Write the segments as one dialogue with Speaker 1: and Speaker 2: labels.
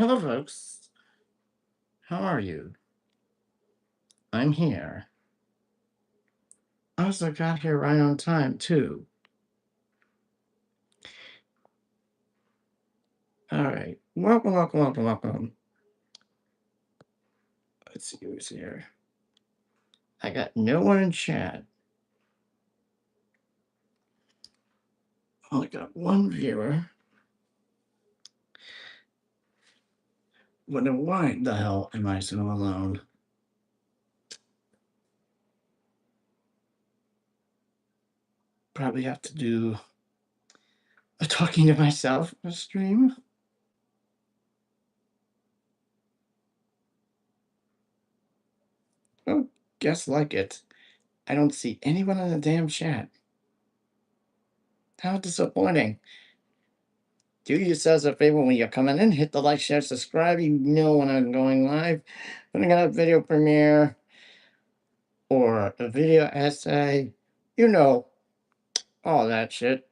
Speaker 1: Hello, folks. How are you? I'm here. I also got here right on time, too. All right. Welcome, welcome, welcome, welcome. Let's see who's here. I got no one in chat. Only got one viewer. Wonder why the hell am I so alone? Probably have to do a talking to myself stream. Oh, guess like it. I don't see anyone in the damn chat. How disappointing. Do yourselves a favor when you're coming in, hit the like, share, subscribe. You know when I'm going live. When I got a video premiere or a video essay, you know, all that shit.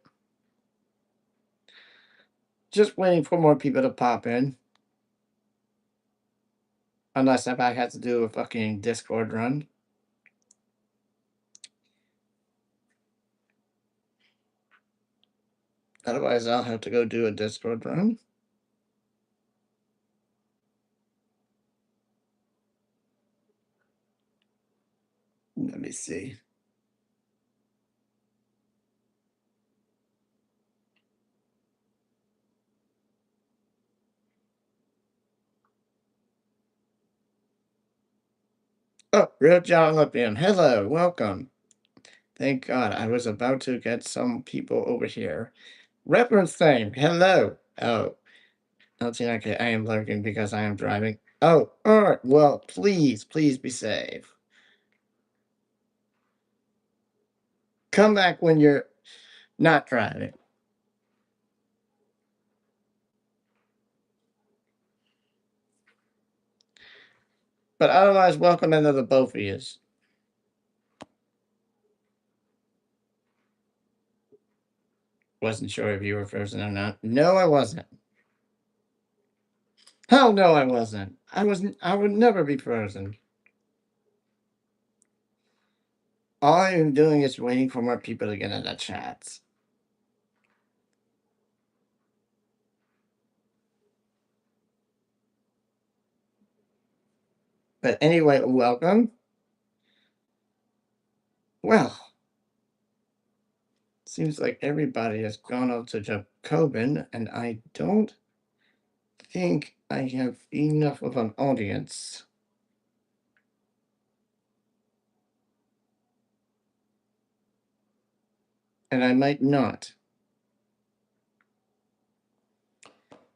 Speaker 1: Just waiting for more people to pop in. Unless if I had to do a fucking Discord run. Otherwise, I'll have to go do a Discord run. Let me see. Oh, Real John Olympian. Hello, welcome. Thank God, I was about to get some people over here. Reference thing, hello. Oh, LT9K, I am lurking because I am driving. Oh, all right. Well, please be safe. Come back when you're not driving. But otherwise, welcome into the both of yous. Wasn't sure if you were frozen or not. No, I wasn't. Hell no, I wasn't. I would never be frozen. All I am doing is waiting for more people to get in the chats. But anyway, welcome. Well, seems like everybody has gone out to Jacobin, and I don't think I have enough of an audience. And I might not.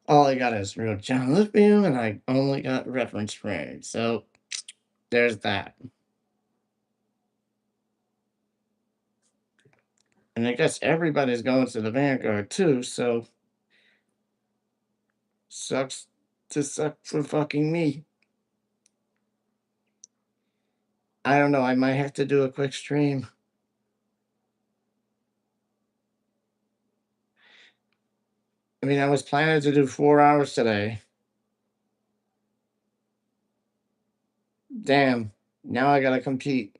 Speaker 1: All I got is Real John Lithium, and I only got reference frame. So there's that. And I guess everybody's going to the Vanguard too, so sucks to suck for fucking me. I don't know, I might have to do a quick stream. I mean, I was planning to do 4 hours today. Damn, now I gotta compete.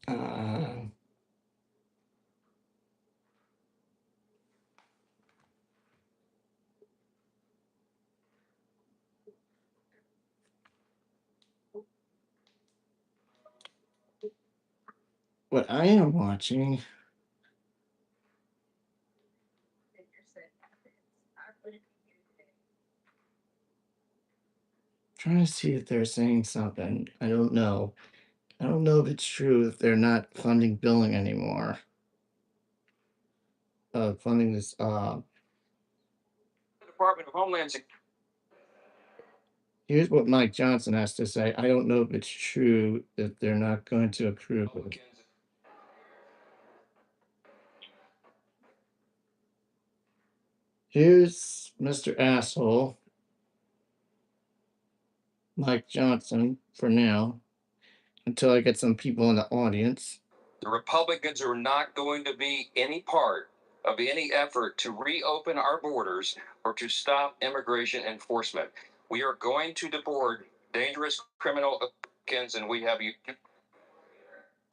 Speaker 1: Uh, what I am watching. Trying to see if they're saying something. I don't know. I don't know if it's true if they're not funding billing anymore. Funding this Department of Homeland Security. Here's what Mike Johnson has to say. I don't know if it's true that they're not going to approve it. Here's Mr. Asshole. Mike Johnson for now until I get some people in the audience.
Speaker 2: The Republicans are not going to be any part of any effort to reopen our borders or to stop immigration enforcement. We are going to deport dangerous criminal Americans, and we have you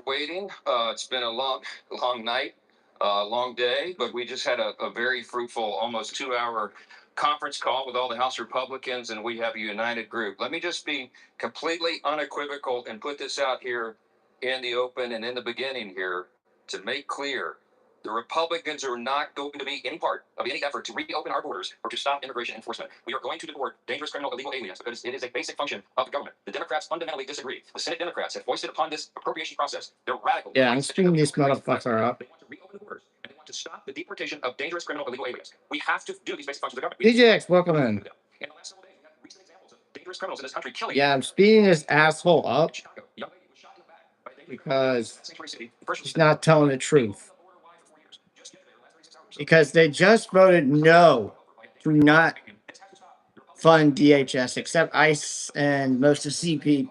Speaker 2: waiting. It's been a long night, long day, but we just had a very fruitful, almost 2 hour conference call with all the House Republicans, and we have a united group. Let me just be completely unequivocal and put this out here in the open and in the beginning here to make clear. The Republicans are not going to be any part of any effort to reopen our borders or to stop immigration enforcement. We are going to deport dangerous criminal illegal aliens because it is a basic function of the government. The Democrats fundamentally disagree. The Senate Democrats have foisted upon this appropriation process. They're radical.
Speaker 1: Yeah, I'm speaking this motherfucker up.
Speaker 2: They want to reopen the borders and they want to stop the deportation of dangerous criminal illegal aliens. We have to do these basic functions of the government.
Speaker 1: DJX, welcome in.
Speaker 2: In the last several days, we have recent examples of dangerous criminals in this country killing.
Speaker 1: Yeah, I'm speeding this asshole up
Speaker 2: Chicago, a young lady was shot in the back by dangerous
Speaker 1: because
Speaker 2: sanctuary city. The first
Speaker 1: he's not telling the truth. Because they just voted no to not fund DHS, except ICE and most of CPP.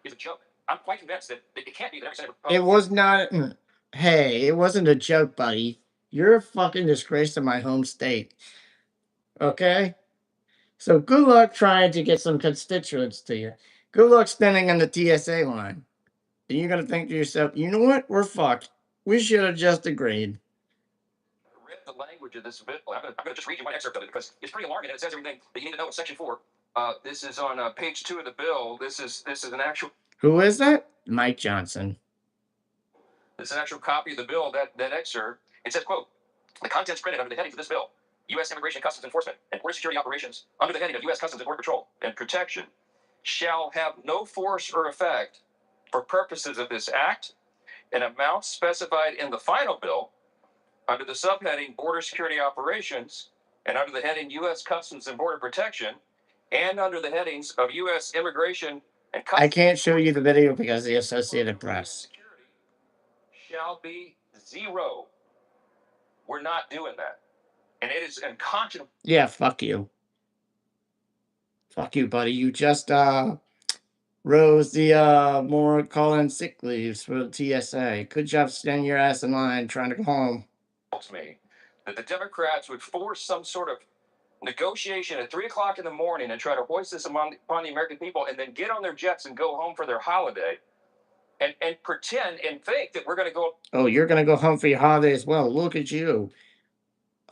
Speaker 2: Is a joke. I'm quite convinced that it can't be that every Senate
Speaker 1: It was not. Hey, it wasn't a joke, buddy. You're a fucking disgrace to my home state. Okay? So good luck trying to get some constituents to you. Good luck standing on the TSA line. And you're going to think to yourself, you know what? We're fucked. We should have just agreed.
Speaker 2: Read the language of this bill. I'm going to just read you one excerpt of it because it's pretty alarming and it says everything that you need to know in Section 4. This is on page 2 of the bill. This is an actual.
Speaker 1: Who is that? Mike Johnson.
Speaker 2: This is an actual copy of the bill, that excerpt. It says, quote, the contents printed under the headings of this bill, U.S. Immigration Customs Enforcement and Border Security Operations, under the heading of U.S. Customs and Border Patrol and Protection, shall have no force or effect for purposes of this act and amounts specified in the final bill under the subheading Border Security Operations and under the heading U.S. Customs and Border Protection and under the headings of U.S. Immigration and Customs.
Speaker 1: I can't show you the video because of the Associated Press.
Speaker 2: Shall be zero. We're not doing that. And it is unconscionable.
Speaker 1: Yeah, fuck you. Fuck you, buddy. You just rose the more calling sick leaves for the TSA. Good job standing your ass in line trying to go home.
Speaker 2: Me that the Democrats would force some sort of negotiation at 3 o'clock in the morning and try to hoist this upon the American people and then get on their jets and go home for their holiday and pretend and think that we're going to go.
Speaker 1: Oh, you're going to go home for your holiday as well. Look at you.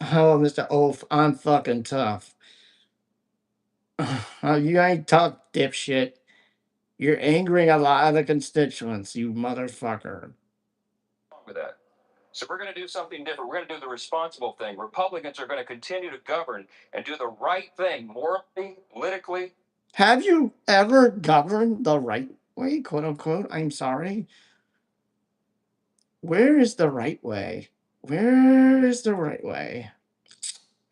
Speaker 1: Oh, Mr. Oaf, I'm fucking tough. Oh, you ain't tough, dipshit. You're angering a lot of the constituents, you motherfucker.
Speaker 2: With that. So we're going to do something different. We're going to do the responsible thing. Republicans are going to continue to govern and do the right thing morally, politically.
Speaker 1: Have you ever governed the right way, quote unquote? I'm sorry. Where is the right way? Where is the right way?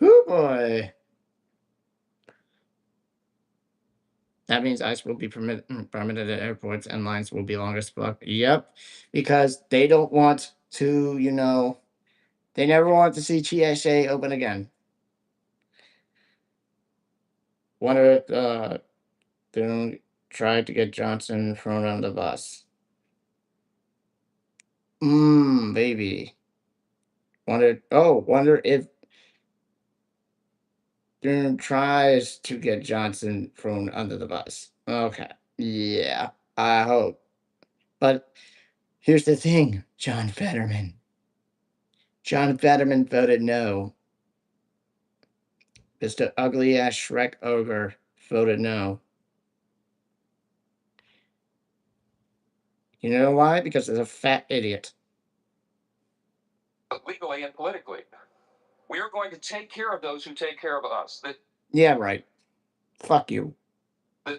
Speaker 1: Oh boy. That means ICE will be permitted at airports and lines will be longer as fuck. Yep. Because they don't want to, they never want to see TSA open again. Wonder if don't try to get Johnson thrown on the bus. Baby. Wonder if Dune tries to get Johnson thrown under the bus. Okay. Yeah, I hope. But here's the thing, John Fetterman. John Fetterman voted no. Mr. Ugly Ass Shrek Ogre voted no. You know why? Because he's a fat idiot.
Speaker 2: Legally and politically. We are going to take care of those who take care of us.
Speaker 1: Yeah, right. Fuck you.
Speaker 2: The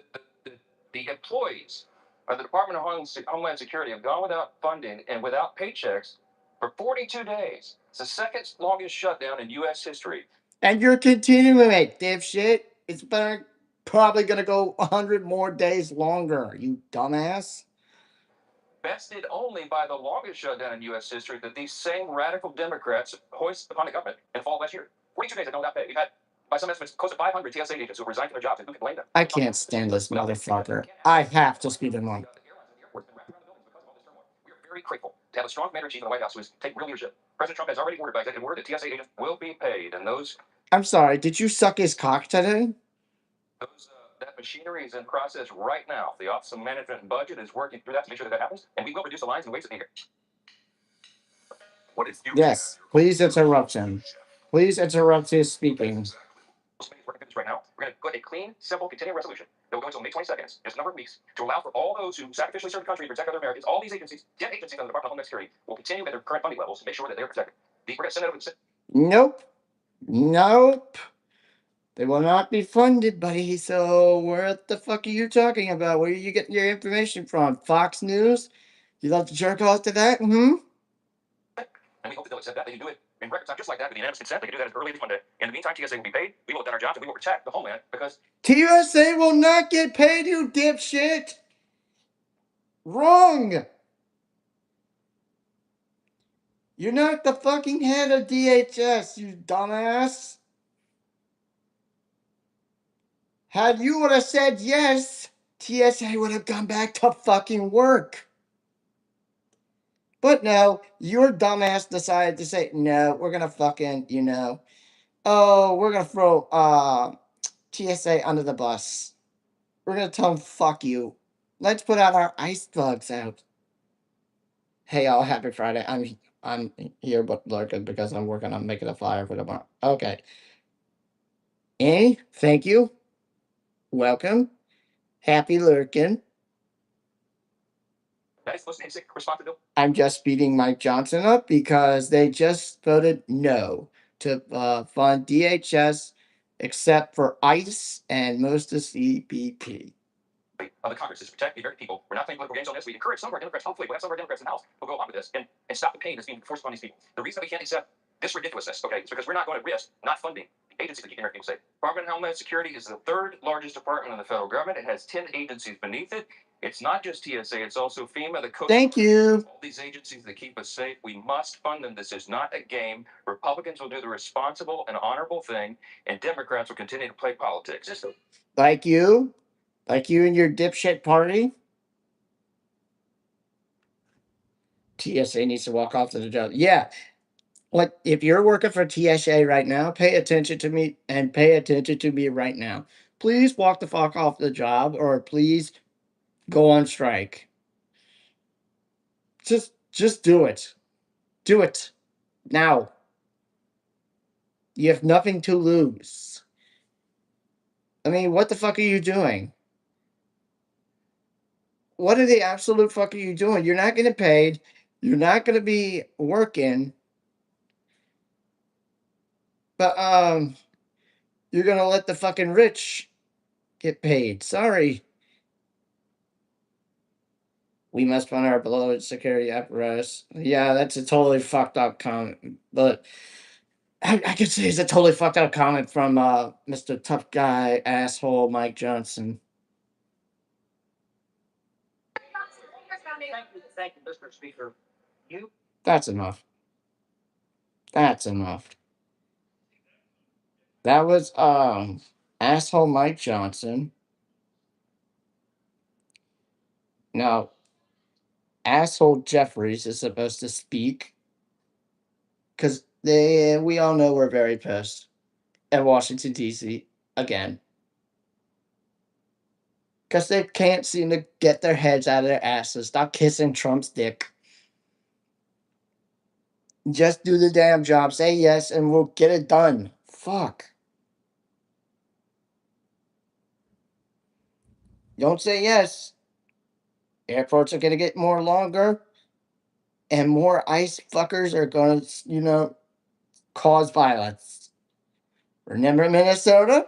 Speaker 2: employees of the Department of Homeland Security have gone without funding and without paychecks for 42 days. It's the second longest shutdown in U.S. history.
Speaker 1: And you're continuing it, dipshit. It's probably going to go 100 more days longer, you dumbass.
Speaker 2: Bested only by the longest shutdown in U.S. history that these same radical Democrats hoisted upon the government in the fall of last year. 42 days of no without pay. We've had By some estimates, close to 500 TSA agents who resigned from their jobs, and who can blame them?
Speaker 1: I can't stand this motherfucker. I have to speed him up.
Speaker 2: We are very grateful to have a strong commander in chief in the White House who is taking real leadership. President Trump has already ordered by executive order that TSA agents will be paid, and
Speaker 1: I'm sorry, did you suck his cock today?
Speaker 2: that machinery is in process right now. The Office of Management and Budget is working through that to make sure that happens, and we will reduce the lines and waste of anger. What is
Speaker 1: Yes, please interrupt him. Please interrupt his speaking.
Speaker 2: working through this right now? We're going to put a clean, simple, continuing resolution that will go until May 22nd, just a number of weeks, to allow for all those who sacrificially serve the country to protect other Americans. All these agencies, 10 agencies under the Department of Homeland Security, will continue at their current funding levels to make sure that they're protected. We're going to send it over to
Speaker 1: Nope. Nope. They will not be funded, buddy. So what the fuck are you talking about? Where are you getting your information from? Fox News? You love to jerk off to that? Hmm?
Speaker 2: and we hope that they'll accept that. They can do it in record time, just like that, with unanimous consent. They can do that as early as Monday. In the meantime, TSA will be paid. We will have done our jobs, and we will protect the homeland because
Speaker 1: TSA will not get paid, you dipshit! Wrong! You're not the fucking head of DHS, you dumbass! Had you would have said yes, TSA would have gone back to fucking work. But no, your dumbass decided to say, no, we're gonna fucking, oh, we're gonna throw TSA under the bus. We're gonna tell them fuck you. Let's put out our ice bugs out. Hey y'all, happy Friday. I'm here but lurking because I'm working on making a flyer for tomorrow. Okay. Annie, thank you. Welcome. Happy lurking.
Speaker 2: that is supposed to be a responsibility.
Speaker 1: I'm just beating Mike Johnson up because they just voted no to fund DHS except for ICE and most of CBP.
Speaker 2: Of the Congress is to protect the American people. We're not playing political games on this. We encourage some of our Democrats, hopefully we'll have some of our Democrats in the House who go along with this and stop the pain that's being forced upon these people. The reason we can't accept this ridiculousness, okay, is because we're not going to risk not funding the agencies that keep American people safe. Department of Homeland Security is the third largest department in the federal government. It has 10 agencies beneath it. It's not just TSA, it's also FEMA, the Coast Guard.
Speaker 1: Thank you.
Speaker 2: All these agencies that keep us safe, we must fund them. This is not a game. Republicans will do the responsible and honorable thing, and Democrats will continue to play politics.
Speaker 1: Like you. Like you and your dipshit party. TSA needs to walk off to the job. Yeah. Like, if you're working for TSA right now, pay attention to me and pay attention to me right now. Please walk the fuck off the job or please go on strike. Just do it. Do it. Now. You have nothing to lose. I mean, what the fuck are you doing? What are the absolute fuck are you doing? You're not getting paid. You're not gonna be working. But you're gonna let the fucking rich get paid. Sorry. We must fund our below security apparatus. Yeah, that's a totally fucked up comment. But I could say it's a totally fucked up comment from Mr. Tough Guy asshole Mike Johnson.
Speaker 2: Thank you, Mr. Speaker.
Speaker 1: That's enough. That's enough. That was asshole Mike Johnson. Now, asshole Jeffries is supposed to speak because we all know we're very pissed at Washington D.C. again because they can't seem to get their heads out of their asses. Stop kissing Trump's dick. Just do the damn job. Say yes, and we'll get it done. Fuck. Don't say yes. Airports are gonna get more longer, and more ICE fuckers are gonna, cause violence. Remember Minnesota?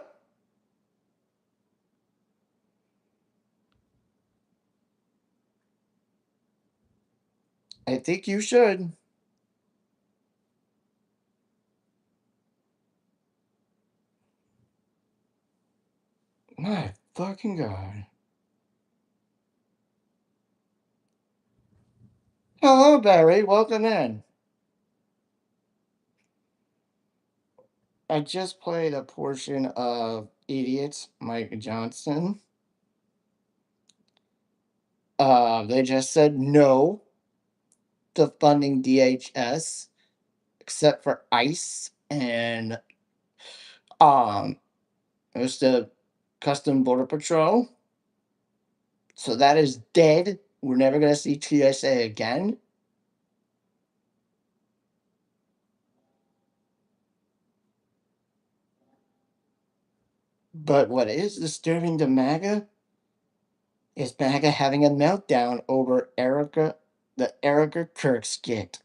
Speaker 1: I think you should. My fucking God. Hello, Barry. Welcome in. I just played a portion of Idiots, Mike Johnson. They just said no to funding DHS, except for ICE and um, it was the Custom Border Patrol. So that is dead. We're never gonna see TSA again. But what is disturbing to MAGA is MAGA having a meltdown over the Erica Kirk skit.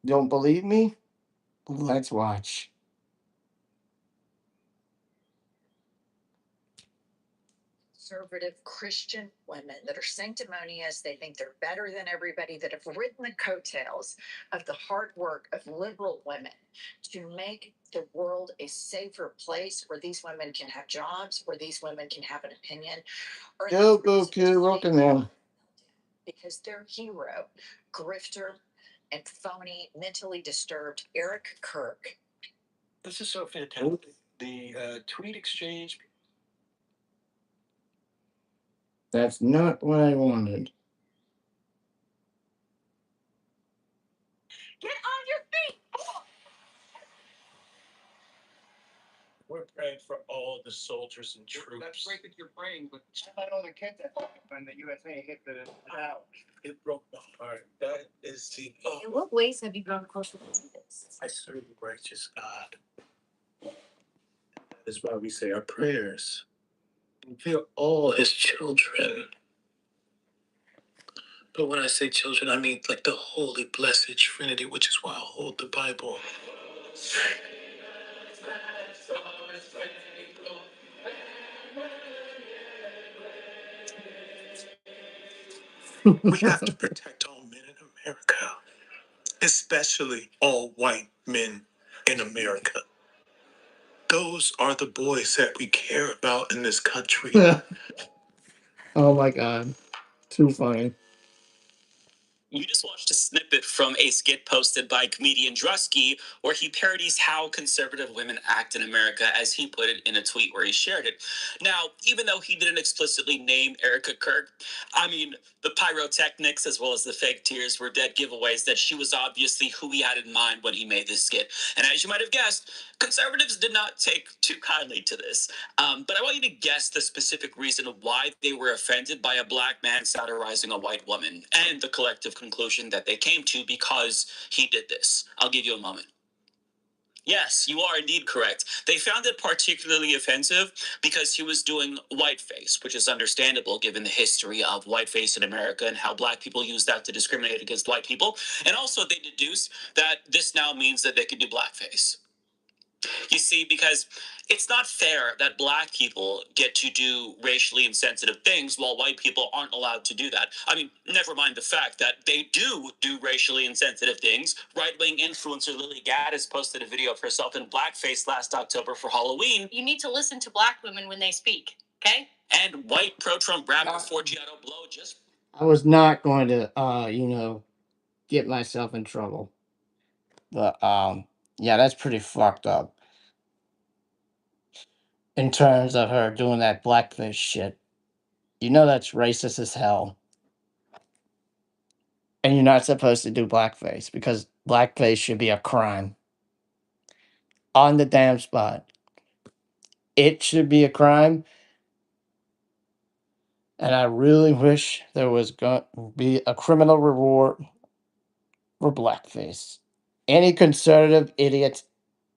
Speaker 1: Don't believe me? Let's watch.
Speaker 2: Conservative Christian women that are sanctimonious. They think they're better than everybody, that have ridden the coattails of the hard work of liberal women to make the world a safer place where these women can have jobs, where these women can have an opinion.
Speaker 1: Go, go, kid, welcome in.
Speaker 2: Because their hero, grifter, and phony, mentally disturbed Eric Kirk. This is so fantastic. The tweet exchange.
Speaker 1: That's not what I wanted.
Speaker 2: Get on your feet! We're praying for all the soldiers and troops. That's great that you're praying, but I know the kids that when the USA hit the tower. It broke my heart. That is the. In what ways have you grown closer to this? I serve a righteous God. That is why we say our prayers. We are all his children. But when I say children, I mean like the holy, blessed Trinity, which is why I hold the Bible. We have to protect all men in America, especially all white men in America. Those are the boys that we care about in this country.
Speaker 1: Oh my god. Too funny.
Speaker 2: You just watched a snippet from a skit posted by comedian Drusky, where he parodies how conservative women act in America, as he put it in a tweet where he shared it. Now, even though he didn't explicitly name Erica Kirk, I mean, the pyrotechnics as well as the fake tears were dead giveaways that she was obviously who he had in mind when he made this skit. And as you might have guessed, conservatives did not take too kindly to this. But I want you to guess the specific reason why they were offended by a black man satirizing a white woman, and the collective conclusion that they came to because he did this. I'll give you a moment. Yes, you are indeed correct. They found it particularly offensive because he was doing whiteface, which is understandable given the history of whiteface in America and how black people use that to discriminate against white people. And also, they deduced that this now means that they could do blackface. You see, because it's not fair that black people get to do racially insensitive things while white people aren't allowed to do that. I mean, never mind the fact that they do racially insensitive things. Right-wing influencer Lily Gaddis posted a video of herself in blackface last October for Halloween. You need to listen to black women when they speak, okay? And white pro-Trump rapper Forgiato Blow just...
Speaker 1: I was not going to get myself in trouble. But yeah, that's pretty fucked up. In terms of her doing that blackface shit. You know that's racist as hell. And you're not supposed to do blackface because blackface should be a crime. On the damn spot. It should be a crime. And I really wish there was going to be a criminal reward for blackface. Any conservative idiot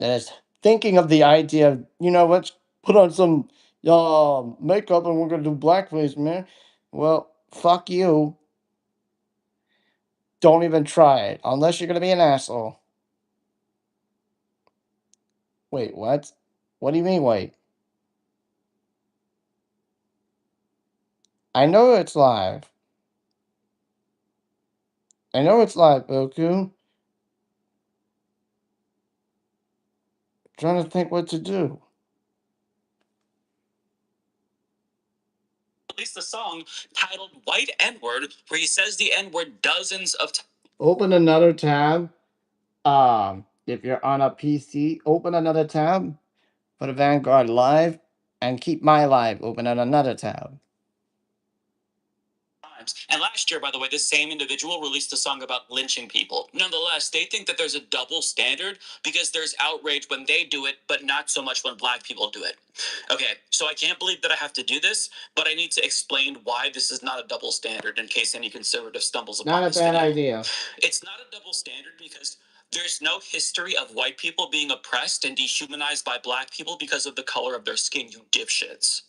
Speaker 1: that is thinking of the idea of, let's put on some makeup and we're going to do blackface, man. Well, fuck you. Don't even try it unless you're going to be an asshole. Wait, what? What do you mean, wait? I know it's live. I know it's live, Boku. Trying to think what to do.
Speaker 2: Released a song titled White N-Word, where he says the N-word dozens of times.
Speaker 1: Open another tab If you're on a PC, open another tab, put a Vanguard Live, and keep my live open on another tab.
Speaker 2: And last year, by the way, this same individual released a song about lynching people. Nonetheless, they think that there's a double standard because there's outrage when they do it, but not so much when black people do it. Okay, so I can't believe that I have to do this, but I need to explain why this is not a double standard in case any conservative stumbles upon
Speaker 1: Not a
Speaker 2: this
Speaker 1: bad
Speaker 2: video.
Speaker 1: idea.
Speaker 2: It's not a double standard because there's no history of white people being oppressed and dehumanized by black people because of the color of their skin, you dipshits.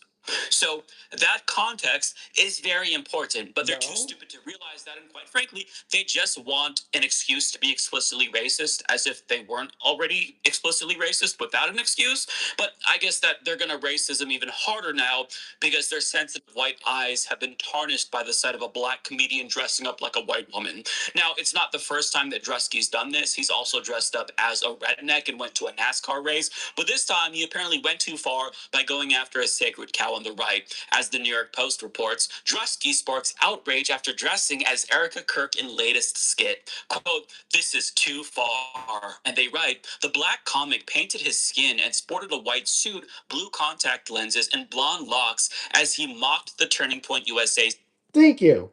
Speaker 2: So that context is very important, but they're too stupid to realize that. And quite frankly, they just want an excuse to be explicitly racist as if they weren't already explicitly racist without an excuse. But I guess that they're going to racism even harder now because their sensitive white eyes have been tarnished by the sight of a black comedian dressing up like a white woman. Now, it's not the first time that Drusky's done this. He's also dressed up as a redneck and went to a NASCAR race. But this time, he apparently went too far by going after a sacred cow on the right. As the New York Post reports, Drusky sparks outrage after dressing as Erica Kirk in latest skit. Quote, "This is too far." And they write, the black comic painted his skin and sported a white suit, blue contact lenses, and blonde locks as he mocked the Turning Point USA.
Speaker 1: Thank you.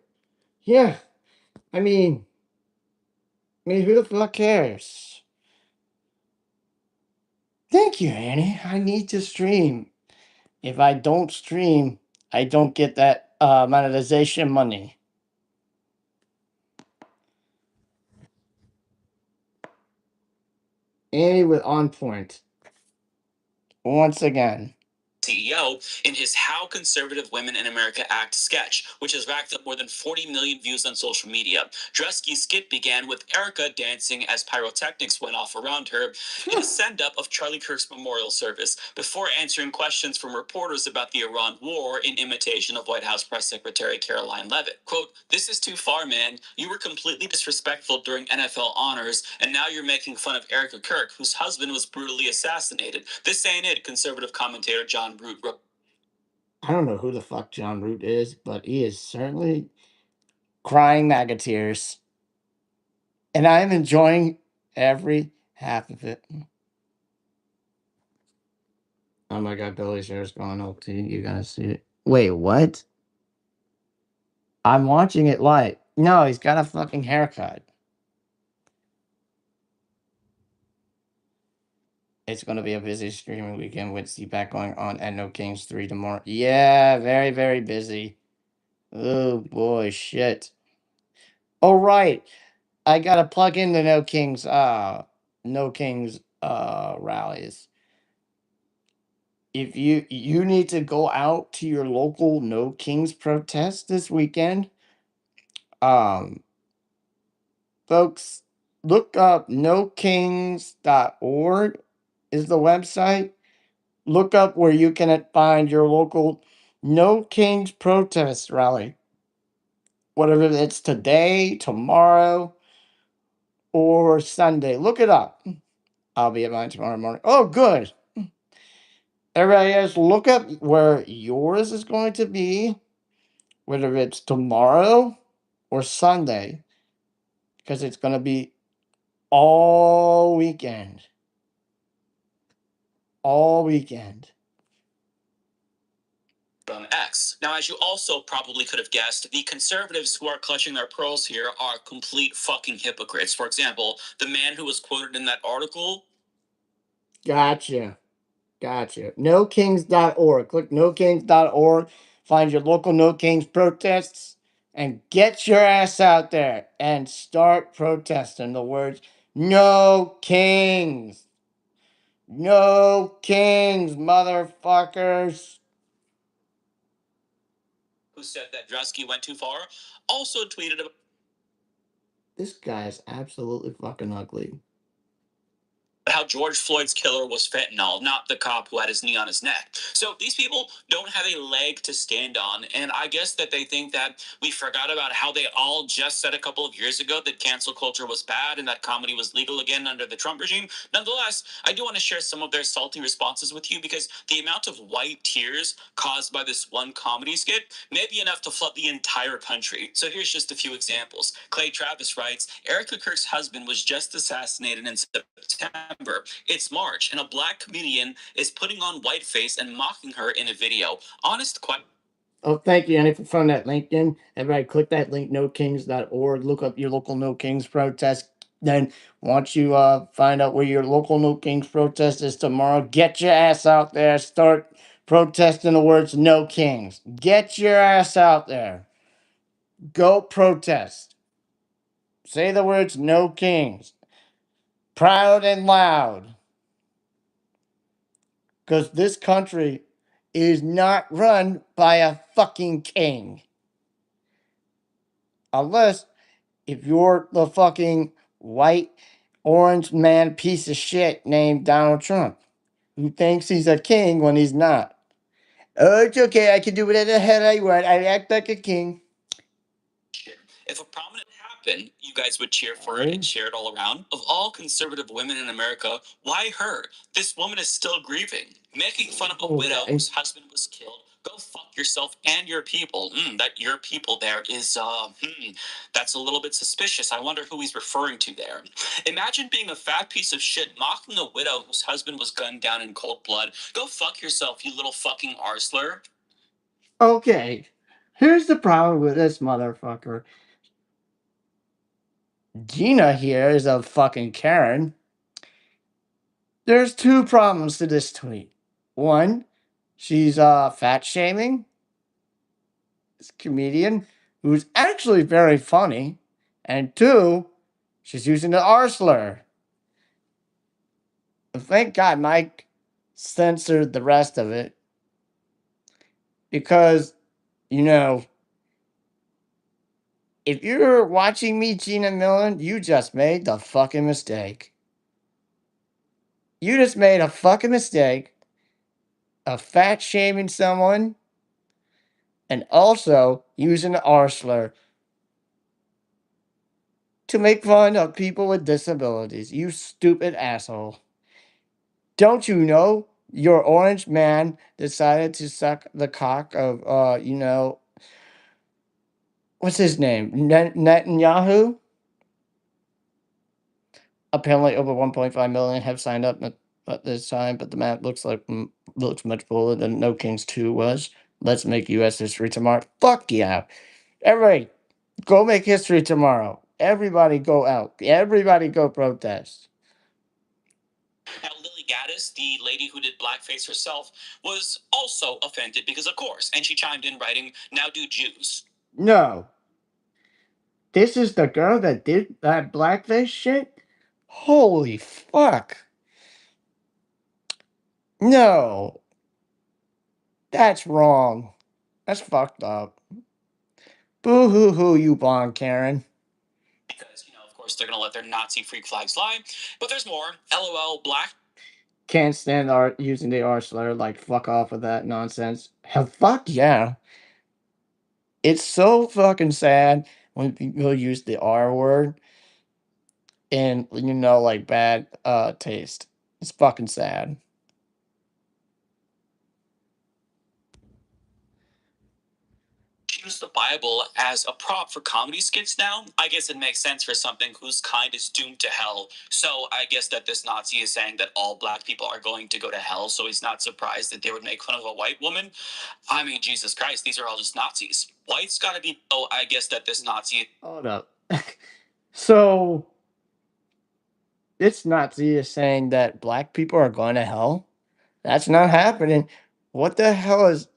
Speaker 1: Yeah. I mean, who the fuck cares? Thank you, Annie. I need to stream. If I don't stream, I don't get that monetization money. Annie was on point. Once again.
Speaker 2: CEO in his How Conservative Women in America Act sketch, which has racked up more than 40 million views on social media. Drusky's skit began with Erica dancing as pyrotechnics went off around her in a send-up of Charlie Kirk's memorial service, before answering questions from reporters about the Iran war in imitation of White House Press Secretary Caroline Leavitt. Quote, "This is too far, man. You were completely disrespectful during NFL honors, and now you're making fun of Erica Kirk, whose husband was brutally assassinated. This ain't it," conservative commentator John Root wrote.
Speaker 1: I don't know who the fuck John Root is, but he is certainly crying MAGA tears. And I am enjoying every half of it. Oh my god, Billy's hair is going LT. You gotta see it. Wait, what? I'm watching it live. No, he's got a fucking haircut. It's gonna be a busy streaming weekend with CPAC going on and No Kings 3 tomorrow. Yeah, very, very busy. Oh boy, shit. Oh right. I gotta plug in the No Kings rallies. If you need to go out to your local No Kings protest this weekend, um folks, look up nokings.org is the website. Look up where you can find your local No Kings protest rally. Whatever it's today, tomorrow, or Sunday. Look it up. I'll be at mine tomorrow morning. Oh, good. Everybody else, look up where yours is going to be, whether it's tomorrow or Sunday, because it's going to be all weekend. All weekend.
Speaker 2: On X. Now, as you also probably could have guessed, the conservatives who are clutching their pearls here are complete fucking hypocrites. For example, the man who was quoted in that article.
Speaker 1: Gotcha. Gotcha. NoKings.org. Click NoKings.org. Find your local No Kings protests and get your ass out there and start protesting the words No Kings. No Kings, motherfuckers.
Speaker 2: Who said that Drusky went too far, also tweeted about.
Speaker 1: This guy is absolutely fucking ugly.
Speaker 2: how George Floyd's killer was fentanyl, not the cop who had his knee on his neck. So these people don't have a leg to stand on, and I guess that they think that we forgot about how they all just said a couple of years ago that cancel culture was bad and that comedy was legal again under the Trump regime. Nonetheless, I do want to share some of their salty responses with you because the amount of white tears caused by this one comedy skit may be enough to flood the entire country. So here's just a few examples. Clay Travis writes, Erica Kirk's husband was just assassinated in September. It's March, and a black comedian is putting on whiteface and mocking her in a video. Honest question.
Speaker 1: Oh, thank you, Annie, for throwing that link in. Everybody, click that link, nokings.org. Look up your local No Kings protest. Then, once you find out where your local No Kings protest is tomorrow, get your ass out there. Start protesting the words No Kings. Get your ass out there. Go protest. Say the words No Kings. Proud and loud. Because this country is not run by a fucking king. Unless if you're the fucking white orange man piece of shit named Donald Trump, who thinks he's a king when he's not. Oh, it's okay. I can do whatever the hell I want. I act like a king.
Speaker 2: If a prominent happened, you guys would cheer for it and share it all around. Of all conservative women in America, why her? This woman is still grieving. Making fun of a widow whose husband was killed. Go fuck yourself and your people. That your people there is, that's a little bit suspicious. I wonder who he's referring to there. Imagine being a fat piece of shit mocking a widow whose husband was gunned down in cold blood. Go fuck yourself, you little fucking arsler.
Speaker 1: Okay. Here's the problem with this motherfucker. Gina here is a fucking Karen. There's two problems to this tweet. One, she's fat shaming this comedian who's actually very funny. And two, she's using the R slur. Thank God Mike censored the rest of it. Because, you know, if you're watching me, Gina Millen, you just made the fucking mistake. You just made a fucking mistake of fat shaming someone and also using the R slur to make fun of people with disabilities. You stupid asshole. Don't you know your orange man decided to suck the cock of, what's his name? Netanyahu? Apparently, over 1.5 million have signed up at this time, but the map looks much fuller than No Kings 2 was. Let's make U.S. history tomorrow. Fuck yeah. Everybody, go make history tomorrow. Everybody go out. Everybody go protest.
Speaker 2: Now, Lily Gaddis, the lady who did blackface herself, was also offended because, of course, and she chimed in writing, now do Jews.
Speaker 1: No. This is the girl that did that blackface shit? Holy fuck. No. That's wrong. That's fucked up. Boo hoo hoo, you blonde Karen.
Speaker 2: Because, of course, they're going to let their Nazi freak flags fly. But there's more. LOL, black.
Speaker 1: Can't stand art using the R slur, like fuck off with that nonsense. Hell, fuck yeah. It's so fucking sad when people use the R word in, like bad taste. It's fucking sad.
Speaker 2: Use the Bible as a prop for comedy skits now. I guess it makes sense for something whose kind is doomed to hell. So I guess that this Nazi is saying that all black people are going to go to hell, so he's not surprised that they would make fun of a white woman. I mean, Jesus Christ, these are all just Nazis. White's gotta be. Oh, I guess that this Nazi.
Speaker 1: Hold up. So, this Nazi is saying that black people are going to hell? That's not happening. What the hell is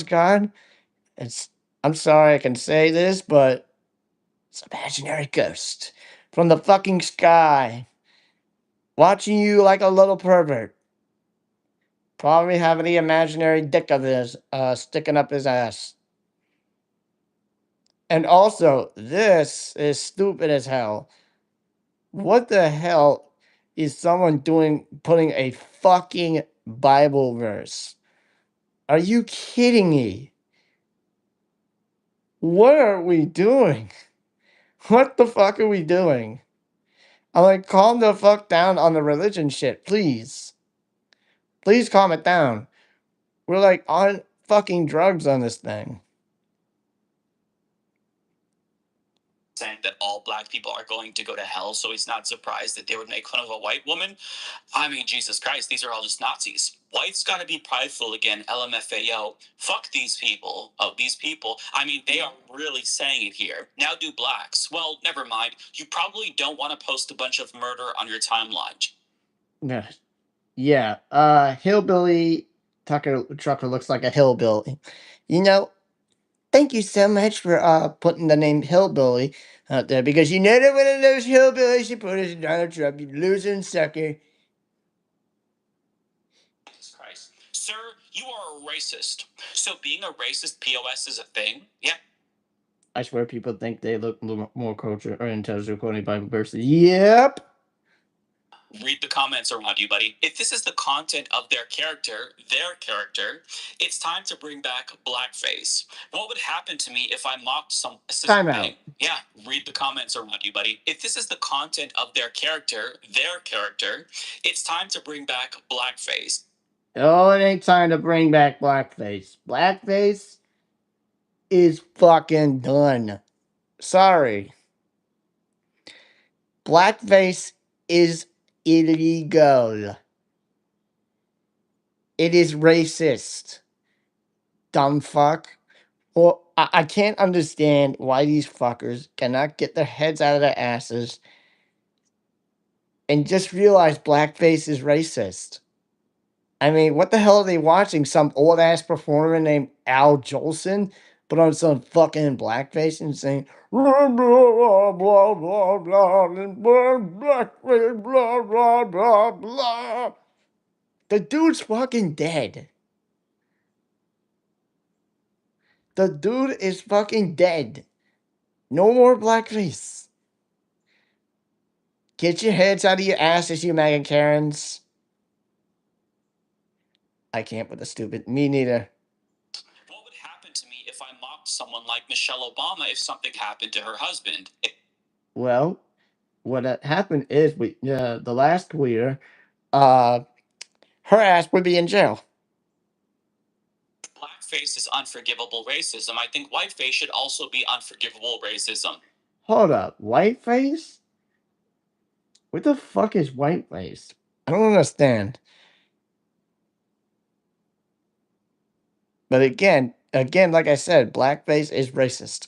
Speaker 1: God? It's I'm sorry I can say this, but it's an imaginary ghost from the fucking sky watching you like a little pervert. Probably having the imaginary dick of his sticking up his ass. And also, this is stupid as hell. What the hell is someone putting a fucking Bible verse. Are you kidding me? What are we doing? What the fuck are we doing? I'm like, calm the fuck down on the religion shit, please. Please calm it down. We're like on fucking drugs on this thing.
Speaker 2: Saying that all black people are going to go to hell, so he's not surprised that they would make fun of a white woman. I mean, Jesus Christ, these are all just Nazis. Whites gotta be prideful again, LMFAO. Fuck these people. Oh, these people. I mean, they are really saying it here. Now do blacks. Well, never mind. You probably don't want to post a bunch of murder on your timeline.
Speaker 1: Yeah. Yeah. Hillbilly Tucker Trucker looks like a hillbilly. You know, thank you so much for putting the name hillbilly out there because you know that one of those hillbillies you put as Donald Trump, you losing sucker.
Speaker 2: Jesus Christ. Sir, you are a racist. So being a racist POS is a thing? Yeah.
Speaker 1: I swear people think they look more culture or intelligent according to Bible verses. Yep.
Speaker 2: Read the comments around you, buddy. If this is the content of their character, it's time to bring back blackface. What would happen to me if I mocked some
Speaker 1: Time out.
Speaker 2: thing? Yeah, read the comments around you, buddy. If this is the content of their character, it's time to bring back blackface.
Speaker 1: Oh, it ain't time to bring back blackface. Blackface is fucking done. Sorry. Blackface is illegal. It is racist. Dumb fuck. Well, I can't understand why these fuckers cannot get their heads out of their asses and just realize blackface is racist. I mean, what the hell are they watching? Some old ass performer named Al Jolson put on some fucking blackface and saying blah blah blah blah blah blah blackface blah blah blah blah. The dude's fucking dead. The dude is fucking dead. No more blackface. Get your heads out of your asses, you MAGA Karens. I can't with the stupid. Me neither.
Speaker 2: What would happen to me if I mocked someone like Michelle Obama if something happened to her husband?
Speaker 1: Well, what happened is the last queer, uh, her ass would be in jail.
Speaker 2: Blackface is unforgivable racism. I think whiteface should also be unforgivable racism.
Speaker 1: Hold up, whiteface? What the fuck is whiteface? I don't understand. But again, like I said, blackface is racist.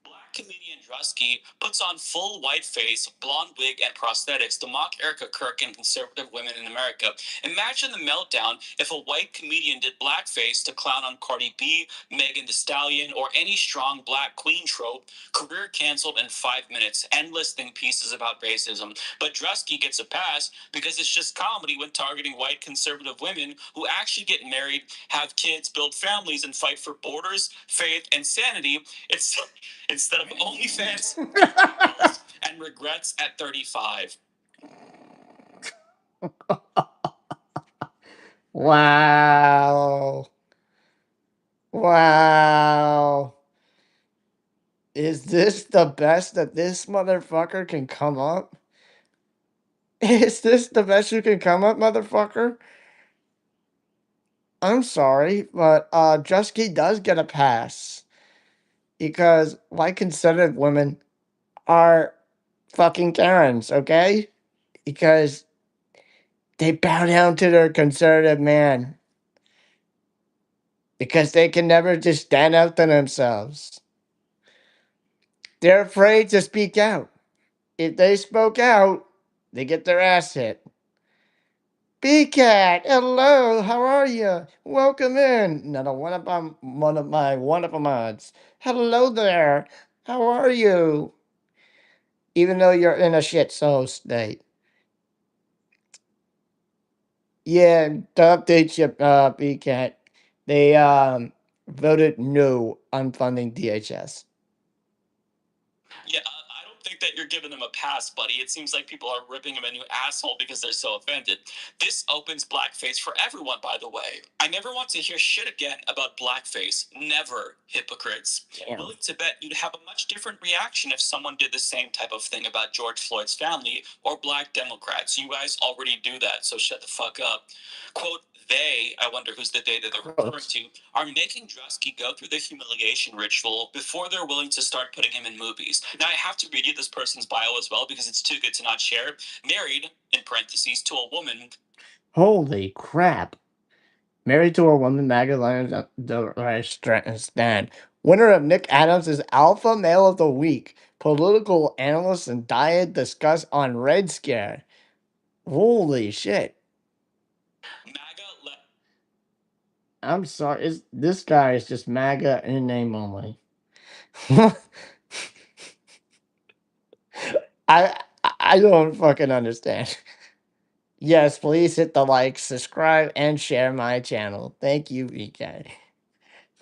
Speaker 2: Black comedian Drusky puts on full white face, blonde wig, and prosthetics to mock Erica Kirk and conservative women in America. Imagine the meltdown if a white comedian did blackface to clown on Cardi B, Megan Thee Stallion, or any strong black queen trope. Career canceled in 5 minutes. Endless think pieces about racism. But Drusky gets a pass because it's just comedy when targeting white conservative women who actually get married, have kids, build families, and fight for borders, faith, and sanity. It's instead of OnlyFans and regrets at 35.
Speaker 1: Wow. Wow. Is this the best that this motherfucker can come up? Is this the best you can come up, motherfucker? I'm sorry, but Jusky does get a pass because white conservative women are fucking Karens, okay? Because they bow down to their conservative man because they can never just stand up to themselves. They're afraid to speak out. If they spoke out, they get their ass hit. B-Cat, hello, how are you? Welcome in. Another one of my wonderful mods. Hello there. How are you? Even though you're in a shit show state. Yeah, to update you, B-Cat, they voted no on funding DHS.
Speaker 2: Yeah, I don't think that you're giving them a pass, buddy. It seems like people are ripping him a new asshole because they're so offended. This opens blackface for everyone, by the way. I never want to hear shit again about blackface. Never, hypocrites.
Speaker 1: Damn.
Speaker 2: Willing to bet you'd have a much different reaction if someone did the same type of thing about George Floyd's family or black Democrats. You guys already do that, so shut the fuck up. Quote, they, I wonder who's the they that they're referring to, are making Drusky go through the humiliation ritual before they're willing to start putting him in movies. Now, I have to read you this person's bio as well because it's too good to not share. Married, in parentheses, to a woman.
Speaker 1: Holy crap. Married to a woman, MAGA Lions the right stand. Winner of Nick Adams' Alpha Male of the Week. Political analyst and diet discuss on Red Scare. Holy shit.
Speaker 2: MAGA
Speaker 1: I'm sorry. This guy is just MAGA in name only. I don't fucking understand. Yes, please hit the like, subscribe, and share my channel. Thank you, VK.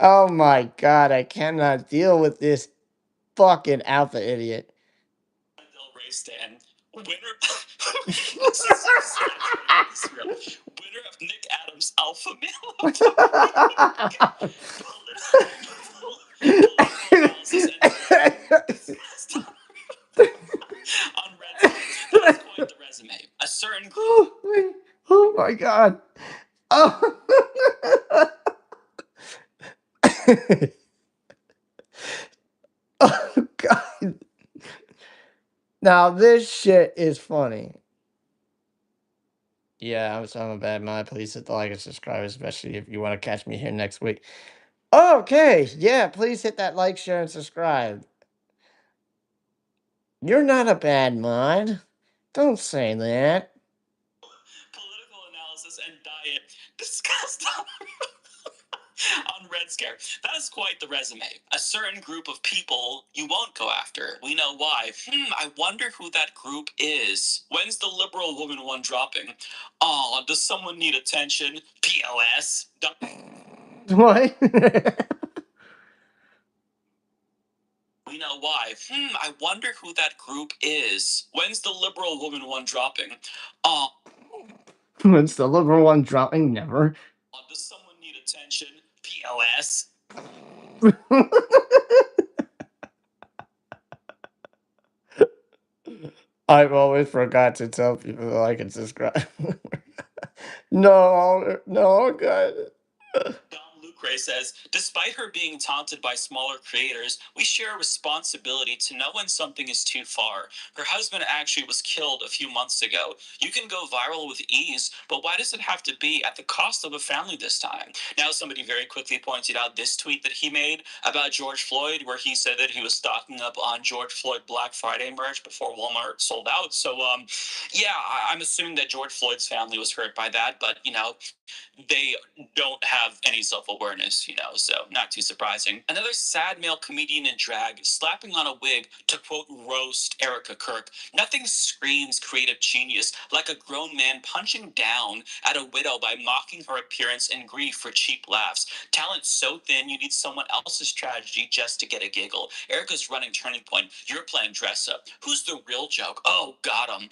Speaker 1: Oh my god, I cannot deal with this fucking alpha idiot.
Speaker 2: Del Rey stand. Winner. This is so sad. This is real. Winner of Nick Adams' Alpha Male of the Week. Political analysis and on Red Scare. That is quite the resume. A certain group.
Speaker 1: Oh my god. Oh. Oh god. Now this shit is funny. Yeah, I'm a bad mind. Please hit the like and subscribe, especially if you want to catch me here next week. Okay, yeah, please hit that like, share, and subscribe. You're not a bad mod. Don't say that.
Speaker 2: Political analysis and diet discussed on Red Scare. That is quite the resume. A certain group of people you won't go after. We know why. I wonder who that group is. When's the liberal woman one dropping? Oh, does someone need attention? PLS.
Speaker 1: What?
Speaker 2: We know why. I wonder who that group is. When's the liberal woman one dropping? Oh,
Speaker 1: When's the liberal one dropping? Never.
Speaker 2: does someone need attention? PLS.
Speaker 1: I've always forgot to tell people to like and subscribe. No, no, God.
Speaker 2: Don Lucre says, despite her being taunted by smaller creators, we share a responsibility to know when something is too far. Her husband actually was killed a few months ago. You can go viral with ease, but why does it have to be at the cost of a family this time? Now, somebody very quickly pointed out this tweet that he made about George Floyd, where he said that he was stocking up on George Floyd Black Friday merch before Walmart sold out. So, yeah, I'm assuming that George Floyd's family was hurt by that, but, they don't have any self-awareness, so not too surprising. Another sad male comedian in drag slapping on a wig to quote roast Erica Kirk. Nothing screams creative genius like a grown man punching down at a widow by mocking her appearance and grief for cheap laughs. Talent so thin you need someone else's tragedy just to get a giggle. Erica's running Turning Point. You're playing dress up. Who's the real joke? Oh, got him.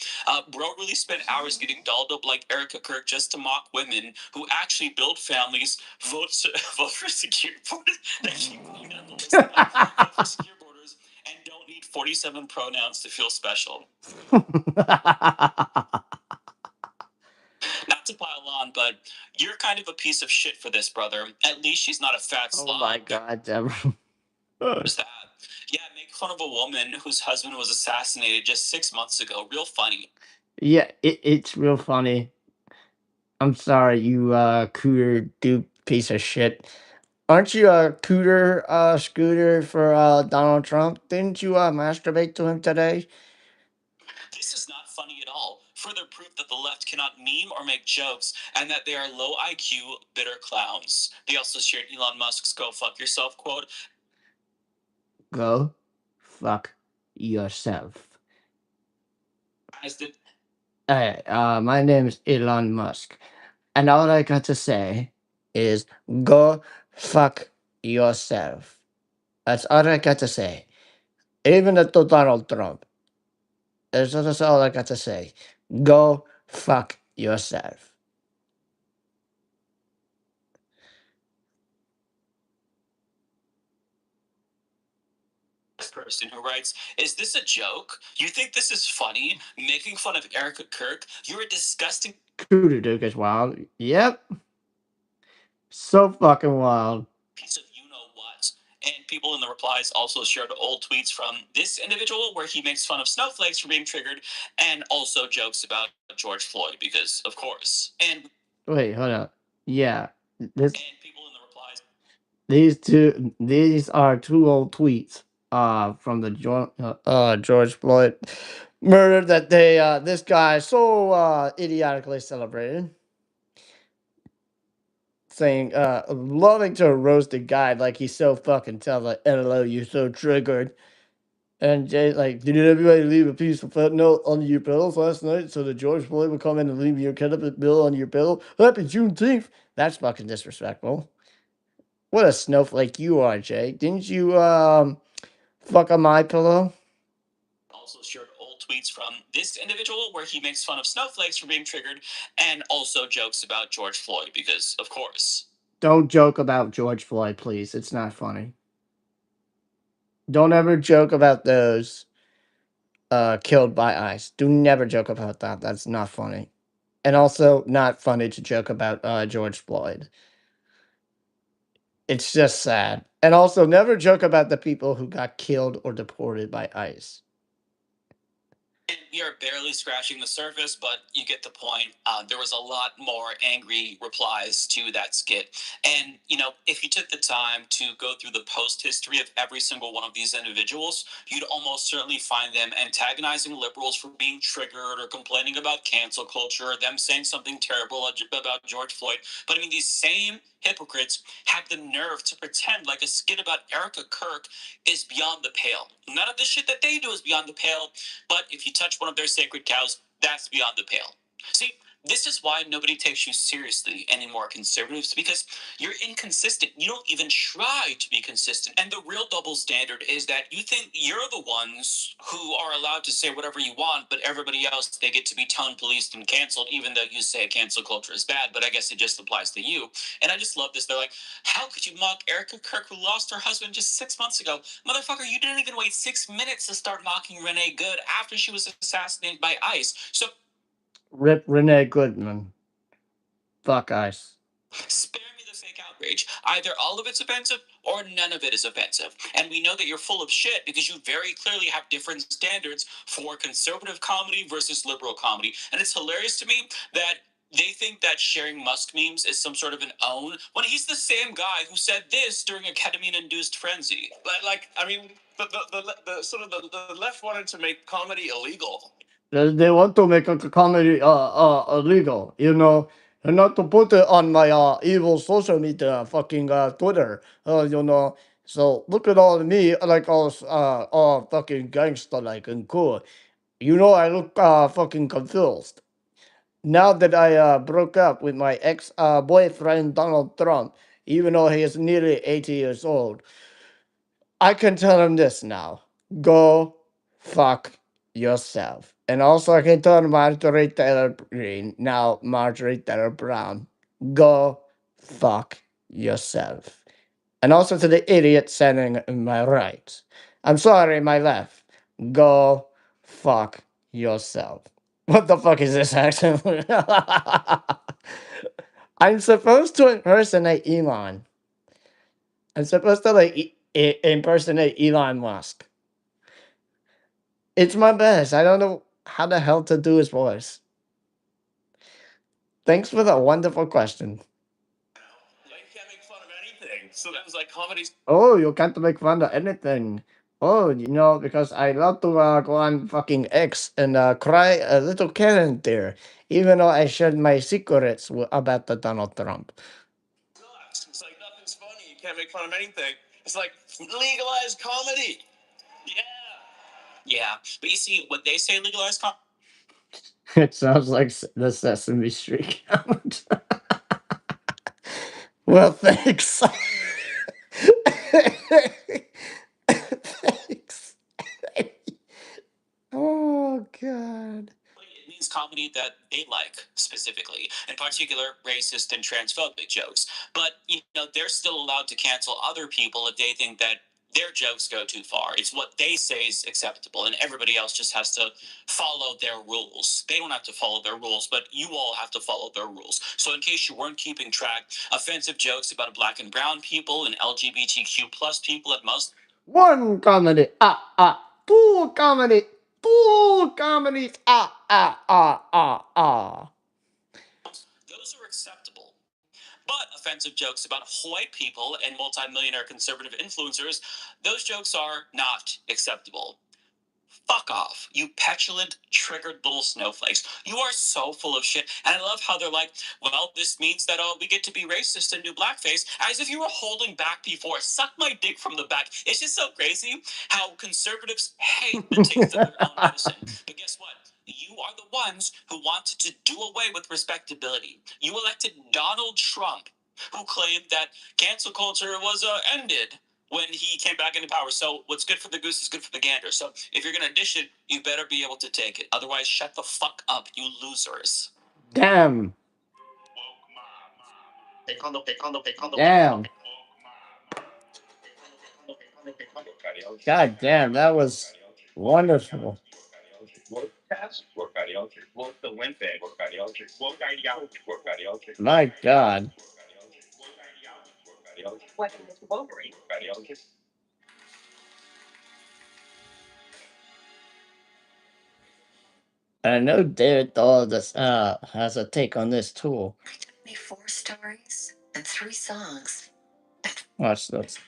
Speaker 2: Bro really spent hours getting dolled up like Erica Kirk just to mock women who actually build families, vote for secure borders. They keep going down the list. Vote for secure borders and don't need 47 pronouns to feel special. Not to pile on, but you're kind of a piece of shit for this, brother. At least she's not a fat slob.
Speaker 1: Oh my god, Deborah.
Speaker 2: What's that? Yeah, make fun of a woman whose husband was assassinated just 6 months ago. Real funny.
Speaker 1: Yeah, it's real funny. I'm sorry, you cooter dupe piece of shit. Aren't you a cooter scooter for Donald Trump? Didn't you masturbate to him today?
Speaker 2: This is not funny at all. Further proof that the left cannot meme or make jokes, and that they are low IQ, bitter clowns. They also shared Elon Musk's "Go fuck yourself" quote.
Speaker 1: Go fuck yourself.
Speaker 2: As did
Speaker 1: Hey, my name's Elon Musk, and all I got to say is go fuck yourself. That's all I got to say. Even to Donald Trump. That's all I got to say. Go fuck yourself.
Speaker 2: Person who writes, "Is this a joke? You think this is funny? Making fun of Erica Kirk? You're a disgusting
Speaker 1: Cooter Duke is wild. Yep. So fucking wild.
Speaker 2: piece of you know what." And people in the replies also shared old tweets from this individual where he makes fun of snowflakes for being triggered and also jokes about George Floyd because, of course.
Speaker 1: Wait, hold up. Yeah. This
Speaker 2: And people in the replies
Speaker 1: these are two old tweets from the George Floyd murder that they this guy so idiotically celebrated, saying loving to roast a guy like he's so fucking tough, like LO, you're so triggered. And Jay, like, did everybody leave a piece of fentanyl under your pillows last night so that George Floyd would come in and leave your ketchup bill on your pillow? Happy Juneteenth. That's fucking disrespectful. What a snowflake you are, Jay. Didn't you fuck on my pillow?
Speaker 2: also shared old tweets from this individual where he makes fun of snowflakes for being triggered and also jokes about George Floyd because, of course.
Speaker 1: Don't joke about George Floyd, please. It's not funny. Don't ever joke about those killed by ICE. Do never joke about that. That's not funny. And also not funny to joke about George Floyd. It's just sad. And also never joke about the people who got killed or deported by ICE.
Speaker 2: We are barely scratching the surface, but you get the point. There was a lot more angry replies to that skit. And, if you took the time to go through the post history of every single one of these individuals, you'd almost certainly find them antagonizing liberals for being triggered or complaining about cancel culture or them saying something terrible about George Floyd. But I mean, these same hypocrites have the nerve to pretend like a skit about Erica Kirk is beyond the pale. None of the shit that they do is beyond the pale. But if you touch one of their sacred cows, that's beyond the pale. See, this is why nobody takes you seriously anymore, conservatives, because you're inconsistent. You don't even try to be consistent. And the real double standard is that you think you're the ones who are allowed to say whatever you want, but everybody else, they get to be tone policed and canceled, even though you say cancel culture is bad, but I guess it just applies to you. And I just love this. They're like, how could you mock Erica Kirk, who lost her husband just 6 months ago? Motherfucker, you didn't even wait 6 minutes to start mocking Renee Good after she was assassinated by ICE. So
Speaker 1: Rip Renee Goodman. Fuck ICE.
Speaker 2: spare me the fake outrage. Either all of it's offensive or none of it is offensive. And we know that you're full of shit because you very clearly have different standards for conservative comedy versus liberal comedy. And it's hilarious to me that they think that sharing Musk memes is some sort of an own when he's the same guy who said this during a ketamine-induced frenzy. I mean, the sort of the left wanted to make comedy illegal.
Speaker 1: They want to make a comedy illegal, and not to put it on my evil social media, fucking Twitter, you know. So look at all of me, like all fucking gangster like and cool. I look fucking confused. Now that I broke up with my ex boyfriend Donald Trump, even though he is nearly 80 years old, I can tell him this now. Go fuck yourself. And also I can tell Marjorie Taylor Greene, now Marjorie Taylor Brown, go fuck yourself. And also to the idiot sending my right. I'm sorry, my left. Go fuck yourself. What the fuck is this accent? I'm supposed to impersonate Elon. I'm supposed to like impersonate Elon Musk. It's my best. I don't know how the hell to do his voice. Thanks for the wonderful question.
Speaker 2: Yeah, you can't make fun of anything. So that was like comedy.
Speaker 1: Oh, you can't make fun of anything. Oh, because I love to go on fucking X and cry a little Karen there, even though I shared my secrets about the Donald Trump.
Speaker 2: Sucks. It's like nothing's funny. You can't make fun of anything. It's like legalized comedy. Yeah. Yeah, but you see, when they say legalized comedy,
Speaker 1: It sounds like the Sesame Street count. Well, thanks. Thanks. Oh, God.
Speaker 2: comedy that they like specifically, in particular, racist and transphobic jokes. But, they're still allowed to cancel other people if they think that their jokes go too far. It's what they say is acceptable, and everybody else just has to follow their rules. They don't have to follow their rules, but you all have to follow their rules. So, in case you weren't keeping track, offensive jokes about black and brown people and LGBTQ plus people at most.
Speaker 1: One comedy. Two comedy. Two comedies.
Speaker 2: Those are acceptable. But offensive jokes about white people and multimillionaire conservative influencers, those jokes are not acceptable. Fuck off, you petulant, triggered little snowflakes. You are so full of shit. And I love how they're like, well, this means that we get to be racist and do blackface, as if you were holding back before. Suck my dick from the back. It's just so crazy how conservatives hate the taste of their own medicine. But guess what? You are the ones who wanted to do away with respectability. You elected Donald Trump, who claimed that cancel culture was ended when he came back into power. So what's good for the goose is good for the gander. So if you're going to dish it, you better be able to take it. Otherwise, shut the fuck up, you losers.
Speaker 1: Damn. Damn. God damn, that was wonderful. My God. I know David Dahl has a take on this tool.
Speaker 2: Me 4 stories and 3 songs.
Speaker 1: Watch this.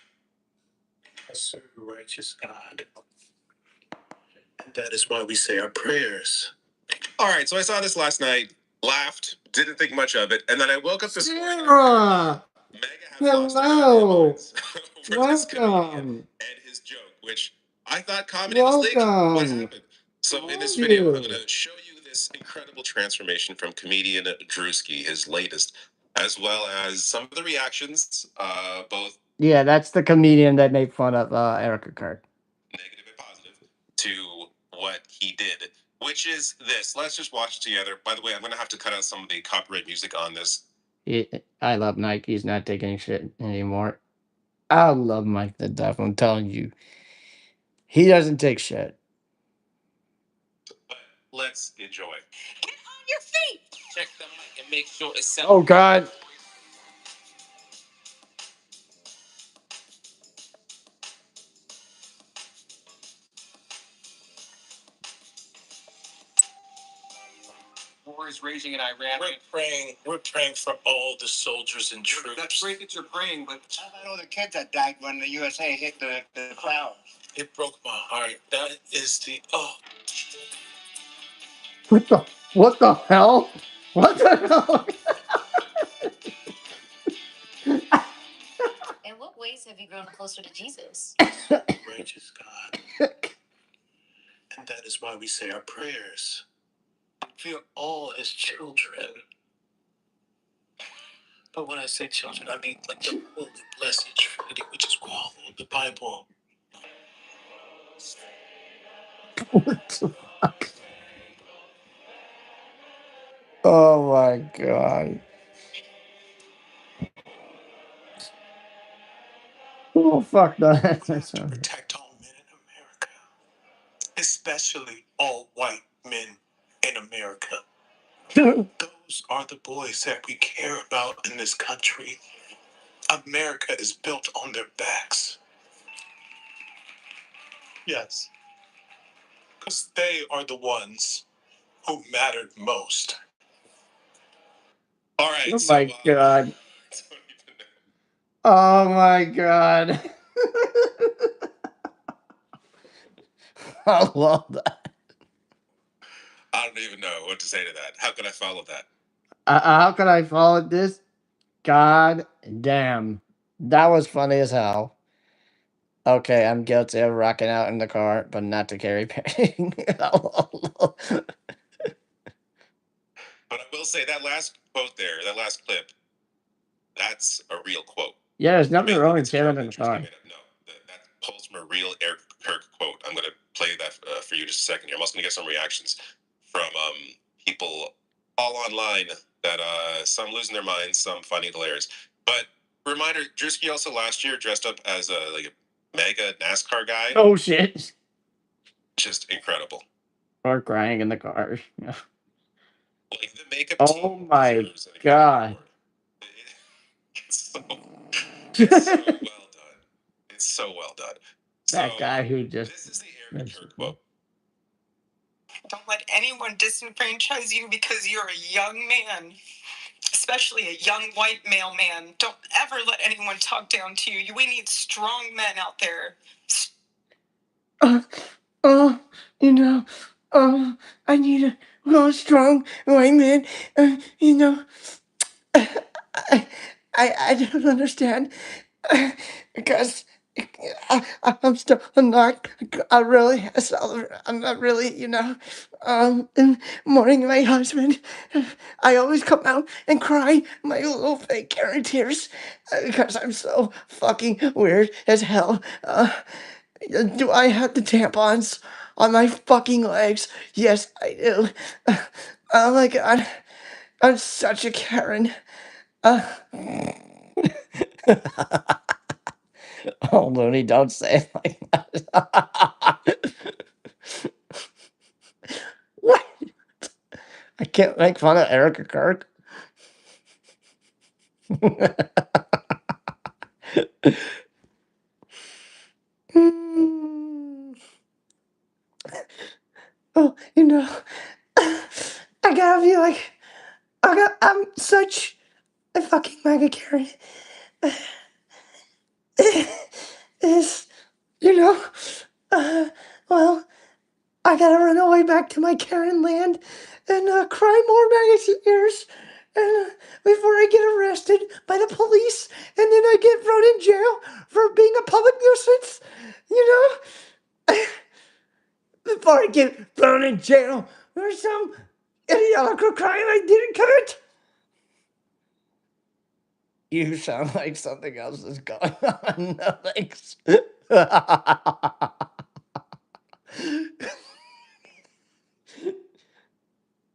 Speaker 2: Serve a righteous God. And that is why we say our prayers. All right, so I saw this last night, laughed, didn't think much of it, and then I woke up this morning.
Speaker 1: Sarah!
Speaker 2: Mega has lost her
Speaker 1: Hello!
Speaker 2: minds over this comedian
Speaker 1: Welcome!
Speaker 2: and his joke, which I thought comedy was legal. What
Speaker 1: Welcome!
Speaker 2: happened? So in this
Speaker 1: Love
Speaker 2: video, I'm
Speaker 1: you.
Speaker 2: going to show you this incredible transformation from comedian Drewski, his latest, as well as some of the reactions, both
Speaker 1: Yeah, that's the comedian that made fun of Erica Kirk.
Speaker 2: negative and positive, to what he did, which is this. Let's just watch it together. By the way, I'm going to have to cut out some of the copyright music on this.
Speaker 1: I love Nike. He's not taking shit anymore. I love Mike the Duff. I'm telling you. He doesn't take shit.
Speaker 2: But let's enjoy. Get on your feet. Check the mic and make sure it's
Speaker 1: Oh, God.
Speaker 2: War is raging in Iran. We're praying for all the soldiers and troops. That's great that you're praying, but
Speaker 3: How about all the kids that died when the USA hit the cloud?
Speaker 2: it broke my heart. That is the
Speaker 1: What the hell? What the hell?
Speaker 2: In what ways have you grown closer to Jesus? Righteous God. And that is why we say our prayers. We are all his children. But when I say children, I mean like the holy, blessed Trinity, which is called the Bible.
Speaker 1: What the fuck? Oh my God. Oh, fuck that.
Speaker 2: To protect all men in America, especially all white men in America. Those are the boys that we care about in this country. America is built on their backs. Yes. Because they are the ones who mattered most. All right.
Speaker 1: Oh my God. Oh my God. I love that.
Speaker 2: I don't even know what to say to that. How can I follow that?
Speaker 1: How can I follow this? God damn. That was funny as hell. Okay, I'm guilty of rocking out in the car, but not to carry pain.
Speaker 2: But I will say that last quote there, that last clip, that's a real quote.
Speaker 1: Yeah, there's
Speaker 2: You
Speaker 1: nothing
Speaker 2: may
Speaker 1: wrong
Speaker 2: think
Speaker 1: with
Speaker 2: it's a joke
Speaker 1: carrying in
Speaker 2: that
Speaker 1: the
Speaker 2: Drewski
Speaker 1: car.
Speaker 2: made up. No, that pulls from a real Eric Kirk quote. I'm going to play that for you just a second here. I'm also going to get some reactions from people all online that some losing their minds, some finding it hilarious. But reminder, Drewski also last year dressed up as a mega NASCAR guy.
Speaker 1: Oh shit!
Speaker 2: Just incredible.
Speaker 1: Or crying in the car.
Speaker 2: Like the makeup
Speaker 1: Oh
Speaker 2: team
Speaker 1: my
Speaker 2: deserves an
Speaker 1: god!
Speaker 2: award. It's so well done. It's so well done.
Speaker 1: That
Speaker 2: So
Speaker 1: guy who just
Speaker 2: this is the Aaron
Speaker 1: messaged
Speaker 2: Kirk
Speaker 1: me.
Speaker 2: quote. Don't let anyone disenfranchise you because you're a young man, especially a young white male man. Don't ever let anyone talk down to you. We need strong men out there.
Speaker 1: You know, I need a real strong white man. You know, I, I don't understand because I'm not, I'm not really, in mourning my husband. I always come out and cry my little fake Karen tears because I'm so fucking weird as hell. Do I have the tampons on my fucking legs? Yes, I do. Oh my god, I'm such a Karen. Uh, oh, Looney, don't say it like that. What? I can't make fun of Erica Kirk. Mm. Oh, I gotta be like, I'm such a fucking mega Karen. Is, you know, uh, well, I gotta run away back to my Karen land and cry more maggot ears and before I get arrested by the police and then I get thrown in jail for being a public nuisance, you know? Before I get thrown in jail for some idiotic crime I didn't commit. You sound like something else is going on. No thanks.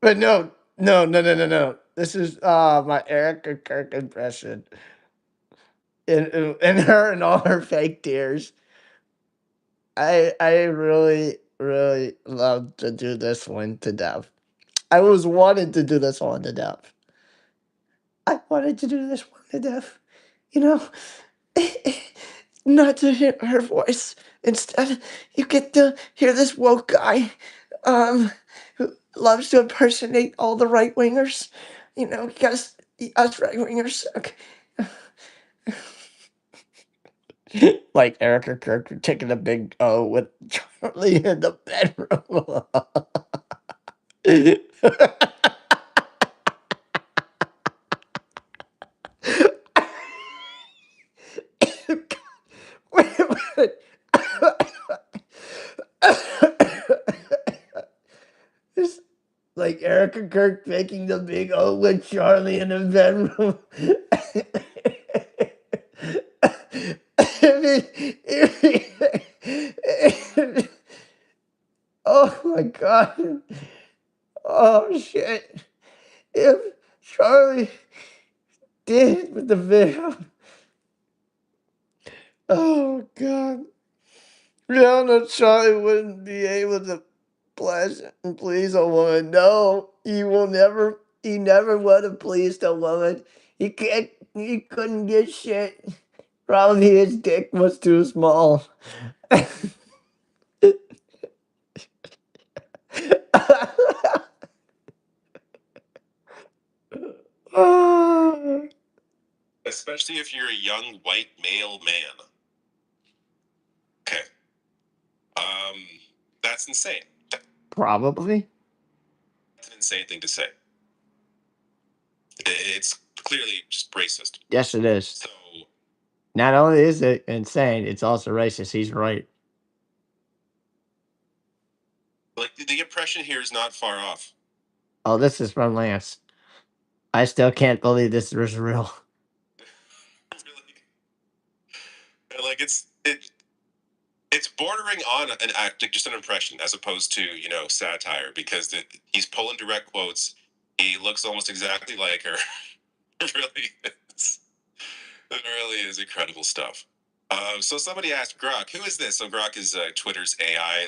Speaker 1: But no. This is my Erica Kirk impression. In her and all her fake tears. I really love to do this one to death. I was wanted to do this one to death. I wanted to do this one to death. You know, not to hear her voice. Instead, you get to hear this woke guy, who loves to impersonate all the right wingers. Because us right wingers suck. Like Erica Kirk taking a big O with Charlie in the bedroom. Wait, wait. It's like Erica Kirk taking the big O with Charlie in the bedroom. Oh my god. Oh shit. If Charlie did with the video. Oh god. Yeah, no, Charlie wouldn't be able to bless and please a woman. No, he never would have pleased a woman. He couldn't get shit. Probably his dick was too small.
Speaker 2: Especially if you're a young white male man. Okay. That's insane.
Speaker 1: Probably.
Speaker 2: That's an insane thing to say. It's clearly just racist.
Speaker 1: Yes, it is.
Speaker 2: So,
Speaker 1: Not only is it insane, it's also racist. He's right.
Speaker 2: like, the impression here is not far off.
Speaker 1: Oh, this is from Lance. I still can't believe this was real.
Speaker 2: Really, like it's It's bordering on an act, just an impression, as opposed to satire, because he's pulling direct quotes. He looks almost exactly like her. It really is. It really is incredible stuff. So somebody asked Grok, who is this? So Grok is Twitter's AI.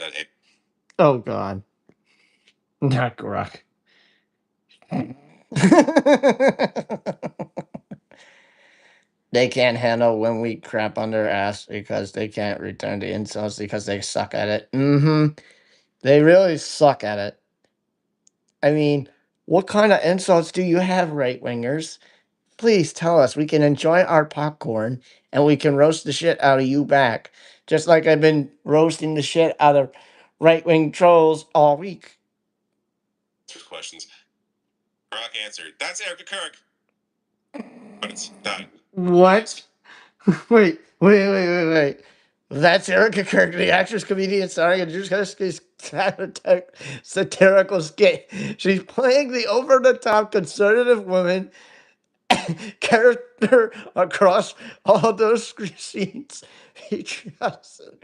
Speaker 1: Oh God, not Grok. They can't handle when we crap on their ass because they can't return the insults because they suck at it. They really suck at it. I mean, what kind of insults do you have, right wingers? Please tell us. We can enjoy our popcorn and we can roast the shit out of you back. Just like I've been roasting the shit out of right wing trolls all week.
Speaker 2: Questions. Grok answered, "That's Erica Kirk." But it's not.
Speaker 1: What? Wait. That's Erica Kirk, the actress, comedian, starring in Drew Husky's satirical skit. She's playing the over-the-top conservative woman character across all those scenes. Patriotism,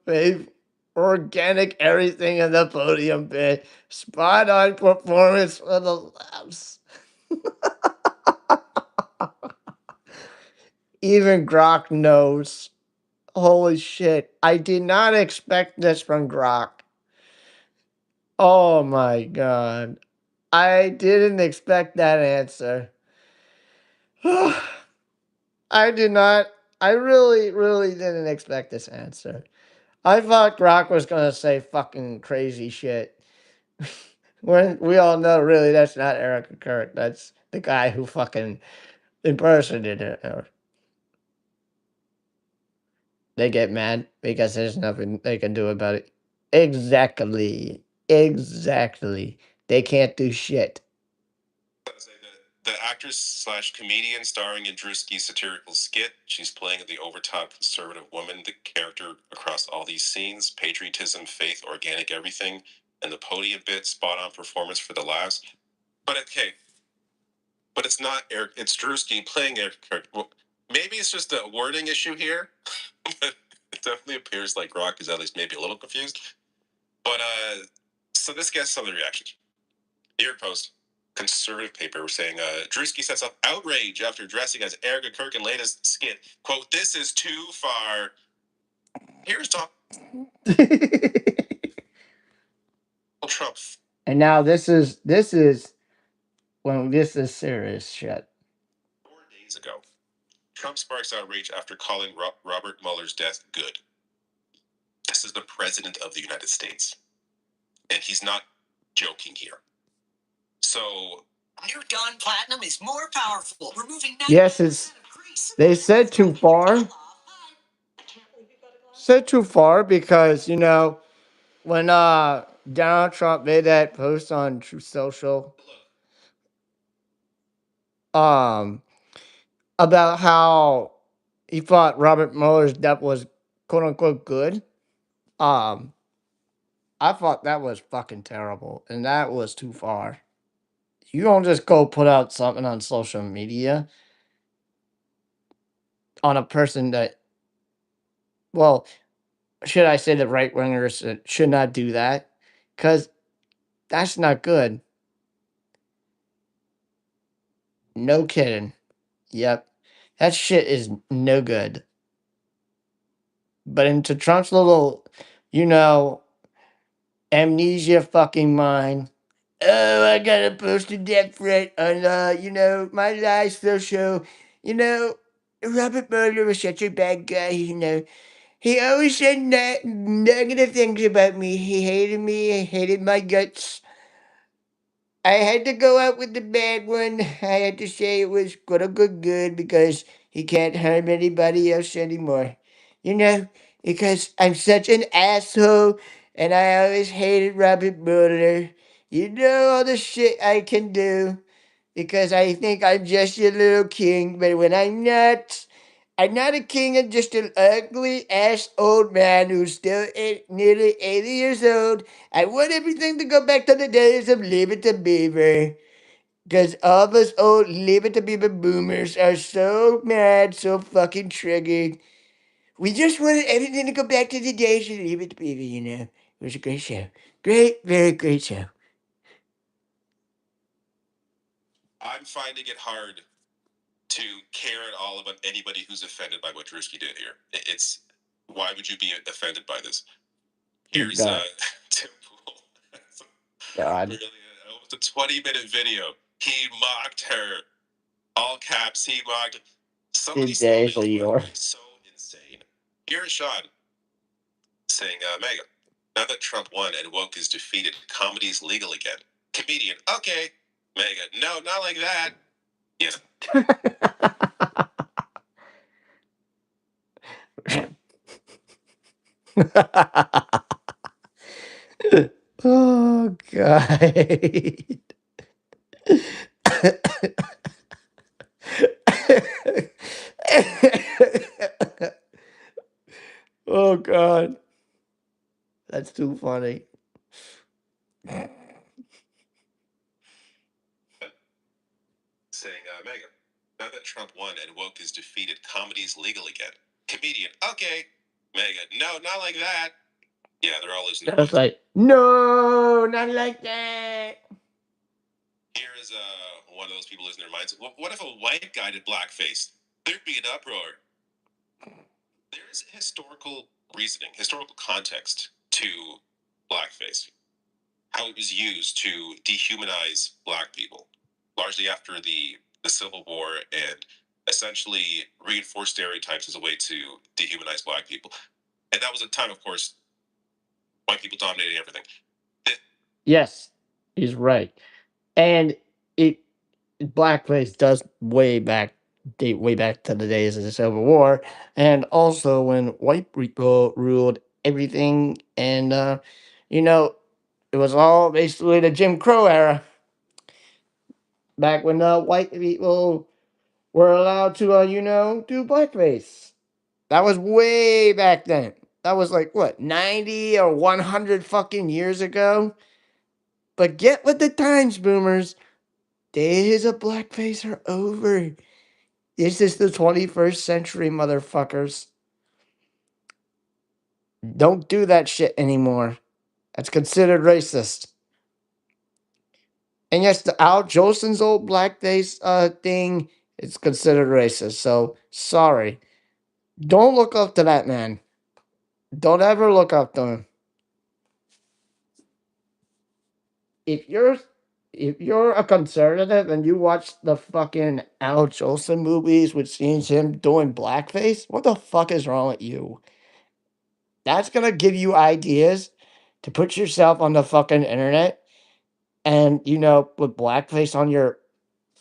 Speaker 1: faith, organic, everything in the podium bit. Spot on performance for the laughs. Even Grok knows. Holy shit. I did not expect this from Grok. Oh my god. I didn't expect that answer. I did not. I really didn't expect this answer. I thought Grok was gonna say fucking crazy shit. When we all know, really, that's not Erica Kirk. That's the guy who fucking impersonated her. They get mad because there's nothing they can do about it. Exactly. Exactly. They can't do shit.
Speaker 2: The actress slash comedian starring in Drewski's satirical skit. She's playing the overtop conservative woman, the character across all these scenes. Patriotism, faith, organic everything. And the podium bit, spot on performance for the laughs. But okay. But it's not Eric, it's Drewski playing Eric Kirk. Well, maybe it's just a wording issue here. But it definitely appears like Rock is at least maybe a little confused. But so this gets some of the reactions. New York Post, conservative paper, were saying Drewski sets up outrage after dressing as Erica Kirk in latest skit. Quote, "This is too far." Here's Donald Trump.
Speaker 1: And now this is when this is serious shit.
Speaker 2: 4 days ago, Trump sparks outrage after calling Robert Mueller's death good. This is the president of the United States, and he's not joking here. So,
Speaker 3: New Dawn Platinum is more powerful, removing
Speaker 1: Yes, it's. They said too far. Said too far because when Donald Trump made that post on True Social, um, about how he thought Robert Mueller's death was quote unquote good. Um, I thought that was fucking terrible, and that was too far. You don't just go put out something on social media on a person that, well, should I say the right wingers should not do that? Because that's not good. No kidding. Yep. That shit is no good. But into Trump's little, you know, amnesia fucking mind. Oh, I got a post a death threat on, my live social. You know, Robert Mueller was such a bad guy, He always said negative things about me. He hated me. He hated my guts. I had to go out with the bad one. I had to say it was quote unquote good because he can't harm anybody else anymore. You know, because I'm such an asshole and I always hated Robert Mueller. You know all the shit I can do because I think I'm just a little king, but when I'm not a king, I'm just an ugly ass old man who's still nearly 80 years old. I want everything to go back to the days of Leave It to Beaver. Because all of us old Leave It to Beaver boomers are so mad, so fucking triggered. We just wanted everything to go back to the days of Leave It to Beaver, you know. It was a great show. Great, very great show.
Speaker 2: I'm finding it hard to care at all about anybody who's offended by what Drewski did here. It's why would you be offended by this? Here's Tim Pool.
Speaker 1: God.
Speaker 2: Really, almost a 20-minute video. He mocked her. All caps. He mocked. Some of these
Speaker 1: Days of
Speaker 2: thumbnails
Speaker 1: yore.
Speaker 2: are so insane. Here's Sean saying, Mega, now that Trump won and woke is defeated, comedy's legal again. Comedian, okay. Mega, no, not like that. Yes.
Speaker 1: Oh God. Oh God. That's too funny.
Speaker 2: Saying, Mega, now that Trump won and woke is defeated, comedy's legal again. Comedian, okay. Mega, no, not like that. Yeah, they're all losing their
Speaker 1: I was
Speaker 2: minds.
Speaker 1: like, no, not like that.
Speaker 2: Here is one of those people losing their minds. What if a white guy did blackface? There'd be an uproar. There is historical reasoning, historical context to blackface, how it was used to dehumanize black people, largely after the Civil War, and essentially reinforce stereotypes as a way to dehumanize black people. And that was a time, of course, white people dominating everything.
Speaker 1: Yes, he's right. And it blackface does date way back to the days of the Civil War, and also when white people ruled everything, and you know, it was all basically the Jim Crow era. Back when white people were allowed to, do blackface. That was way back then. That was like what, 90 or 100 fucking years ago. But get with the times, boomers. Days of blackface are over. This is the 21st century, motherfuckers. Don't do that shit anymore. That's considered racist. And yes, the Al Jolson's old blackface thing is considered racist. So sorry. Don't look up to that man. Don't ever look up to him. If you're if you're a conservative and you watch the fucking Al Jolson movies, which seems him doing blackface, what the fuck is wrong with you? That's gonna give you ideas to put yourself on the fucking internet and put blackface on your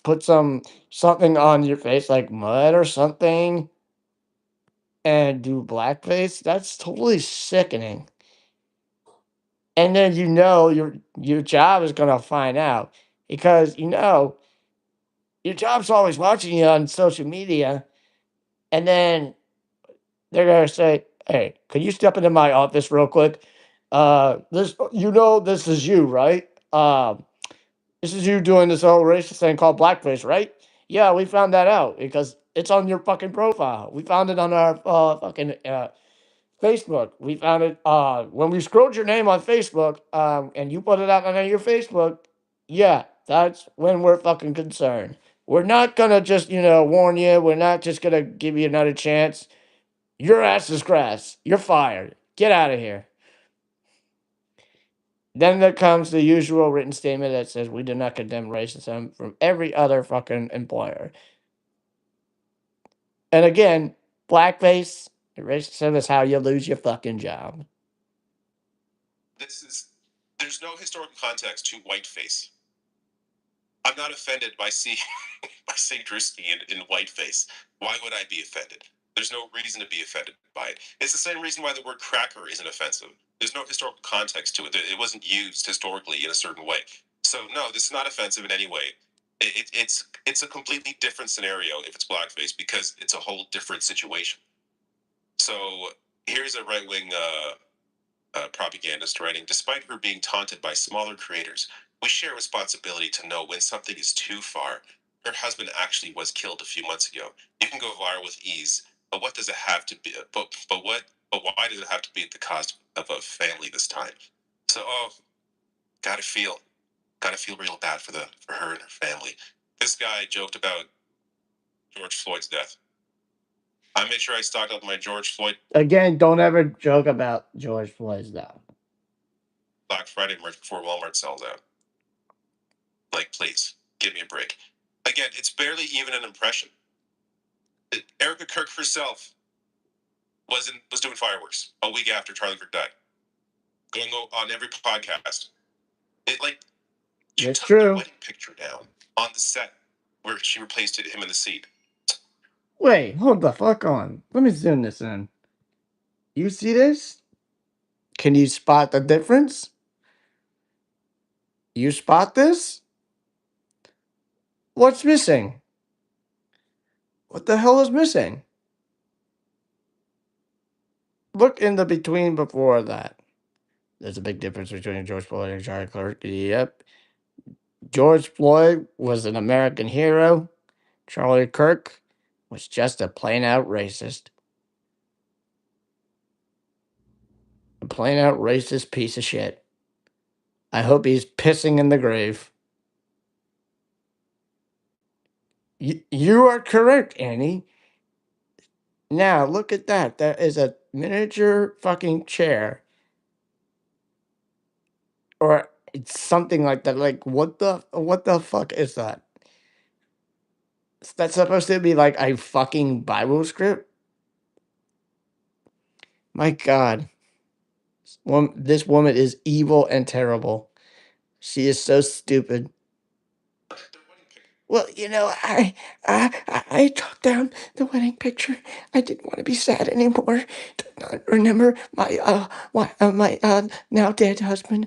Speaker 1: put something on your face like mud or something and do blackface. That's totally sickening. And then your job is gonna find out because your job's always watching you on social media, and then they're gonna say, "Hey, could you step into my office real quick? This is you, right? This is you doing this whole racist thing called blackface, right? Yeah, we found that out because it's on your fucking profile. We found it on our fucking Facebook. We found it when we scrolled your name on Facebook, and you put it out on your Facebook. Yeah, that's when we're fucking concerned. We're not gonna just warn you. We're not just gonna give you another chance. Your ass is grass. You're fired. Get out of here." Then there comes the usual written statement that says we do not condemn racism from every other fucking employer. And again, blackface, racism is how you lose your fucking job.
Speaker 2: There's no historical context to whiteface. I'm not offended by seeing Drewski in whiteface. Why would I be offended? There's no reason to be offended by it. It's the same reason why the word cracker isn't offensive. There's no historical context to it. It wasn't used historically in a certain way. So no, this is not offensive in any way. It's a completely different scenario if it's blackface because it's a whole different situation. So here's a right wing propagandist writing, despite her being taunted by smaller creators, we share responsibility to know when something is too far. Her husband actually was killed a few months ago. You can go viral with ease, But what does it have to be? But what? But why does it have to be at the cost of a family this time? So, gotta feel, gotta feel real bad for her and her family. This guy joked about George Floyd's death. I made sure I stocked up my George Floyd
Speaker 1: Again, don't ever joke about George Floyd's death.
Speaker 2: Black Friday merch before Walmart sells out. Like, please, give me a break. Again, it's barely even an impression. Erica Kirk herself was doing fireworks a week after Charlie Kirk died, going on every podcast. It like you
Speaker 1: It's
Speaker 2: took the
Speaker 1: true.
Speaker 2: wedding picture down on the set where she replaced him in the seat.
Speaker 1: Wait, hold the fuck on. Let me zoom this in. You see this? Can you spot the difference? You spot this? What's missing? What the hell is missing? Look in the between before that. There's a big difference between George Floyd and Charlie Kirk. Yep. George Floyd was an American hero. Charlie Kirk was just a plain out racist. A plain out racist piece of shit. I hope he's pissing in the grave. You are correct, Annie. Now, look at that. That is a miniature fucking chair. Or it's something like that. Like, what the fuck is that? That's supposed to be like a fucking Bible script? My God. This woman is evil and terrible. She is so stupid. Well, I took down the wedding picture. I didn't want to be sad anymore. Did not remember my now dead husband,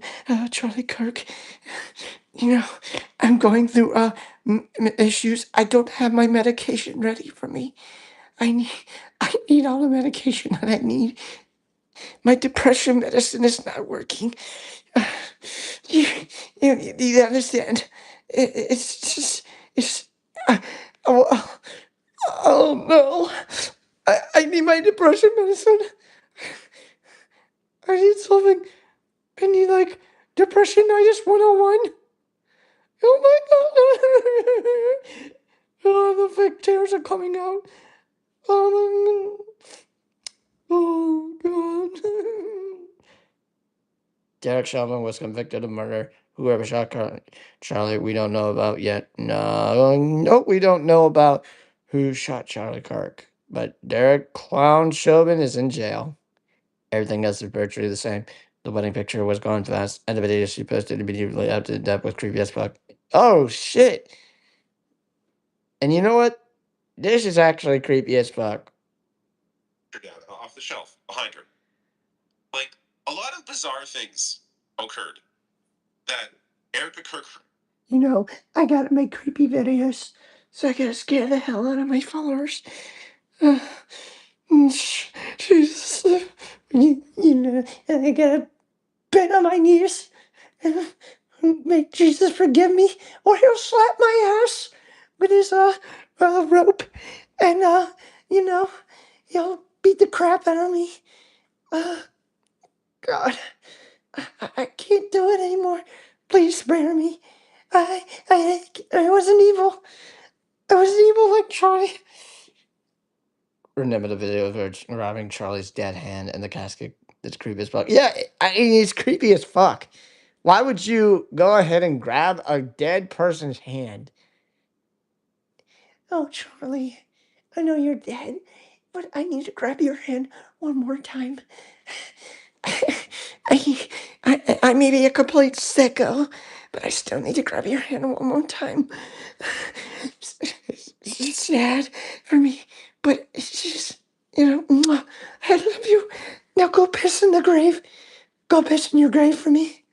Speaker 1: Charlie Kirk. I'm going through issues. I don't have my medication ready for me. I need I need all the medication that I need. My depression medicine is not working. You, you understand? It's just, it's, oh, oh no. I need my depression medicine. I need something. I need like depressionitis 101. Oh my god. Oh, the fake tears are coming out. Oh, oh god. Derek Chauvin was convicted of murder. Whoever shot Charlie, we don't know about yet. No, we don't know about who shot Charlie Kirk. But Derek Clown Chauvin is in jail. Everything else is virtually the same. The wedding picture was gone fast, and the video she posted immediately after the death was creepy as fuck. Oh shit! And you know what? This is actually creepy as fuck.
Speaker 2: Down off the shelf behind her. Like, a lot of bizarre things occurred that Erica Kirk.
Speaker 1: I gotta make creepy videos, so I gotta scare the hell out of my followers. Jesus, I gotta bend on my knees and make Jesus forgive me, or he'll slap my ass with his rope, and you know, he'll beat the crap out of me. God, I can't do it anymore. Please spare me. I wasn't evil. I wasn't evil like Charlie. Remember the video of her grabbing Charlie's dead hand in the casket? It's creepy as fuck. Yeah, it's creepy as fuck. Why would you go ahead and grab a dead person's hand? Oh, Charlie, I know you're dead, but I need to grab your hand one more time. I may be a complete sicko, but I still need to grab your hand one more time. It's sad for me, but it's just, I love you. Now go piss in the grave. Go piss in your grave for me.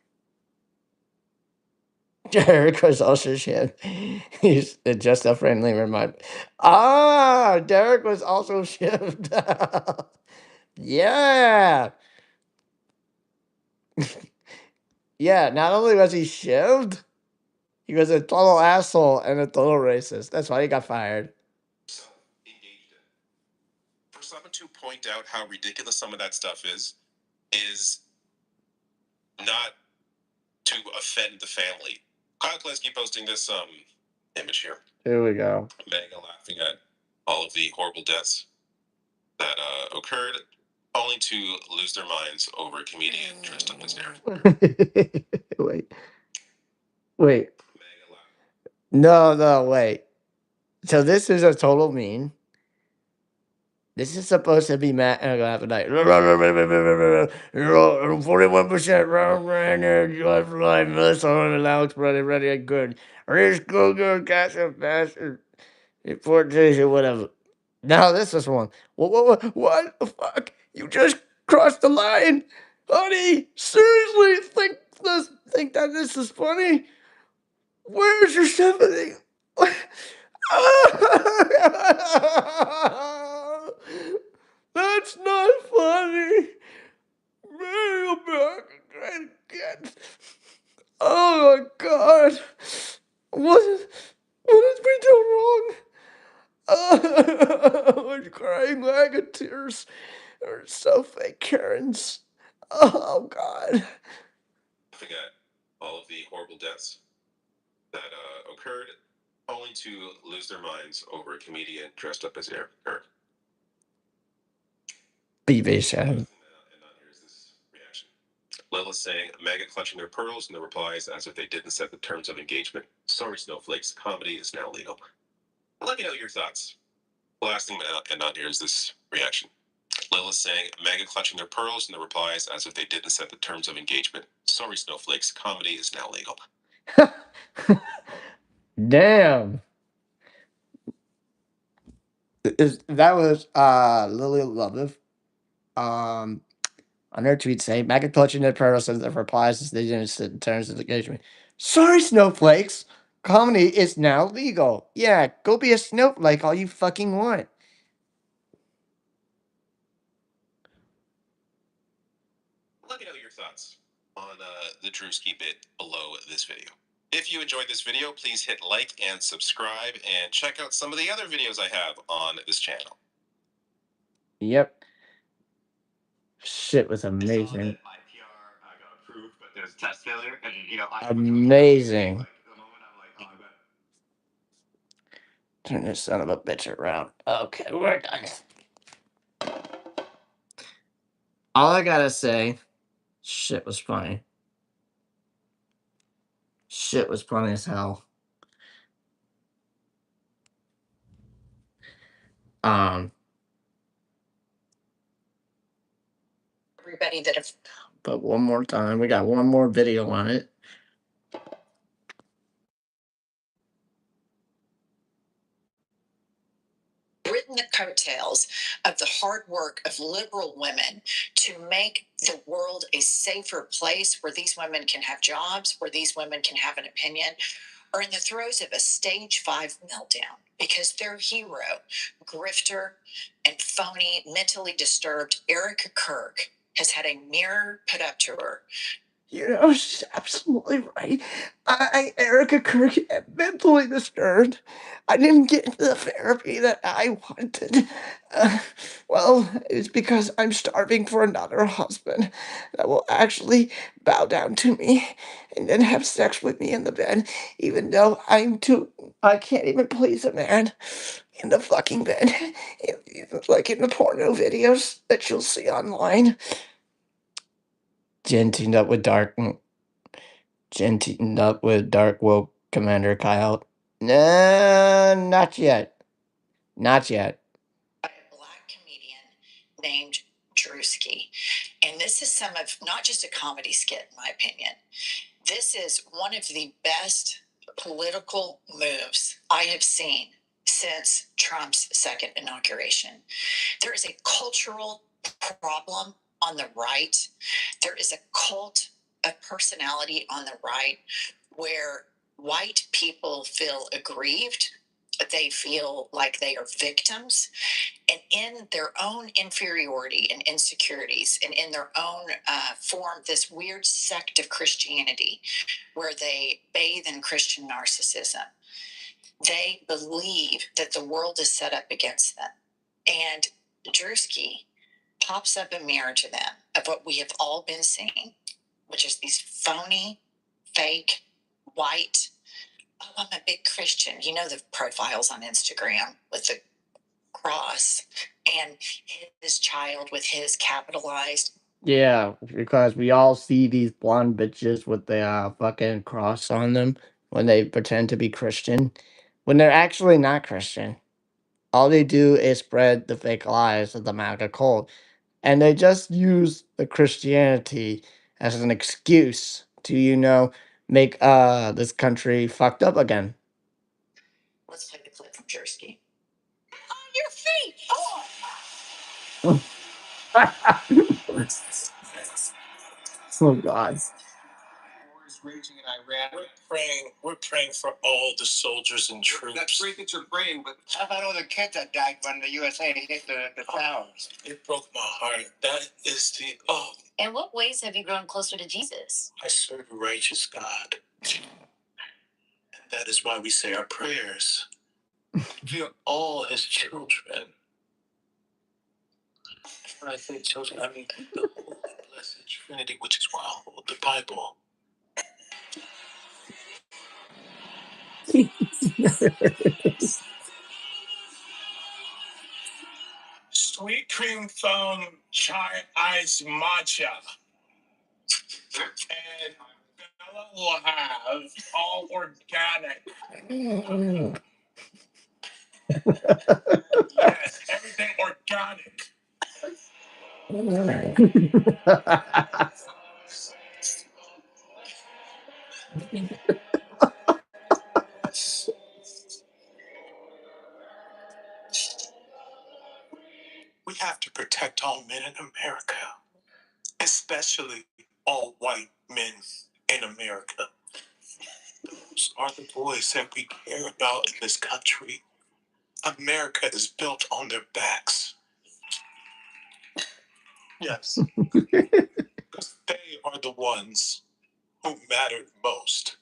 Speaker 1: Derek was also shit. He's just a friendly reminder. Ah, Derek was also shit. Yeah. Yeah, not only was he shivved, he was a total asshole and a total racist. That's why he got fired.
Speaker 2: to point out how ridiculous some of that stuff is not to offend the family. Kyle Kleski posting this image here.
Speaker 1: Here we go.
Speaker 2: Mega laughing at all of the horrible deaths that occurred, only to lose their minds over a comedian dressed up as Aaron.
Speaker 1: Wait. Wait.
Speaker 2: Mega laugh.
Speaker 1: No, wait. So this is a total meme. This is supposed to be Matt and half a night. 41% wrong, left line, Melissa and Alex, ready, good. Risk, go, cash, faster. Importation, whatever. Now this is one. What the fuck? You just crossed the line, honey. Seriously, think that this is funny? Where's your sympathy? That's not funny. Bring back again. Oh my god. What did we do wrong? I was crying like a tears. They're so fake Karens. Oh god.
Speaker 2: Forget all of the horrible deaths that occurred, only to lose their minds over a comedian dressed up as Aaron.
Speaker 1: BB show.
Speaker 2: And here's this reaction. Lilith saying, Mega clutching their pearls, and the replies as if they didn't set the terms of engagement. Sorry, snowflakes. Comedy is now legal. Let me know your thoughts. The last thing, and on here is this reaction. Lilith saying, Mega clutching their pearls, and the replies as if they didn't set the terms of engagement. Sorry, snowflakes. Comedy is now legal.
Speaker 1: Damn. That was Lily Love. On her tweet saying, Mega clutching their pearls and the replies as they didn't set the terms of engagement. Sorry, snowflakes. Comedy is now legal. Yeah, go be a snowflake all you fucking want.
Speaker 2: Let me know your thoughts on the Drewski bit below this video. If you enjoyed this video, please hit like and subscribe, and check out some of the other videos I have on this channel.
Speaker 1: Yep. Shit was amazing.
Speaker 3: I saw that my PR got approved, but there's test failure, and
Speaker 1: Amazing.
Speaker 3: Like, the moment I'm like, oh, I bet.
Speaker 1: Turn this son of a bitch around. Okay, we're done. All I gotta say, shit was funny. Shit was funny as hell. Everybody that have. But one more time, we got one more video on it. Written the coattails of the hard work of liberal women to make the world a safer place where these women can have jobs, where these women can have an opinion, are in the throes of a stage 5 meltdown because their hero, grifter, and phony, mentally disturbed Erica Kirk has had a mirror put up to her. You know, she's absolutely right. Erica Kirk, am mentally disturbed. I didn't get the therapy that I wanted. Well, it's because I'm starving for another husband that will actually bow down to me and then have sex with me in the bed, even though I can't even please a man in the fucking bed, like in the porno videos that you'll see online. Jen teamed up with Dark Woke Commander Kyle. No, not yet. Not yet. By a black comedian named Drewski. And this is some of, not just a comedy skit, in my opinion. This is one of the best political moves I have seen since Trump's second inauguration. There is a cultural problem on the right. There is a cult of personality on the right where white people feel aggrieved. They feel like they are victims. And in their own inferiority and insecurities, and in their own form, this weird sect of Christianity where they bathe in Christian narcissism, they believe that the world is set up against them. And
Speaker 2: Drewski pops up a mirror to them of what we have all been seeing, which is these phony, fake, white. Oh, I'm a big Christian. You know the profiles on Instagram with the cross and his child with his capitalized.
Speaker 1: Yeah, because we all see these blonde bitches with the fucking cross on them when they pretend to be Christian, when they're actually not Christian. All they do is spread the fake lies of the MAGA cult, and they just use the Christianity as an excuse to, make this country fucked up again.
Speaker 2: Let's take a clip from Jersey. On your feet!
Speaker 1: Oh God.
Speaker 2: Wars raging in Iran. We're praying for all the soldiers and troops. That's great that you're praying, but
Speaker 3: How about all the kids that died when the USA hit the towers?
Speaker 2: it broke my heart. That is the In what ways have you grown closer to Jesus? I serve a righteous God. And that is why we say our prayers. We are all his children. When I say children, I mean the Holy Blessed Trinity, which is why I hold the Bible. Sweet cream foam chai ice matcha. And Bella will have all organic. Yes, everything organic. We have to protect all men in America, especially all white men in America. Those are the boys that we care about in this country. America is built on their backs. Yes. Because they are the ones who mattered most.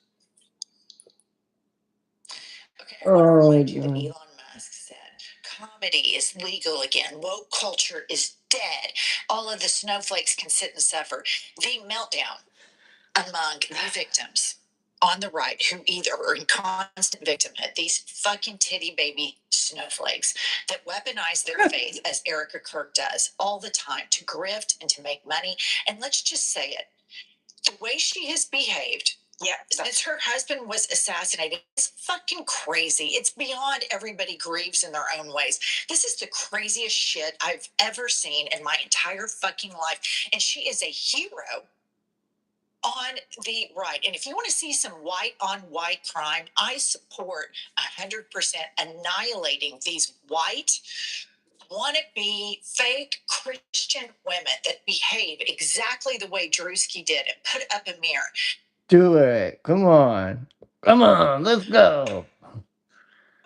Speaker 2: Okay, I want to remind you that Elon Musk said comedy is legal again. Woke culture is dead. All of the snowflakes can sit and suffer. The meltdown among the victims on the right who either are in constant victimhood, these fucking titty baby snowflakes that weaponize their faith as Erica Kirk does all the time to grift and to make money. And let's just say it, the way she has behaved, yeah, since her husband was assassinated, is fucking crazy. It's beyond everybody grieves in their own ways. This is the craziest shit I've ever seen in my entire fucking life. And she is a hero on the right. And if you want to see some white on white crime, I support 100% annihilating these white wannabe fake Christian women that behave exactly the way Drewski did and put up a mirror.
Speaker 1: Do it. Come on. Come on. Let's go.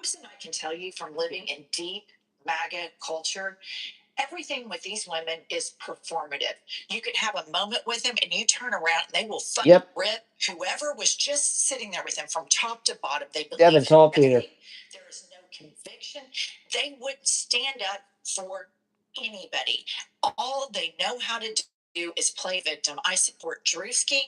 Speaker 2: I can tell you from living in deep MAGA culture, everything with these women is performative. You could have a moment with them and you turn around and they will fucking rip whoever was just sitting there with them from top to bottom. They believe
Speaker 1: Devin Saltpeter.
Speaker 2: there is no conviction. They wouldn't stand up for anybody. All they know how to do is play victim. I support Drewski.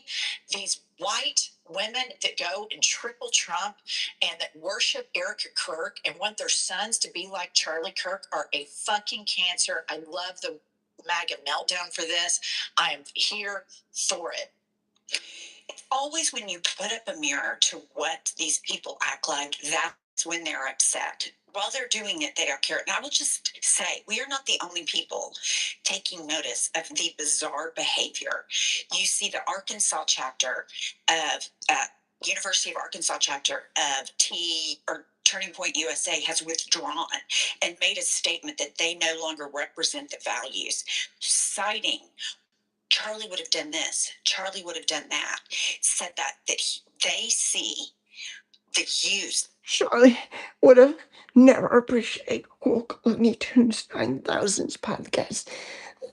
Speaker 2: These white women that go and triple Trump and that worship Erica Kirk and want their sons to be like Charlie Kirk are a fucking cancer. I love the MAGA meltdown for this. I am here for it. It's always when you put up a mirror to what these people act like, that's when they're upset. While they're doing it, they don't care. And I will just say, we are not the only people taking notice of the bizarre behavior. You see the Arkansas chapter of University of Arkansas chapter of Turning Point USA has withdrawn and made a statement that they no longer represent the values, citing Charlie would have done this, Charlie would have done that, said that they see the use.
Speaker 1: Charlie would have never appreciated Woke Looney Tunes 9000's podcast.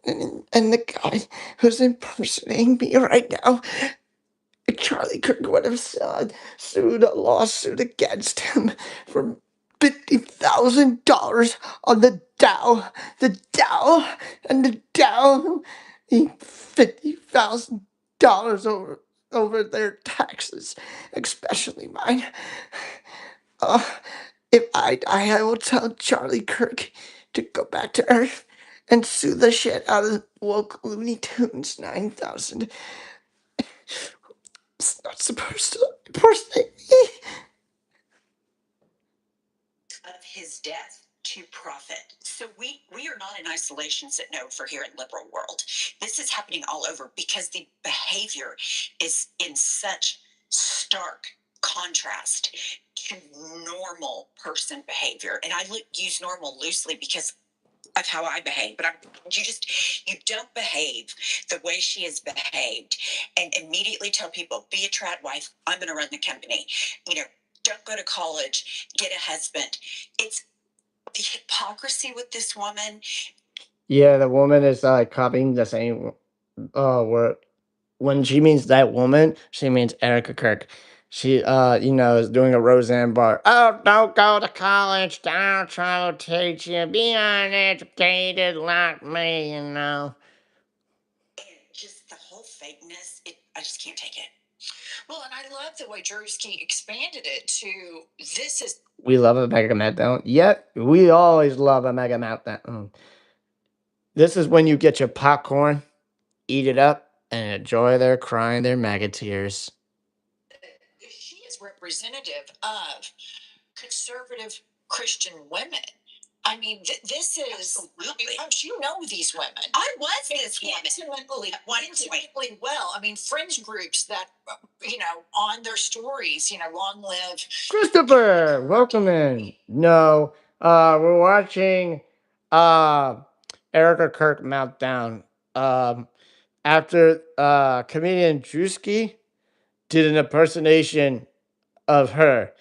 Speaker 1: And the guy who's impersonating me right now, Charlie Kirk would have sued a lawsuit against him for $50,000 on the Dow, and the Dow. $50,000 over their taxes, especially mine. Uh, if I die, I will tell Charlie Kirk to go back to Earth and sue the shit out of woke Looney Tunes 9000. It's not supposed to impersonate me.
Speaker 2: Of his death to profit. So we are not in isolation, sit no for here in liberal world. This is happening all over because the behavior is in such stark contrast to normal person behavior. And I use normal loosely because of how I behave, but you don't behave the way she has behaved and immediately tell people, be a trad wife, I'm gonna run the company. You know, don't go to college, get a husband. It's the hypocrisy with this woman.
Speaker 1: Yeah, the woman is copying the same word. When she means that woman, she means Erica Kirk. She is doing a Roseanne Barr. Oh, don't go to college. Don't try to teach you. Be uneducated like me.
Speaker 2: And just the whole fakeness, I just can't take it. Well, and I love the way Drewski expanded it to this is.
Speaker 1: We love a mega meltdown. Yep, we always love a mega meltdown. This is when you get your popcorn, eat it up, and enjoy their crying their mega tears.
Speaker 2: She is representative of conservative Christian women. I mean, this is absolutely. You know these women. I was this woman intimately, intimately well. I mean, fringe groups that on their stories, long live
Speaker 1: Christopher, welcome in. No, we're watching Erica Kirk meltdown. After comedian Drewski did an impersonation of her,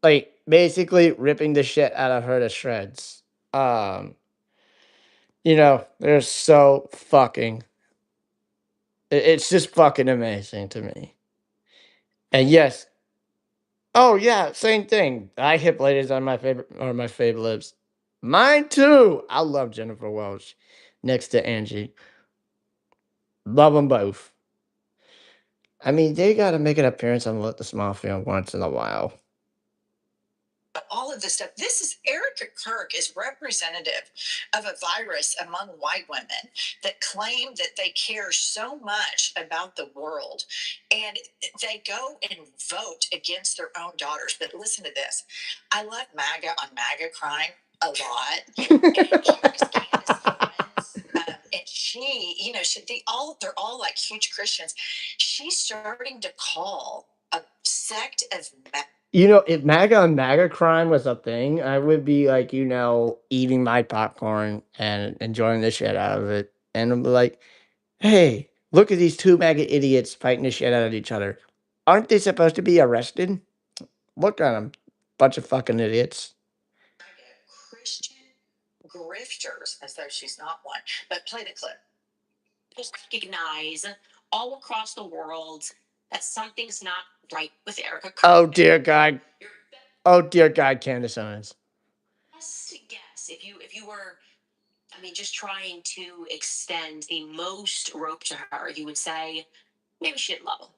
Speaker 1: like basically ripping the shit out of her to shreds. Um, they're so fucking. It's just fucking amazing to me. And yes, oh yeah, same thing. I hip ladies on my favorite or my fave lips. Mine too. I love Jennifer Welch next to Angie. Love them both. I mean, they got to make an appearance on Let the Small Film once in a while.
Speaker 2: all of this stuff. This is Erica Kirk is representative of a virus among white women that claim that they care so much about the world and they go and vote against their own daughters. But listen to this. I love MAGA on MAGA crime a lot. And they're all like huge Christians. She's starting to call a sect of
Speaker 1: If MAGA on MAGA crime was a thing, I would be like, eating my popcorn and enjoying the shit out of it. And I'm like, hey, look at these two MAGA idiots fighting the shit out of each other. Aren't they supposed to be arrested? Look at them. Bunch of fucking idiots.
Speaker 2: Christian grifters, as though she's not one. But play the clip. Just recognize all across the world that something's not right with Erica Kirk.
Speaker 1: Oh, dear God. Oh, dear God, Candace Owens.
Speaker 2: Best guess if you were, I mean, just trying to extend the most rope to her, you would say maybe she didn't love him.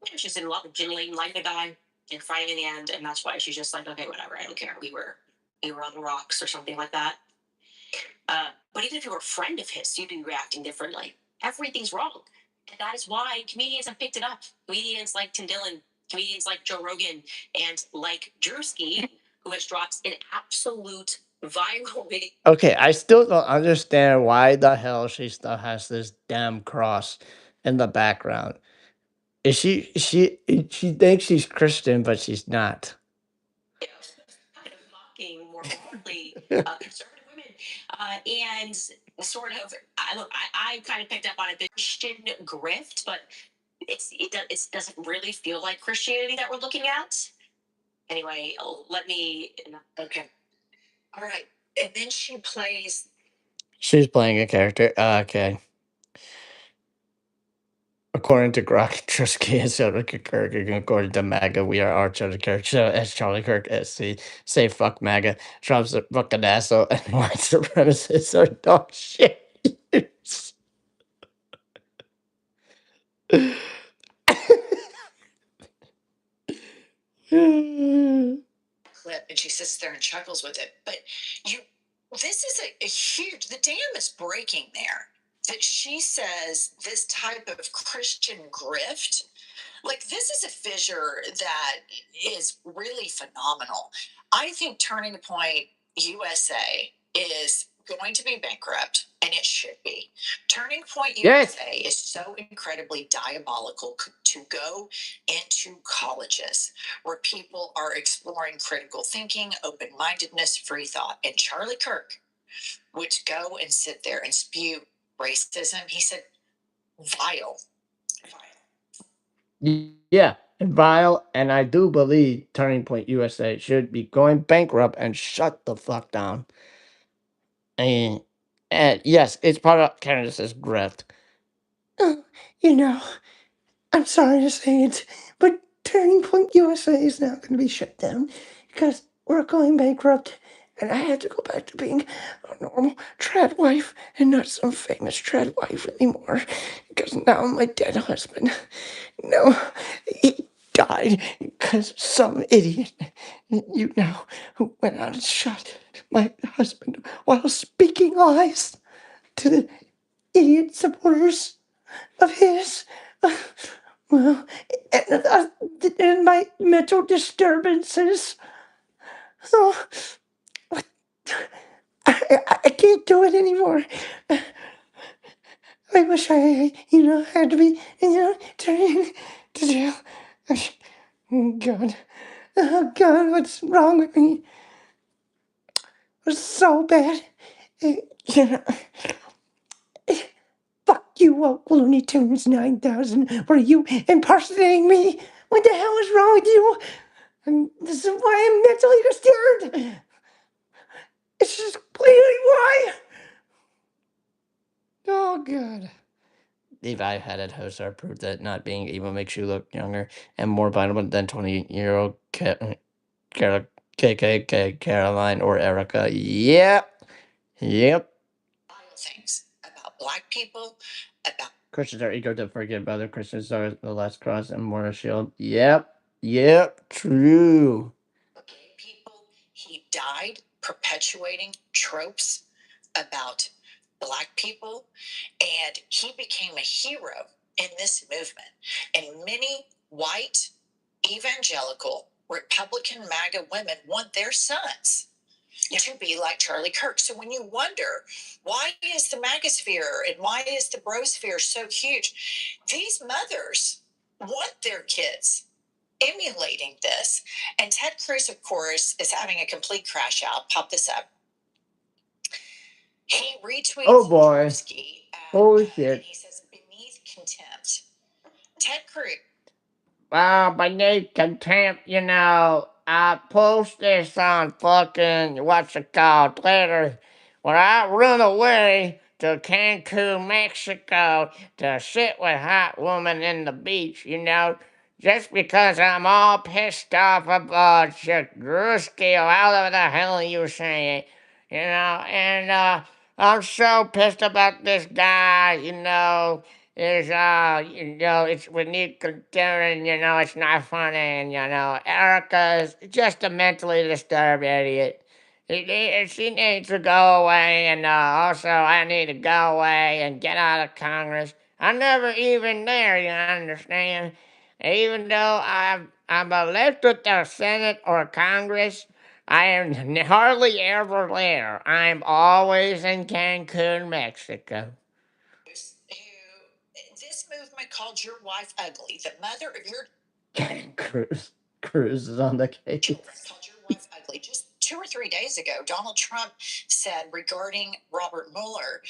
Speaker 2: Maybe she's in love with genuinely like the guy and fighting in the end, and that's why she's just like, okay, whatever, I don't care. We were on the rocks or something like that. But even if you were a friend of his, you'd be reacting differently. Everything's wrong. And that is why comedians have picked it up. Comedians like Tim Dillon, comedians like Joe Rogan, and like Drewski, who has dropped an absolute viral video.
Speaker 1: Okay, I still don't understand why the hell she still has this damn cross in the background. Is she thinks she's Christian, but she's not.
Speaker 2: Kind of mocking more broadly conservative women, and sort of. I kind of picked up on it, the Christian grift, but it doesn't really feel like Christianity that we're looking at. Anyway, let me. Okay, all right, and then she plays.
Speaker 1: She's playing a character. Okay. According to Grok, Trusky is Charlie Kirk. According to MAGA, we are our Charlie Kirk. So as Charlie Kirk SC, say fuck MAGA. Trump's a fucking asshole and white supremacists are dog shit.
Speaker 2: Clip and she sits there and chuckles with it. But you, this is a huge, the dam is breaking there. That she says this type of Christian grift, like this is a fissure that is really phenomenal. I think Turning Point USA is going to be bankrupt, and it should be. Turning Point
Speaker 1: Yes.
Speaker 2: USA is so incredibly diabolical to go into colleges where people are exploring critical thinking, open mindedness, free thought. And Charlie Kirk would go and sit there and spew racism. He said, vile.
Speaker 1: Yeah, and vile, and I do believe Turning Point USA should be going bankrupt and shut the fuck down. And, and yes, it's part of Candace's grift. You know, I'm sorry to say it, but Turning Point USA is now going to be shut down because we're going bankrupt, and I had to go back to being a normal trad wife and not some famous trad wife anymore. Because now my dead husband, no, he died because some idiot, you know, who went out and shot my husband while speaking lies to the idiot supporters of his. Well, and my mental disturbances. Oh, what? I can't do it anymore. I wish I, had to be, turning to jail. Oh, God. Oh, God, what's wrong with me? It's so bad. You know, fuck you, woke Looney Tunes 9000. Were you impersonating me? What the hell is wrong with you? And this is why I'm mentally disturbed. It's just clearly why. Oh, God. The evaluated hosts are proof that not being able makes you look younger and more vibrant than 20-year-old Caroline or Erica. Yep. Yep. Things about black people, about Christians are eager to forgive other Christians are the last cross and more a shield. Yep. Yep. True. Gay people, he died perpetuating tropes about black people, and he became a hero in this movement. And many white evangelical Republican MAGA women want their sons to be like Charlie Kirk. So when you wonder, why is the magosphere and why is the brosphere so huge? These mothers want their kids emulating this. And Ted Cruz, of course, is having a complete crash out. Pop this up. He retweets. Oh boy. Holy shit. And he says, beneath contempt. Ted Cruz. Well, beneath contempt, I post this on fucking, what's it called, Twitter. When I run away to Cancun, Mexico to sit with hot woman in the beach, just because I'm all pissed off about Chagruski or however the hell you say it, and I'm so pissed about this guy, is it's we need considering, it's not funny, and Erica is just a mentally disturbed idiot. She needs to go away, and also I need to go away and get out of Congress. I'm never even there, you understand? Even though I'm elected to Senate or Congress, I am hardly ever there. I'm always in Cancun, Mexico. This movement called your wife ugly. The mother of your Cruz is on the case. Called your wife ugly. Just 2 or 3 days ago, Donald Trump said regarding Robert Mueller,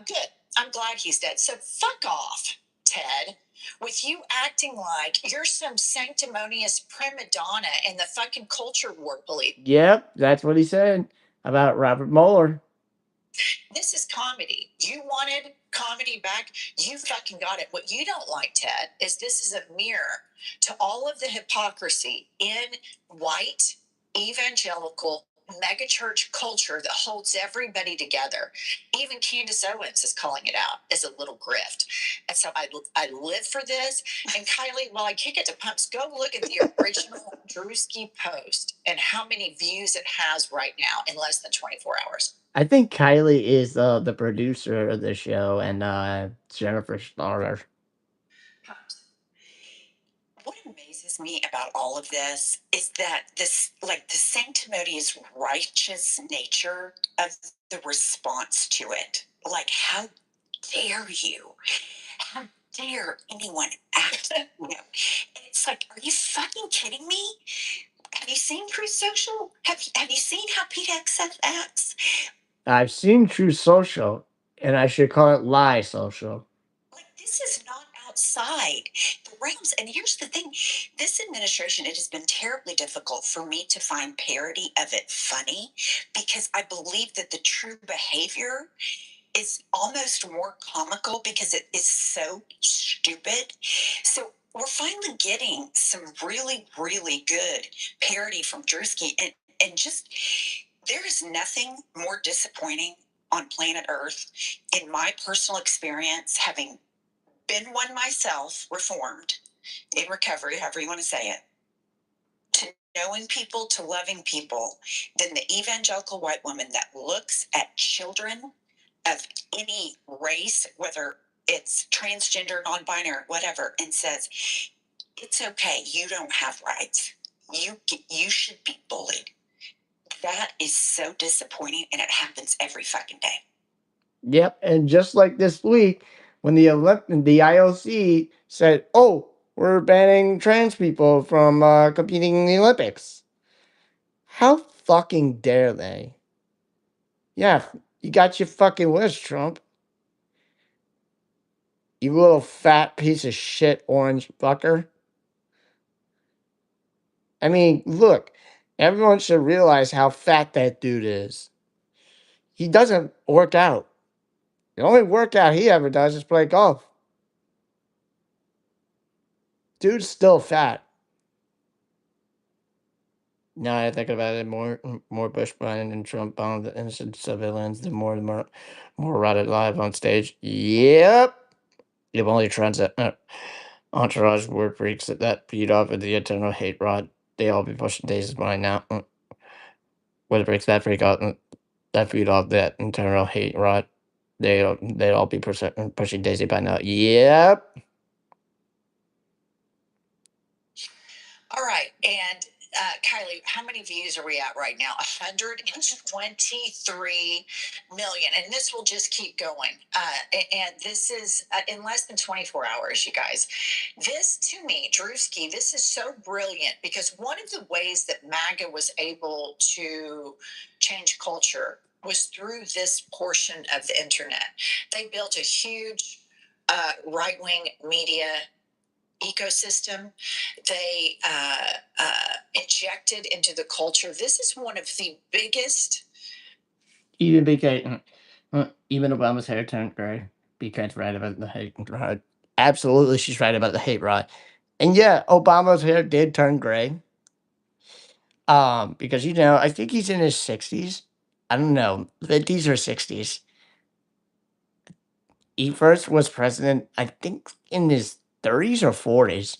Speaker 1: good. I'm glad he's dead. So fuck off, Ted. With you acting like you're some sanctimonious prima donna in the fucking culture war belief. Yep, that's what he said about Robert Mueller. This is comedy. You wanted
Speaker 2: comedy back. You fucking got it. What you don't like, Ted, is this is a mirror to all of the hypocrisy in white evangelical megachurch culture that holds everybody together. Even Candace Owens is calling it out as a little grift. And so I live for this. And Kylie, while I kick it to pumps, go look at the original Drewski post and how many views it has right now in less than 24 hours. I think Kylie is the producer of the show and Jennifer Starter. What amazes me about all of this is that this, like the sanctimonious righteous nature of the response to it. Like, how dare you? How dare anyone act? It's like, are you fucking kidding me? Have you seen Truth Social? Have you seen how PXF acts? I've seen True Social, and I should call it Lie Social. Like, this is not outside the realms. And here's the thing, this administration, it has been terribly difficult for me to find parody of it funny because I believe that the true behavior is almost more comical because it is so stupid. So we're finally getting some really, really good parody from Drewski. And just, there is nothing more disappointing on planet Earth, in my personal experience, having been one myself, reformed, in recovery, however you want to say it, to knowing people, to loving people, than the evangelical white woman that looks at children of any race, whether it's transgender, non-binary, whatever, and says, it's okay, you don't have rights. You should be bullied. That is so disappointing, and it happens every fucking day. Yep, and just like this week, when the IOC said, "Oh, we're banning trans people from competing in the Olympics," how fucking dare they? Yeah, you got your fucking wish, Trump. You little fat piece of shit, orange fucker. I mean, look, everyone should realize how fat that dude is. He doesn't work out. The only workout he ever does is play golf. Dude's still fat. Now I think about it, more Bush Biden and Trump bombed the innocent civilians, the more rotted live on stage. Yep. If only entourage word freaks that feed off of the eternal hate rod, they all be pushing Daisy's mind now. Word freaks that freak out that feed off that internal hate rod, they all be pushing Daisy by now. Yep. All right, and Kylie, how many views are we at right now? 123 million, and this will just keep going. And this is in less than 24 hours, you guys. This, to me, Drewski, this is so brilliant because one of the ways that MAGA was able to change culture was through this portion of the internet. They built a huge right-wing media ecosystem. They injected into the culture. This is one of the biggest. Even BK, even Obama's hair turned gray. BK's right about the hate rod. Absolutely, she's right about the hate rod. And yeah, Obama's hair did turn gray. Because I think he's in his 60s. I don't know, 50s or 60s. He first was president, I think, in his 30s or 40s.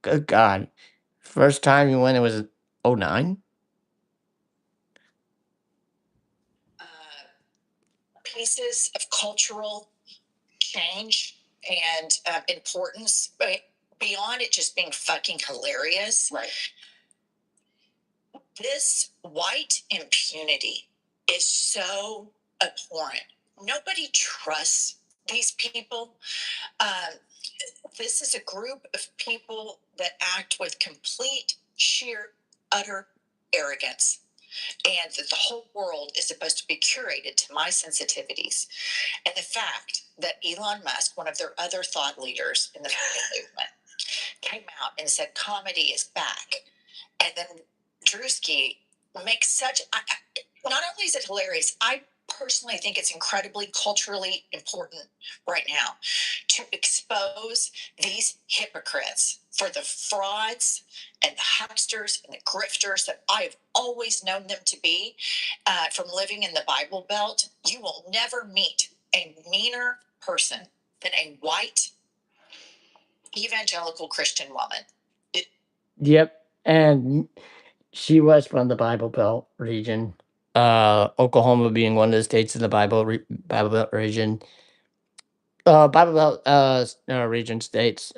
Speaker 2: Good God. First time he went, it was 09. Pieces of cultural change and importance, but beyond it just being fucking hilarious. Right. This white impunity is so abhorrent. Nobody trusts these people. Um, this is a group of people that act with complete, sheer, utter arrogance. And that the whole world is supposed to be curated to my sensitivities. And the fact that Elon Musk, one of their other thought leaders in the movement, came out and said comedy is back. And then Drewski makes not only is it hilarious, I personally think it's incredibly culturally important right now to expose these hypocrites for the frauds and the hucksters and the grifters that I have always known them to be. From living in the Bible Belt, you will never meet a meaner person than a white evangelical Christian woman.
Speaker 1: Yep, and she was from the Bible Belt region. Oklahoma being one of the states in the Bible Belt region. Bible Belt region states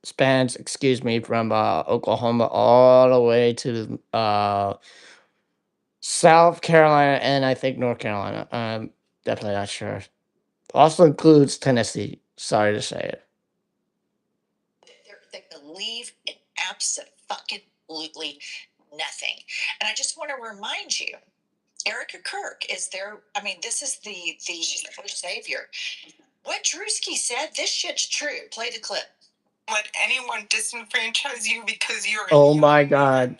Speaker 1: spans, excuse me, from Oklahoma all the way to South Carolina and I think North Carolina. Definitely not sure. Also includes Tennessee. Sorry to say it.
Speaker 2: They believe in absolutely nothing. And I just want to remind you, Erica Kirk is there. I mean, this is the first savior. What Drewski said, this shit's true. Play the clip. Let anyone disenfranchise you because you're a
Speaker 1: Oh
Speaker 2: young
Speaker 1: my
Speaker 2: man,
Speaker 1: God.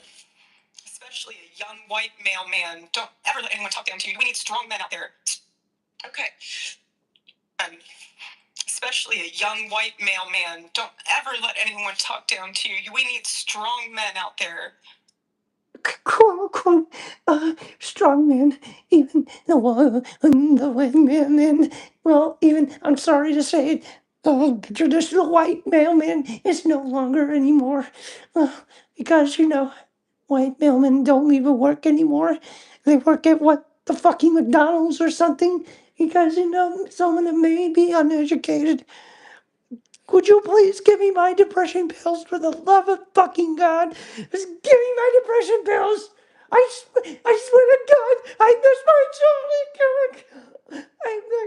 Speaker 2: especially a young white male man. Don't ever let anyone talk down to you. We need strong men out there. Okay. Um, Especially a young white male man. Don't ever let anyone talk down to you. We need strong men out there.
Speaker 1: Quote unquote, strong man, even the white man, and well, even I'm sorry to say it, the traditional white mailman is no longer anymore, because white mailmen don't even work anymore. They work at what the fucking McDonald's or something because some of them may be uneducated. Could you please give me my depression pills for the love of fucking God? Just give me my depression pills. I swear to God, I miss my Charlie Kirk.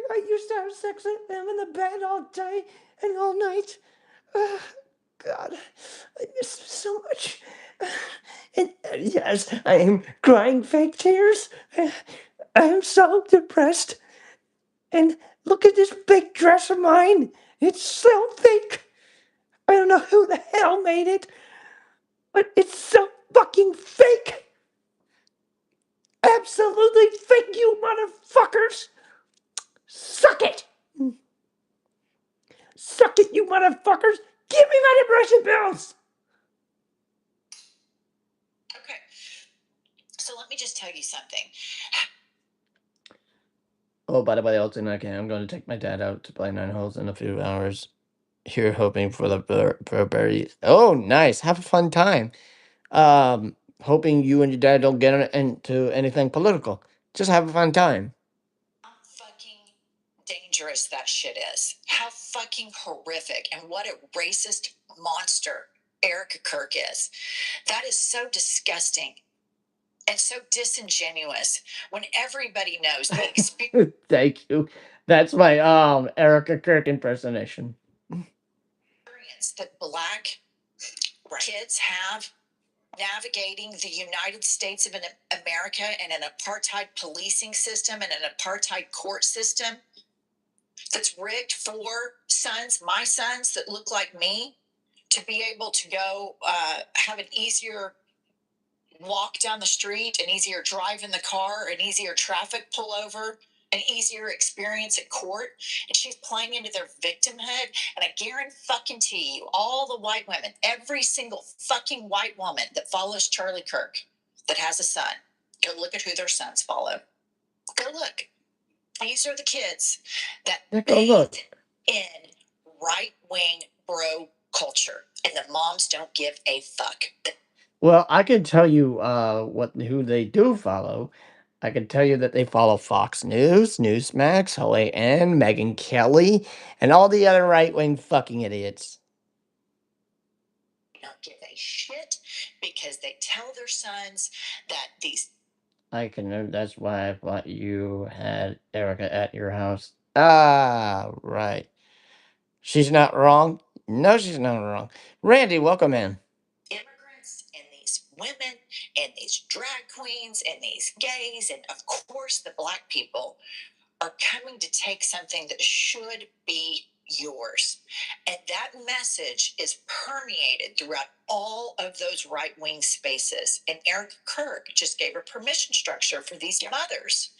Speaker 1: I used to have sex with him in the bed all day and all night. God, I miss him so much. And yes, I am crying fake tears. I am so depressed. And look at this big dress of mine. It's so fake. I don't know who the hell made it, but it's so fucking fake. Absolutely fake, you motherfuckers. Suck it. Suck it, you motherfuckers. Give me my depression pills.
Speaker 2: Okay. So let me just tell you something. Oh, by the way, LT9K, I'm going to take my dad out to play nine holes in a few hours. Here, hoping for the berries. Oh, nice. Have a fun time. Hoping you and your dad don't get into anything political. Just have a fun time. How fucking dangerous that shit is. How fucking horrific and what a racist monster Erica Kirk is. That is so disgusting and so disingenuous when everybody knows the experience. Thank you. That's my Erica Kirk impersonation. That black kids have navigating the United States of America and an apartheid policing system and an apartheid court system that's rigged for sons, my sons that look like me, to be able to go have an easier walk down the street, an easier drive in the car, an easier traffic pullover, an easier experience at court. And she's playing into their victimhood. And I guarantee you, all the white women, every single fucking white woman that follows Charlie Kirk that has a son, go look at who their sons follow. Go look. These are the kids that bathe in right wing bro culture. And the moms don't give a fuck. Well, I can tell you who they do follow. I can tell you that they follow Fox News, Newsmax, OAN, Megyn Kelly, and all the other right-wing fucking idiots. They don't give a shit because they tell their sons that these. I can know that's why I thought you had Erica at your house. Ah, right. She's not wrong. No, she's not wrong. Randy, welcome in. Immigrants and these women and these drag queens and these gays and of course the black people are coming to take something that should be yours. And that message is permeated throughout all of those right wing spaces. And Eric Kirk just gave a permission structure for these mothers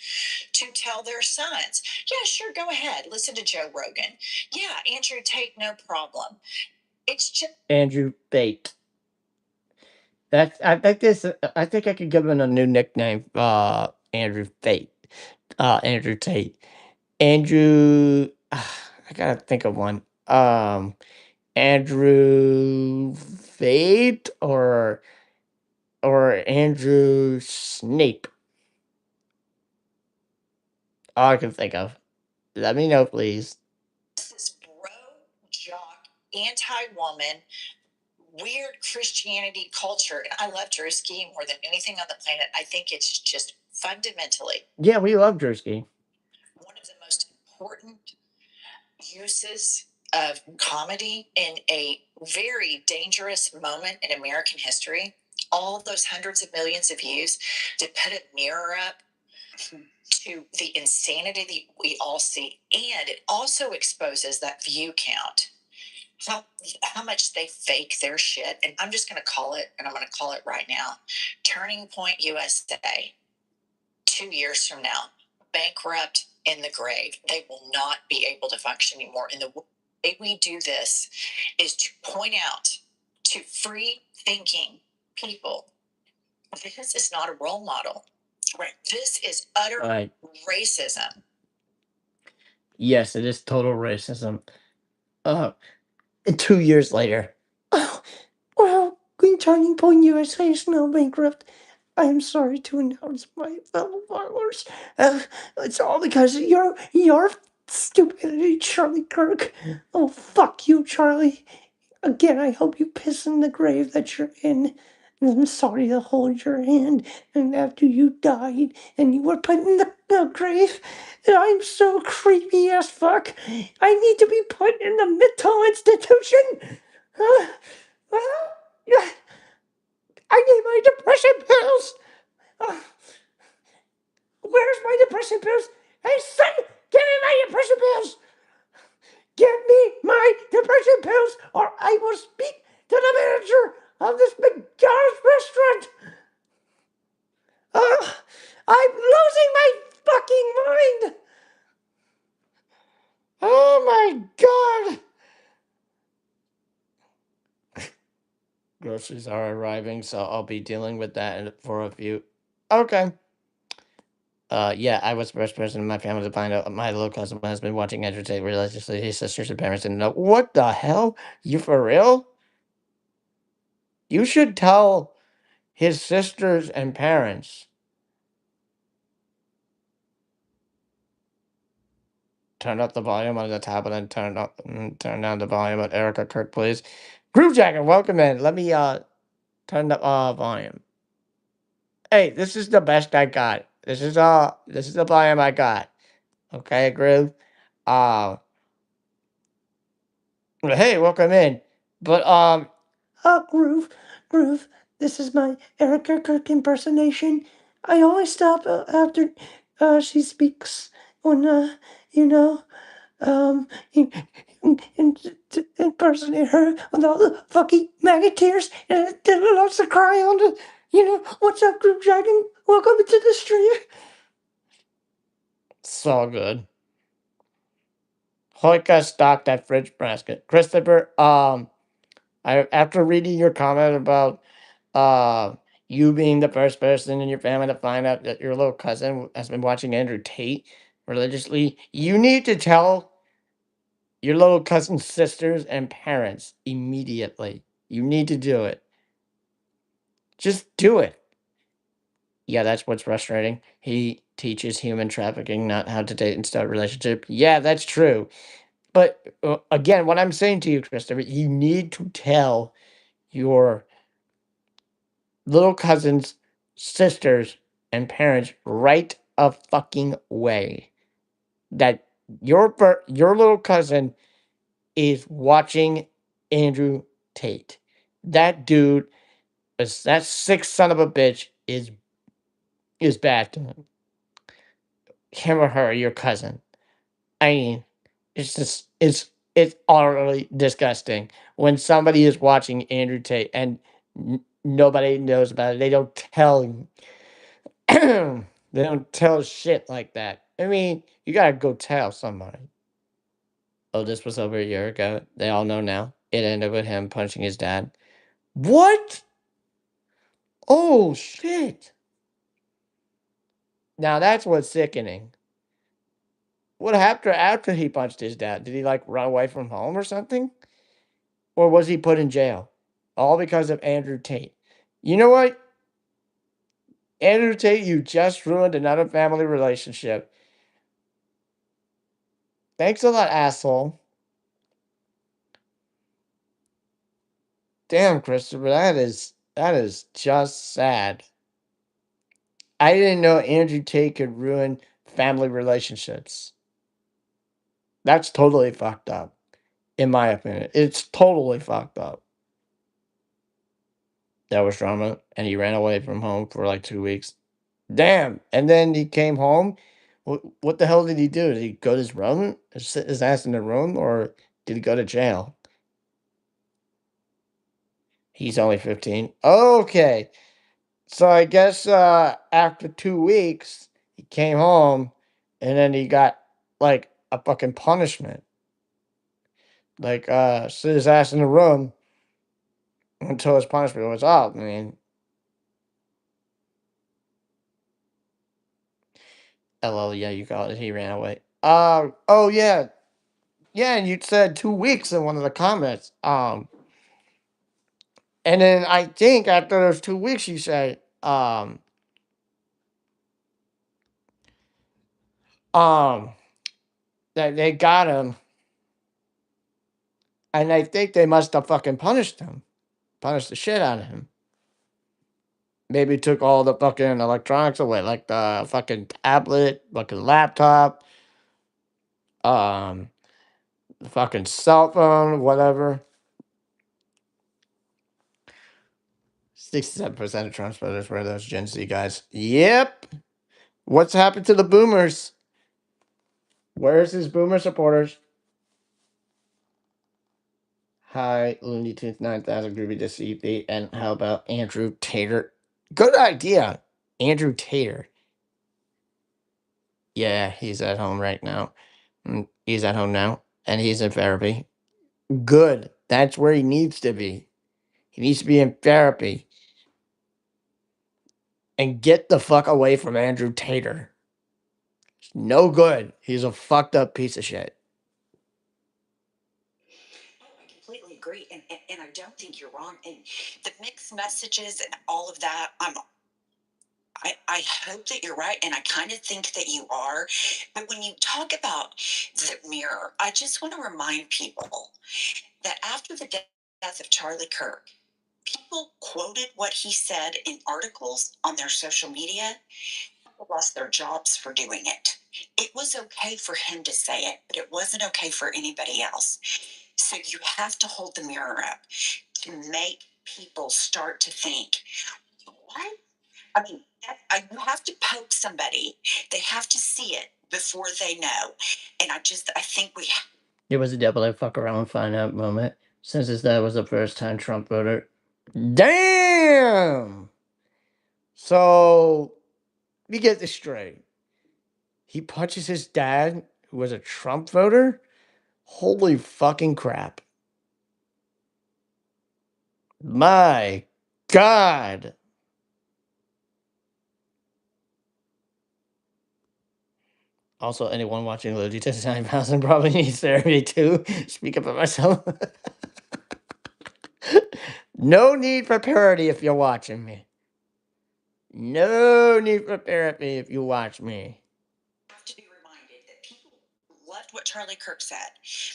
Speaker 2: to tell their sons, yeah, sure, go ahead, listen to Joe Rogan. Yeah, Andrew Tate, no problem. It's just
Speaker 1: Andrew Tate. That's I think this I think I could give him a new nickname. Andrew Tate. Andrew Tate. Andrew. I gotta think of one. Andrew Fate or Andrew Snape. All I can think of. Let me know, please.
Speaker 2: this bro jock, anti woman, weird Christianity culture. And I love Drewski more than anything on the planet. I think it's just fundamentally
Speaker 1: Yeah, we love Drewski.
Speaker 2: one of the most important uses of comedy in a very dangerous moment in American history. All those hundreds of millions of views to put a mirror up to the insanity that we all see. And it also exposes that view count, how much they fake their shit. And I'm just going to call it, and I'm going to call it right now, Turning Point USA, 2 years from now, bankrupt in the grave. They will not be able to function anymore. And the way we do this is to point out to free thinking people, this is not a role model. Right. This is utter racism.
Speaker 1: Yes, it is total racism. Uh, and 2 years later. Oh, well, Green Turning Point USA is now bankrupt. I am sorry to announce, my fellow followers. It's all because of your stupidity, Charlie Kirk. Oh, fuck you, Charlie. Again, I hope you piss in the grave that you're in. And I'm sorry to hold your hand. And after you died and you were put in the grave, and I'm so creepy as fuck. I need to be put in the mental institution. I need my depression pills. Uh, where's my depression pills? Hey, son, give me my depression pills. Give me my depression pills, or I will speak to the manager of this McDonald's restaurant. I'm losing my fucking mind. Oh my god. Groceries are arriving, so I'll be dealing with that for a few. Okay. Yeah, I was the first person in my family to find out my little cousin has been watching Andrew Tate religiously. His sisters and parents didn't know. What the hell? You for real? You should tell his sisters and parents. Turn up the volume on the tablet and turn down the volume of Erica Kirk, please. Groove Jacket, welcome in. Let me turn the volume. Hey, this is the best I got. This is the volume I got. Okay, Groove. Uh hey, welcome in. But Groove, Groove, this is my Erica Kirk impersonation. I always stop after she speaks when you know um in, to impersonate her with all the fucking maggoteers and it loves to cry on the what's up, Groove Dragon? Welcome to the stream. So good. Hoika stocked that fridge basket. Christopher, I after reading your comment about uh you being the first person in your family to find out that your little cousin has been watching Andrew Tate religiously, you need to tell your little cousin's sisters and parents immediately. You need to do it. Just do it. Yeah, that's what's frustrating. He teaches human trafficking, not how to date and start a relationship. Yeah, that's true. But again, what I'm saying to you, Christopher, you need to tell your little cousins, sisters, and parents right a fucking way that your little cousin is watching Andrew Tate. That dude that sick son of a bitch is bad to him. Him or her, your cousin. I mean, it's just it's It's utterly disgusting when somebody is watching Andrew Tate and nobody knows about it. They don't tell they don't tell shit like that. I mean, you gotta go tell somebody. Oh, this was over a year ago. They all know now. It ended with him punching his dad. What? Oh shit. Now that's what's sickening. What happened after he punched his dad? Did he like run away from home or something? Or was he put in jail? All because of Andrew Tate. You know what? Andrew Tate, you just ruined another family relationship. Thanks a lot, asshole. Damn, Christopher, that is just sad. I didn't know Andrew Tate could ruin family relationships. That's totally fucked up, in my opinion. It's totally fucked up. That was drama, and he ran away from home for like 2 weeks. Damn. And then he came home. What the hell did he do? Did he go to his room? Sit his ass in the room? Or did he go to jail? He's only 15. Okay. So I guess after 2 weeks, he came home and then he got like a fucking punishment. Like sit his ass in the room until his punishment was up. I mean, LL, yeah, you got it. He ran away. Oh yeah. Yeah, and you said 2 weeks in one of the comments. And then I think after those 2 weeks, you said, um, that they got him, and I think they must have fucking punished him, punished the shit out of him. Maybe took all the fucking electronics away, like the fucking tablet, fucking laptop, um, the fucking cell phone, whatever. 67% of Trump's voters were those Gen Z guys. Yep. What's happened to the boomers? Where's his boomer supporters? Hi, Looney Tunes 9000 Groovy this evening. And how about Andrew Tater? Good idea. Andrew Tater. Yeah, he's at home right now. He's at home now. And he's in therapy. Good. That's where he needs to be. He needs to be in therapy. And get the fuck away from Andrew Tater. No good. He's a fucked up piece of shit.
Speaker 4: I completely agree, and I don't think you're wrong. And the mixed messages and all of that, I hope that you're right, and I kind of think that you are. But when you talk about the mirror, I just want to remind people that after the death of Charlie Kirk, people quoted what he said in articles on their social media. People lost their jobs for doing it. It was okay for him to say it, but it wasn't okay for anybody else. So you have to hold the mirror up to make people start to think, what? I mean, you have to poke somebody. They have to see it before they know. And I think we have.
Speaker 1: It was a double fuck around and find out moment. Since his dad was the first time Trump voter. Damn! So, we get this straight. He punches his dad, who was a Trump voter? Holy fucking crap. My God. Also, anyone watching Lodi to 9,000 probably needs therapy too. Speak up for myself. No need for parody if you're watching me. No need for therapy if you watch me.
Speaker 4: Have to be reminded that people loved what Charlie Kirk said,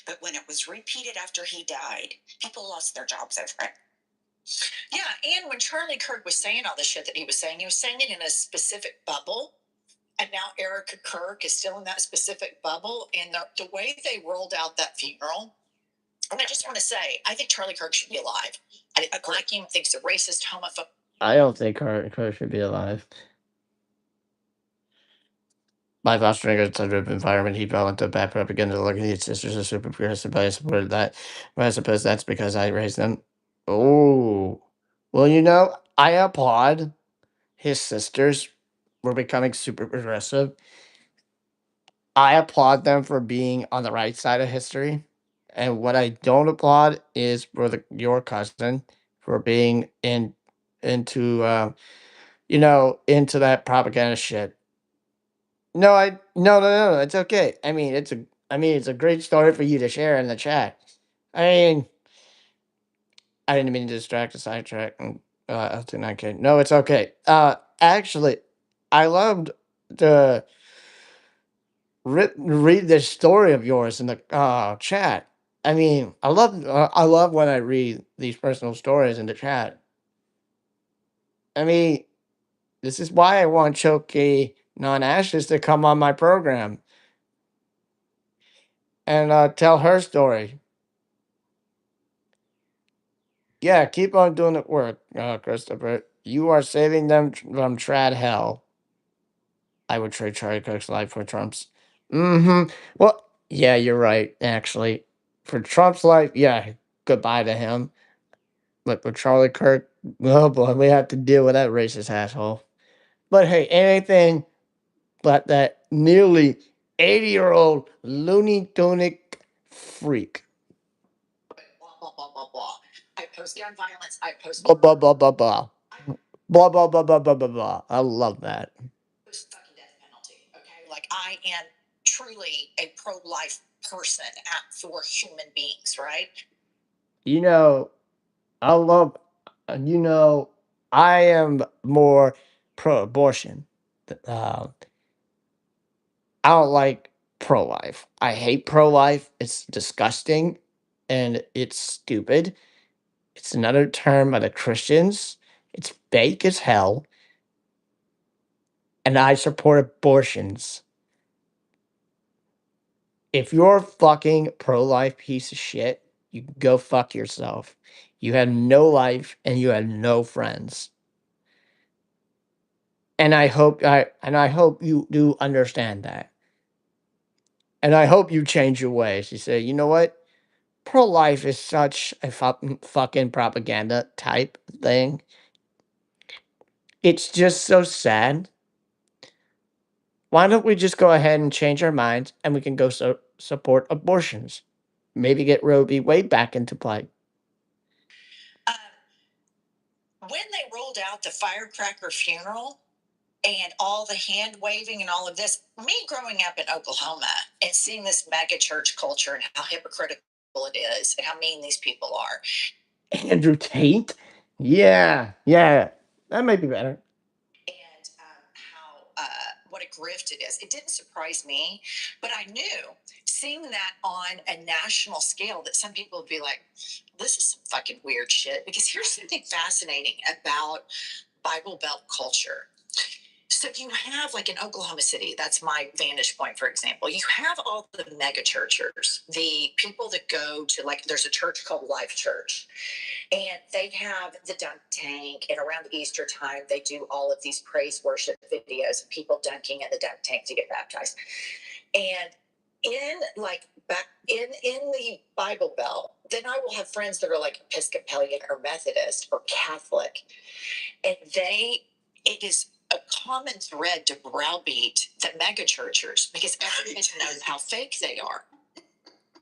Speaker 4: but when it was repeated after he died, people lost their jobs over it. Yeah, and when Charlie Kirk was saying all the shit that he was saying it in a specific bubble. And now Erica Kirk is still in that specific bubble. And the way they rolled out that funeral, and I just want to say, I think Charlie Kirk should be alive. Black him thinks a racist, homophobe.
Speaker 1: I don't think Kurt should be alive. by fostering a type of environment, he fell into bad propaganda. Looking at his sisters are super progressive, but I supported that. But I suppose that's because I raised them. Oh, well, I applaud his sisters for becoming super progressive. I applaud them for being on the right side of history. And what I don't applaud is for your cousin for being into that propaganda shit. No, it's okay. It's a great story for you to share in the chat. I mean, I didn't mean to distract or sidetrack and LT9K. No, it's okay. Actually, I loved to read this story of yours in the chat. I love when I read these personal stories in the chat. I mean, this is why I want Choki Non Ashes to come on my program and tell her story. Yeah, keep on doing the work, Christopher. You are saving them from trad hell. I would trade Charlie Kirk's life for Trump's. Mm-hmm. Well, yeah, you're right, actually. For Trump's life, yeah, goodbye to him. But for Charlie Kirk, oh boy, we have to deal with that racist asshole. But hey, anything but that nearly 80-year-old loony tunic freak.
Speaker 4: Blah, blah, blah, blah, blah. I post gun violence. I post
Speaker 1: Blah, blah, blah, blah, blah. Blah, blah, blah, blah, blah, blah, blah. I love that.
Speaker 4: fucking death penalty. Okay, like I am truly a pro-life person for human beings, right?
Speaker 1: You know, I love, you know, I am more pro abortion. Uh, I don't like pro life. I hate pro life. It's disgusting and it's stupid. It's another term by the Christians. It's fake as hell. And I support abortions. If you're a fucking pro life piece of shit, you can go fuck yourself. You had no life and you had no friends. And I hope you do understand that. And I hope you change your ways. You say, you know what? Pro life is such a fucking propaganda type thing. It's just so sad. Why don't we just go ahead and change our minds and we can go support abortions? Maybe get Roe v. Wade back into play.
Speaker 4: Um, when they rolled out the firecracker funeral and all the hand waving and all of this, me growing up in Oklahoma and seeing this mega church culture and how hypocritical it is and how mean these people are.
Speaker 1: Andrew Tate? Yeah. That might be better.
Speaker 4: And how what a grift it is. It didn't surprise me, but I knew seeing that on a national scale that some people would be like, this is some fucking weird shit. Because here's something fascinating about Bible Belt culture. So you have, like in Oklahoma City, that's my vantage point, for example. You have all the mega churchers, the people that go to, like, there's a church called Life Church, and they have the dunk tank. And around Easter time, they do all of these praise worship videos of people dunking in the dunk tank to get baptized. And in like back in the Bible Belt, then I will have friends that are like Episcopalian or Methodist or Catholic, and it is a common thread to browbeat the megachurchers because everybody knows how fake they are.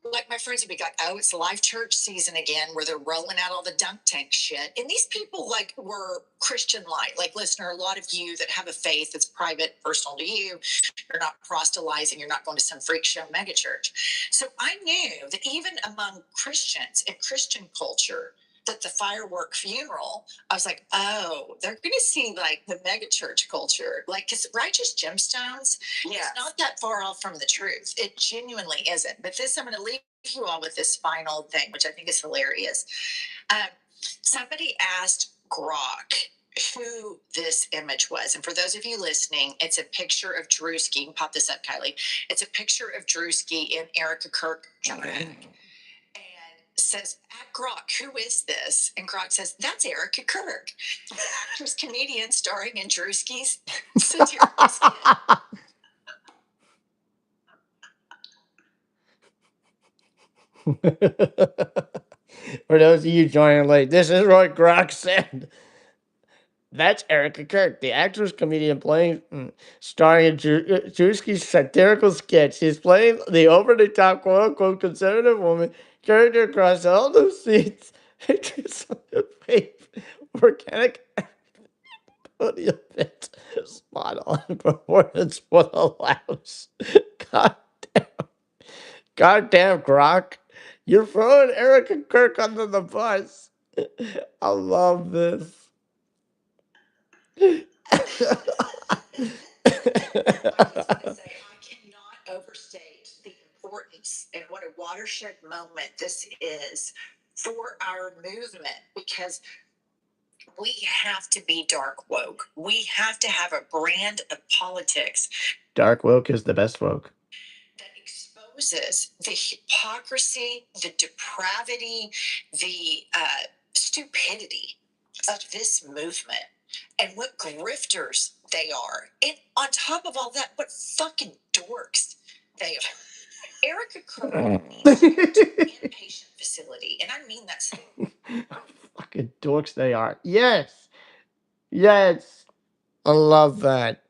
Speaker 4: Like my friends would be like, "Oh, it's Life Church season again, where they're rolling out all the dunk tank shit." And these people like were Christian light. Like, listener, a lot of you that have a faith that's private, personal to you, you're not proselytizing, you're not going to some freak show megachurch. So I knew that even among Christians in Christian culture, that the firework funeral, I was like, oh, they're going to see like the megachurch culture, like, because righteous gemstones, it's not that far off from the truth. It genuinely isn't. But this, I'm going to leave you all with this final thing, which I think is hilarious. Somebody asked Grok who this image was. And for those of you listening, it's a picture of Drewski. You can pop this up, Kylie. It's a picture of Drewski in Erica Kirk drag. And says, at Grok, who is this? And Grok says, that's Erica Kirk, actress comedian starring in Drewski's satirical skit.
Speaker 1: For those of you joining late, this is what Grok said. That's Erica Kirk, the actress, comedian playing, starring in Drewski's satirical sketch. She's playing the over-the-top, quote-unquote, conservative woman character across all those scenes. Pictures of the fake organic audio fit spot on performance for the louse. God damn. Goddamn, Grok. You're throwing Erica Kirk under the bus. I love this.
Speaker 4: I cannot overstate the importance and what a watershed moment this is for our movement, because we have to be dark woke. We have to have a brand of politics.
Speaker 1: Dark woke is the best woke.
Speaker 4: That exposes the hypocrisy, the depravity, the stupidity of this movement and what grifters they are. And on top of all that, what fucking dorks they are. Erica Kerr needs to go to an inpatient facility, and I mean that.
Speaker 1: Fucking dorks they are. Yes. Yes. I love that.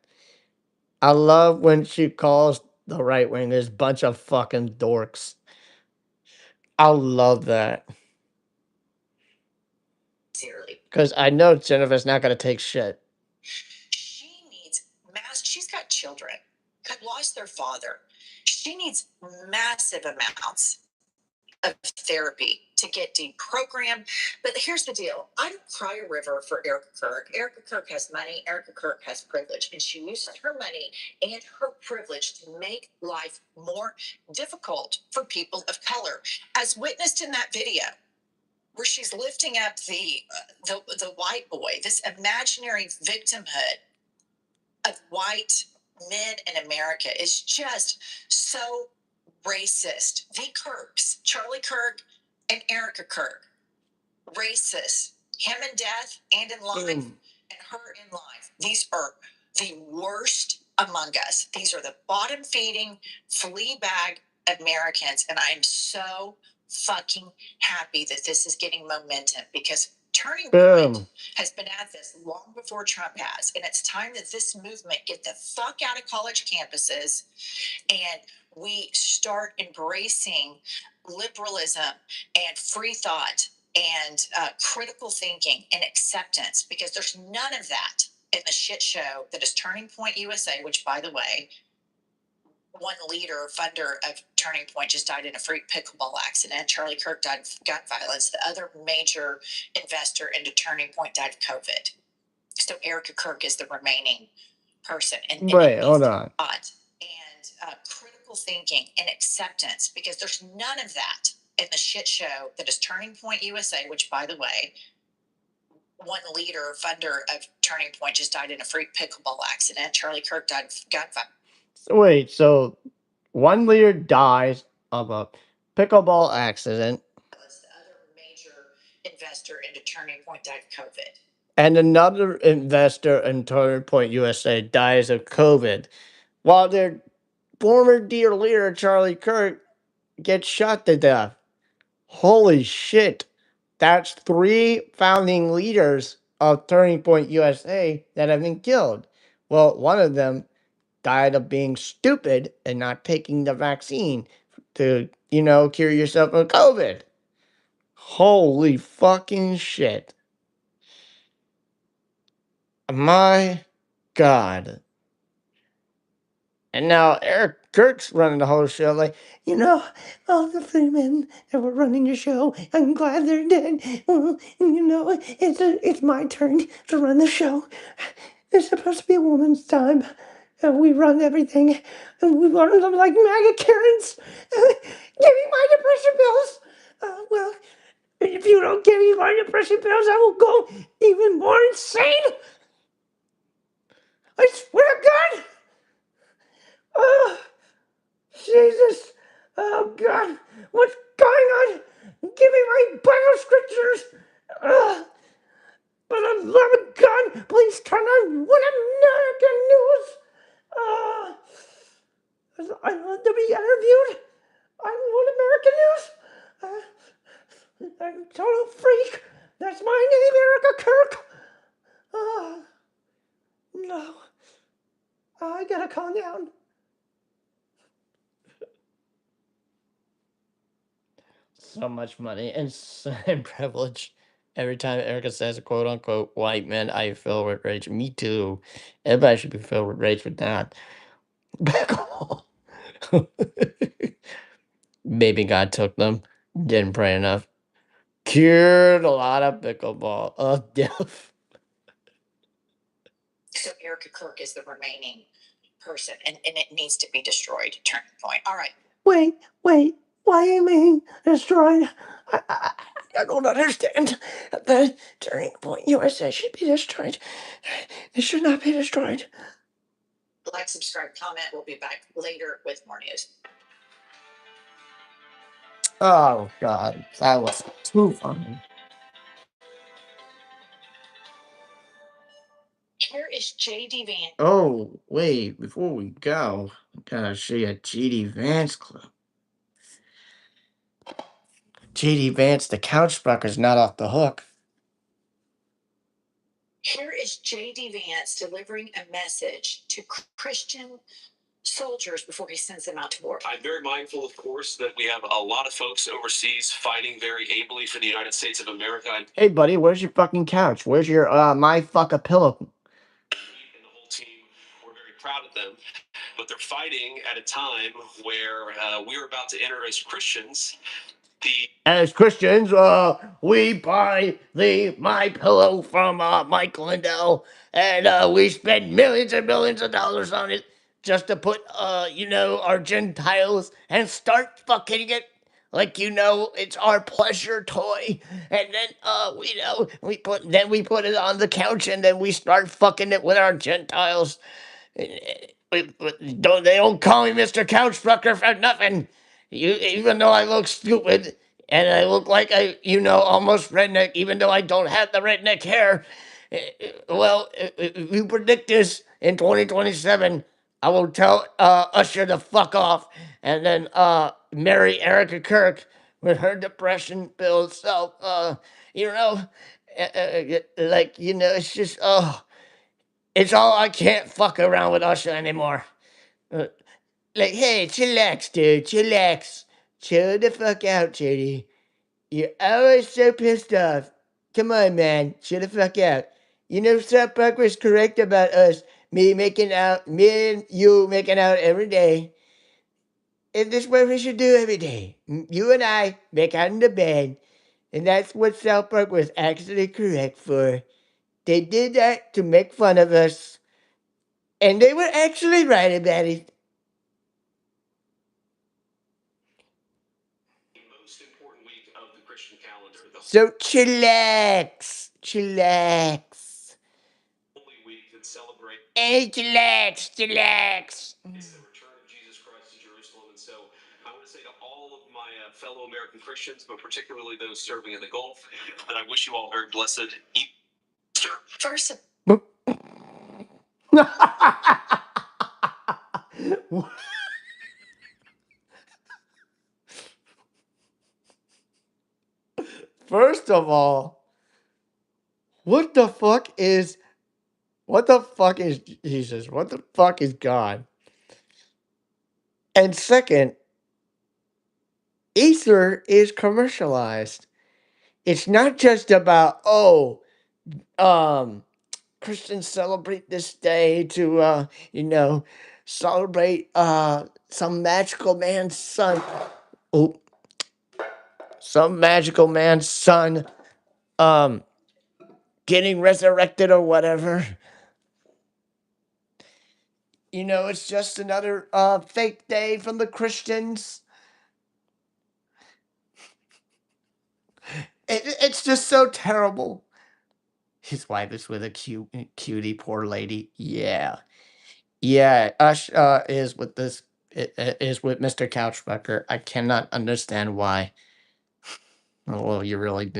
Speaker 1: I love when she calls the right wingers bunch of fucking dorks. I love that.
Speaker 4: Sincerely.
Speaker 1: Because I know Jennifer's not going to take shit.
Speaker 4: She needs she's got children who lost their father. She needs massive amounts of therapy to get deprogrammed. But here's the deal. I don't cry a river for Erica Kirk. Erica Kirk has money. Erica Kirk has privilege. And she uses her money and her privilege to make life more difficult for people of color, as witnessed in that video where she's lifting up the white boy, this imaginary victimhood of white men in America is just so racist. The Kirks, Charlie Kirk and Erica Kirk, racist. Him in death and in life, and her in life. These are the worst among us. These are the bottom feeding, flea bag Americans. And I am so fucking happy that this is getting momentum, because Turning Point has been at this long before Trump has. And it's time that this movement get the fuck out of college campuses and we start embracing liberalism and free thought and critical thinking and acceptance, because there's none of that in the shit show that is Turning Point USA, which, by the way, one leader, funder of Turning Point just died in a freak pickleball accident. Charlie Kirk died of gun violence. The other major investor into Turning Point died of COVID. So Erica Kirk is the remaining person. And
Speaker 1: wait, hold on.
Speaker 4: And critical thinking and acceptance, because there's none of that in the shit show that is Turning Point USA, which, by the way, one leader, funder of Turning Point just died in a freak pickleball accident. Charlie Kirk died of gun violence.
Speaker 1: Wait, so one leader dies of a pickleball accident.
Speaker 4: The other major investor into Turning Point died of COVID.
Speaker 1: And another investor in Turning Point USA dies of COVID, while their former dear leader, Charlie Kirk, gets shot to death. Holy shit. That's 3 founding leaders of Turning Point USA that have been killed. Well, one of them died of being stupid and not taking the vaccine to, cure yourself of COVID. Holy fucking shit. My God. And now Eric Kirk's running the whole show, like, all the three men that were running the show, I'm glad they're dead. Well, it's my turn to run the show. It's supposed to be a woman's time. We run everything, and we run them like MAGA Karens. Give me my depression pills. Well, if you don't give me my depression pills, I will go even more insane. I swear to God. Oh, Jesus. Oh, God. What's going on? Give me my Bible scriptures. For the love of God, please turn on One American News. I want to be interviewed on One American News. Kirk. No. I gotta calm down. So much money and privilege. Every time Erica says quote unquote white men, I feel with rage. Me too. Everybody should be filled with rage with that. Back home. Maybe God took them. Didn't pray enough. Cured a lot of pickleball of death.
Speaker 4: So Erica Kirk is the remaining person, and it needs to be destroyed. Turning point. All right.
Speaker 1: Wait. Why you mean destroyed? I don't understand. The Turning Point USA should be destroyed. It should not be destroyed.
Speaker 4: Like, subscribe, comment. We'll be back later with more news.
Speaker 1: Oh God, that was too funny.
Speaker 4: Here is JD Vance.
Speaker 1: Oh wait, before we go, I gotta show you a JD Vance clip. JD Vance, the couch fucker's not off the hook.
Speaker 4: Here is JD Vance delivering a message to Christian soldiers before he sends them out to war.
Speaker 2: I'm very mindful, of course, that we have a lot of folks overseas fighting very ably for the United States of America. And
Speaker 1: Hey buddy, where's your fucking couch? Where's your my fuck a pillow?
Speaker 2: the whole team, we're very proud of them. But they're fighting at a time where we're about to enter as Christians.
Speaker 1: As Christians, we buy the My Pillow from Mike Lindell, and we spend millions and millions of dollars on it just to put, our Gentiles and start fucking it like it's our pleasure toy, and then we put it on the couch, and then we start fucking it with our Gentiles. They don't call me Mr. Couchfucker for nothing. Even though I look stupid and I look like almost redneck, even though I don't have the redneck hair. Well, if you predict this in 2027, I will tell Usher to fuck off, and then marry Erica Kirk with her depression pills. So, it's just it's all I can't fuck around with Usher anymore. Like, hey, chillax, dude, chillax. Chill the fuck out, JD. You're always so pissed off. Come on, man, chill the fuck out. South Park was correct about us, me and you making out every day. And this is what we should do every day. You and I make out in the bed. And that's what South Park was actually correct for. They did that to make fun of us. And they were actually right about it.
Speaker 2: Most important week of the Christian calendar, the
Speaker 1: So chillax.
Speaker 2: only week that celebrates
Speaker 1: Hey, chillax.
Speaker 2: the return of Jesus Christ to Jerusalem. And so I want to say to all of my fellow American Christians, but particularly those serving in the Gulf, that I wish you all very blessed Easter.
Speaker 4: First,
Speaker 1: First of all, what the fuck is Jesus? What the fuck is God? And second, Easter is commercialized. It's not just about Christians celebrate this day to celebrate some magical man's son. Oh, some magical man's son getting resurrected or whatever. It's just another fake day from the Christians. It's just so terrible. His wife is with a cutie, poor lady. Yeah. Ush is with is with Mr. Couchfucker. I cannot understand why. Oh, well, you really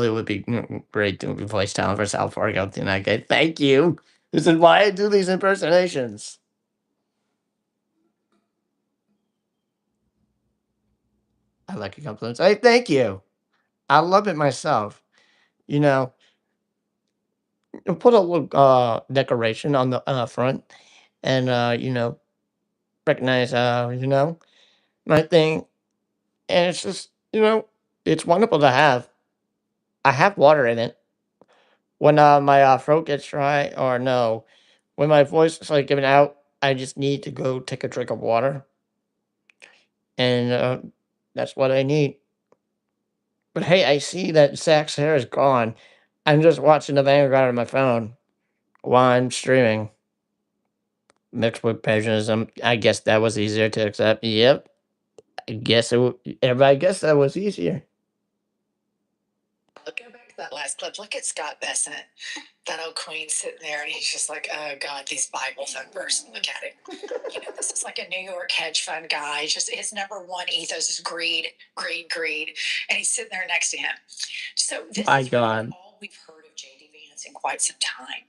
Speaker 1: would be great doing voice talent for South Park, LT9K. Thank you. This is why I do these impersonations. I like your compliments. Hey, thank you. I love it myself. You know, put a little decoration on the front, and recognize my thing, and it's just it's wonderful to have. I have water in it when my throat gets dry, or no, when my voice is like giving out. I just need to go take a drink of water, and that's what I need. But hey, I see that Zach's hair is gone. I'm just watching the Vanguard on my phone while I'm streaming. Mixed with patriotism. I guess that was easier to accept. Yep. I guess everybody guessed that was easier.
Speaker 4: Look, go back to that last clip. Look at Scott Bessent, that old queen sitting there, and he's just like, "Oh God, these Bible thumpers! Look at him. This is like a New York hedge fund guy. Just his number one ethos is greed, greed, greed, and he's sitting there next to him. So this
Speaker 1: My
Speaker 4: is really
Speaker 1: God.
Speaker 4: all we've heard of JD Vance in quite some time,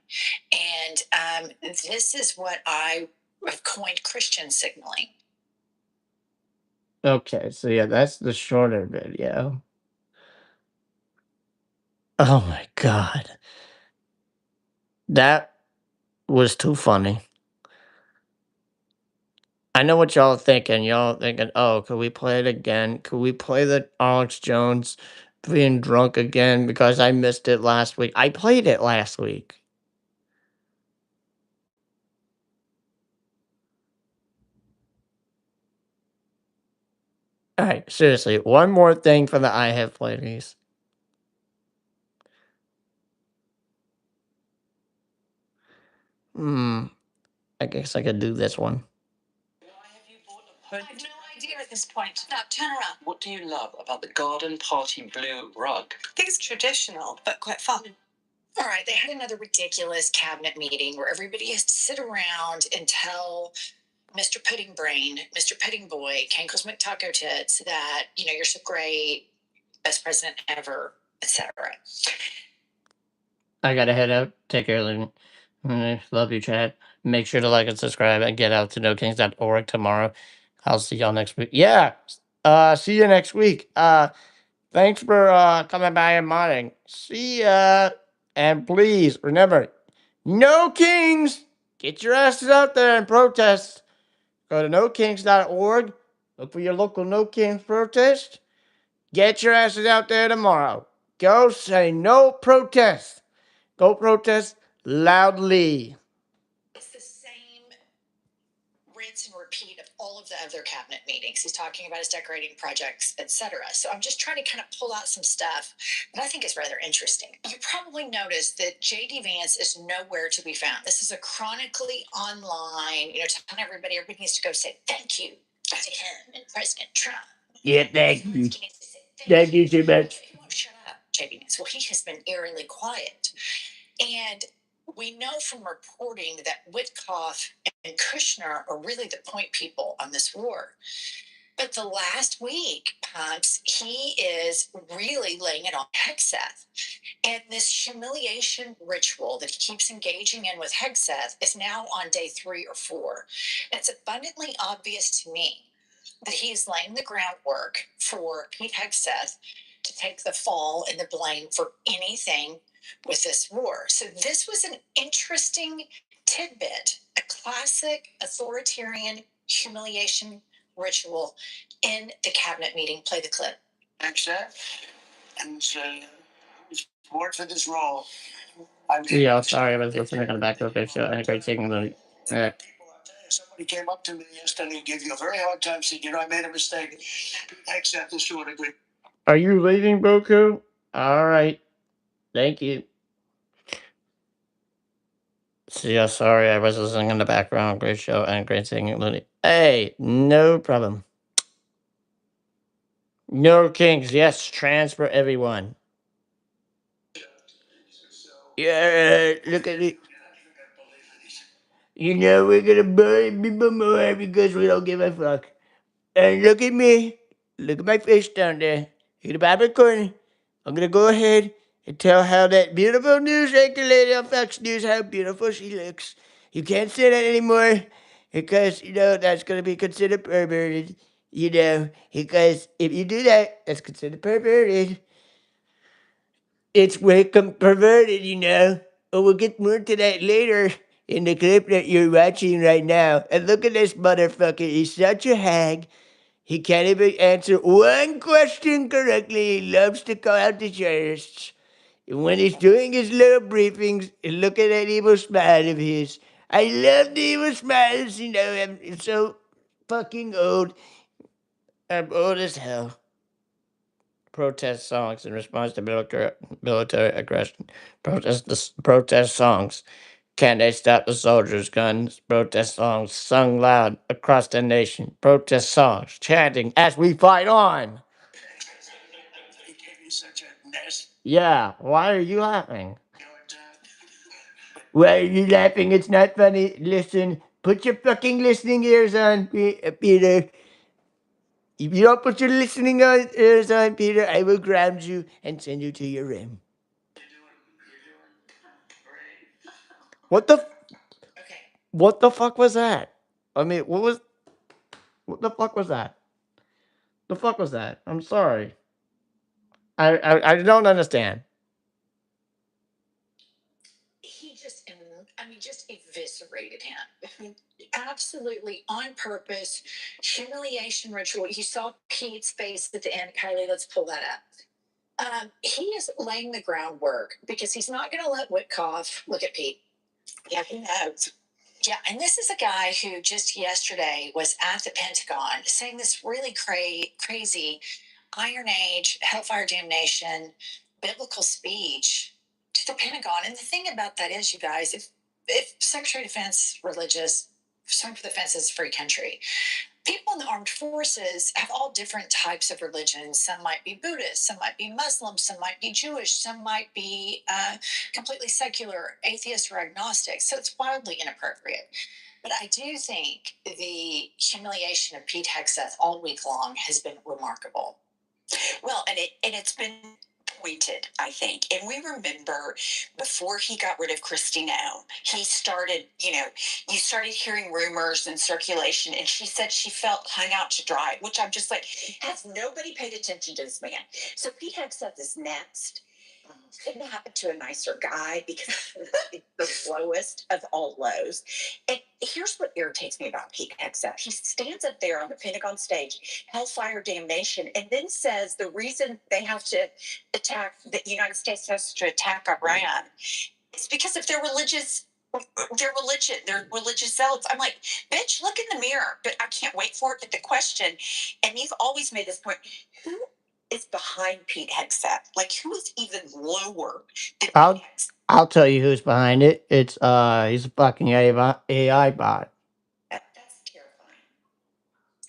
Speaker 4: and this is what I have coined Christian signaling.
Speaker 1: Okay, so yeah, that's the shorter video. Oh my God. That was too funny. I know what y'all thinking. Y'all thinking, oh, could we play it again? Could we play the Alex Jones being drunk again? Because I missed it last week. I played it last week. All right, seriously, one more thing for the I have played these. Hmm, I guess I could do this one.
Speaker 4: Why have you bought a I have no idea at this point. Now turn around. What do you love about the garden party blue rug? I think it's traditional, but quite fun. All right, they had another ridiculous cabinet meeting where everybody has to sit around and tell Mr. Pudding Brain, Mr. Pudding Boy, Cankles McTaco Tits that, you're so great, best president ever, etc.
Speaker 1: I gotta head out. Take care, Lynn. Love you, chat. Make sure to like and subscribe and get out to nokings.org tomorrow. I'll see y'all next week. Yeah. See you next week. Thanks for coming by and modding. See ya. And please remember, no kings. Get your asses out there and protest. Go to nokings.org. Look for your local No Kings protest. Get your asses out there tomorrow. Go say no protest. Go protest loudly. It's the same rinse and repeat of all of the other cabinet meetings. He's talking about his decorating projects, etc. So I'm just trying to kind of pull out some stuff that I think is rather interesting. You probably noticed that JD Vance is nowhere to be found. This is a chronically online, telling everybody needs to go say thank you to him and President Trump. Yeah, thank you. Thank you so much. He won't shut up, JD Vance. Well, he has been eerily quiet. And we know from reporting that Witkoff and Kushner are really the point people on this war. But the last week, Ponce, he is really laying it on Hegseth. And this humiliation ritual that he keeps engaging in with Hegseth is now on day 3 or 4. And it's abundantly obvious to me that he's laying the groundwork for Pete Hegseth to take the fall and the blame for anything with this war. So this was an interesting tidbit, a classic authoritarian humiliation ritual in the cabinet meeting. Play the clip. Hegseth, and support for this role. Yeah, sorry, I was listening on the back of the show. I had a great signal.
Speaker 4: Somebody came up to me yesterday and gave you a very hard time saying, I made a mistake. Accept this to a degree.
Speaker 1: Are you leaving, Boku? All right. Thank you. See, yeah, sorry, I was listening in the background. Great show and great singing. Hey, no problem. No kings. Yes, transfer everyone. Yeah, look at it. We're gonna burn people more because we don't give a fuck. And look at me. Look at my face down there. Look at the bottom corner. I'm gonna go ahead and tell how that beautiful news anchor lady on Fox News how beautiful she looks. You can't say that anymore because that's gonna be considered perverted. Because if you do that, that's considered perverted. It's way perverted. Oh, we'll get more to that later in the clip that you're watching right now. And look at this motherfucker. He's such a hag. He can't even answer one question correctly. He loves to call out the journalists. And when he's doing his little briefings, look at that evil smile of his. I love the evil smiles, you know. I'm so fucking old. I'm old as hell. Protest songs in response to military aggression. Protest songs. Can they stop the soldiers' guns? Protest songs sung loud across the nation. Protest songs chanting as we fight on.
Speaker 3: They gave you such a mess.
Speaker 1: Yeah, why are you laughing? Why are you laughing? It's not funny. Listen, put your fucking listening ears on, Peter. If you don't put your listening ears on, Peter, I will ground you and send you to your room. What the?
Speaker 4: Okay.
Speaker 1: What the fuck was that? I mean, what the fuck was that? The fuck was that? I'm sorry. I don't understand.
Speaker 4: He just, I mean, just eviscerated him. Absolutely on purpose. Humiliation ritual. You saw Pete's face at the end. Kylie, let's pull that up. He is laying the groundwork because he's not going to let Witkoff look at Pete. Yeah, he knows. Yeah, and this is a guy who just yesterday was at the Pentagon saying this really crazy Iron Age, Hellfire Damnation, biblical speech to the Pentagon. And the thing about that is, you guys, if Secretary of Defense religious, swing for the fences, free country. People in the armed forces have all different types of religions. Some might be Buddhist, some might be Muslim, some might be Jewish, some might be completely secular, atheist, or agnostic. So it's wildly inappropriate. But I do think the humiliation of Pete Hegseth all week long has been remarkable. Well, and it's been pointed, I think. And we remember before he got rid of Christy Nome, he started, you started hearing rumors and circulation, and she said she felt hung out to dry, which I'm just like, has nobody paid attention to this man? So Pete Hegseth is next. Couldn't happen to a nicer guy because the lowest of all lows. And here's what irritates me about Pete Hegseth. He stands up there on the Pentagon stage, Hellfire Damnation, and then says the reason they have to attack, the United States has to attack Iran is because of their religious zealots. I'm like, bitch, look in the mirror. But I can't wait for it. But the question, and you've always made this point, who is behind Pete Hegseth? Like, who is even lower than
Speaker 1: I'll
Speaker 4: Pete Hegseth?
Speaker 1: I'll tell you who's behind it. It's he's a fucking AI bot.
Speaker 4: That's terrifying.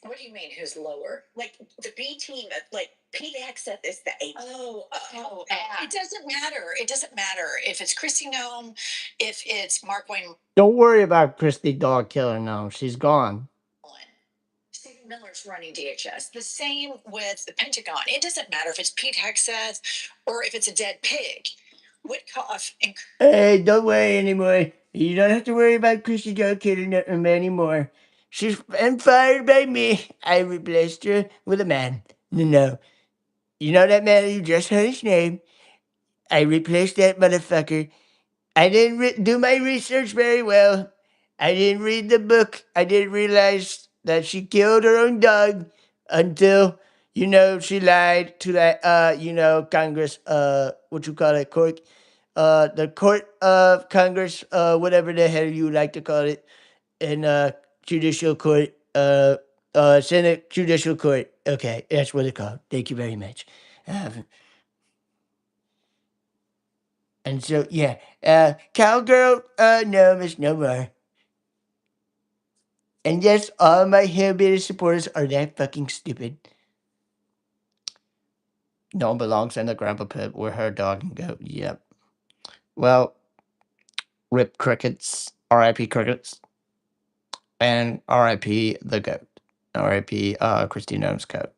Speaker 4: What do you mean, who's lower? Like the B team, like Pete Hegseth is the A. Oh, it doesn't matter. It doesn't matter if it's Chrissy Nome, if it's Mark Wayne.
Speaker 1: Don't worry about Christy Dog Killer now. She's gone.
Speaker 4: Stephen Miller's running DHS. The same with the Pentagon. It doesn't matter if it's Pete Hegseth or if it's a dead pig. Witkoff and
Speaker 1: Hey, don't worry anymore. You don't have to worry about Christy Dog Killer anymore. She's been fired by me. I replaced her with a man. No. You know that man, you just heard his name. I replaced that motherfucker. I didn't do my research very well. I didn't read the book. I didn't realize that she killed her own dog until, she lied to that, Congress, what you call it, court, the court of Congress, whatever the hell you like to call it, and judicial court, Senate judicial court. Okay, that's what it's called. Thank you very much. And so, yeah, cowgirl, no, miss, no more. And yes, all my hillbilly supporters are that fucking stupid. No one belongs in the grandpa pit where her dog can go. Yep. Well, rip crickets, R.I.P. crickets, and R.I.P. the goat, R.I.P. Christy Gnome's goat.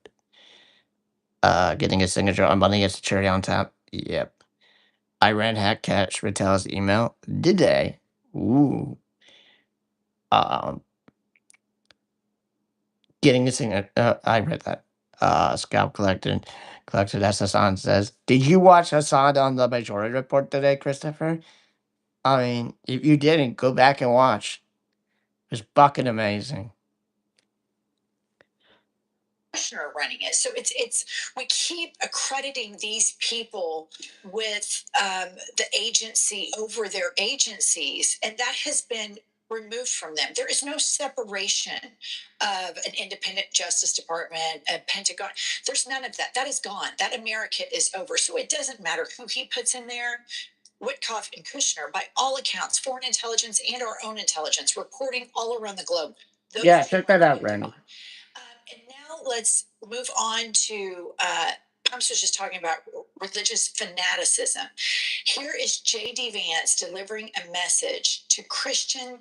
Speaker 1: Getting a signature on money gets a cherry on top. Yep. Iran hack catch Rattel's email. Did they? Ooh. Um, Getting a signature. I read that. Scalp collected as Hassan says. Did you watch Hassan on the Majority Report today, Christopher? I mean, if you didn't, go back and watch. It was bucking amazing.
Speaker 4: Kushner running it. So it's we keep accrediting these people with the agency over their agencies, and that has been removed from them. There is no separation of an independent Justice Department, a Pentagon. There's none of that. That is gone. That America is over. So it doesn't matter who he puts in there. Witkoff and Kushner, by all accounts, foreign intelligence and our own intelligence, reporting all around the globe. Those
Speaker 1: Yeah, check that out, Randy.
Speaker 4: And now let's move on to. Thomas was just talking about religious fanaticism. Here is J.D. Vance delivering a message to Christian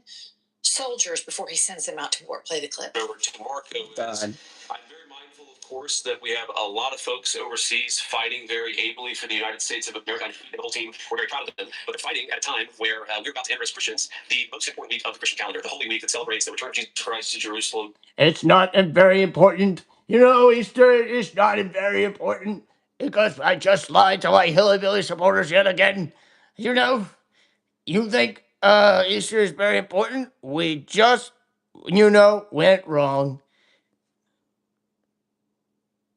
Speaker 4: soldiers before he sends them out to war. Play the clip.
Speaker 2: Over to Marco. I'm very mindful, of course, that we have a lot of folks overseas fighting very ably for the United States of America. The whole team, we're very proud of them. But they're fighting at a time where we're about to enter as Christians the most important week of the Christian calendar, the Holy Week that celebrates the return of Jesus Christ to Jerusalem.
Speaker 1: It's not very important. You know, Easter is not very important because I just lied to my hillbilly supporters yet again. You know, you think Easter is very important? We just, went wrong.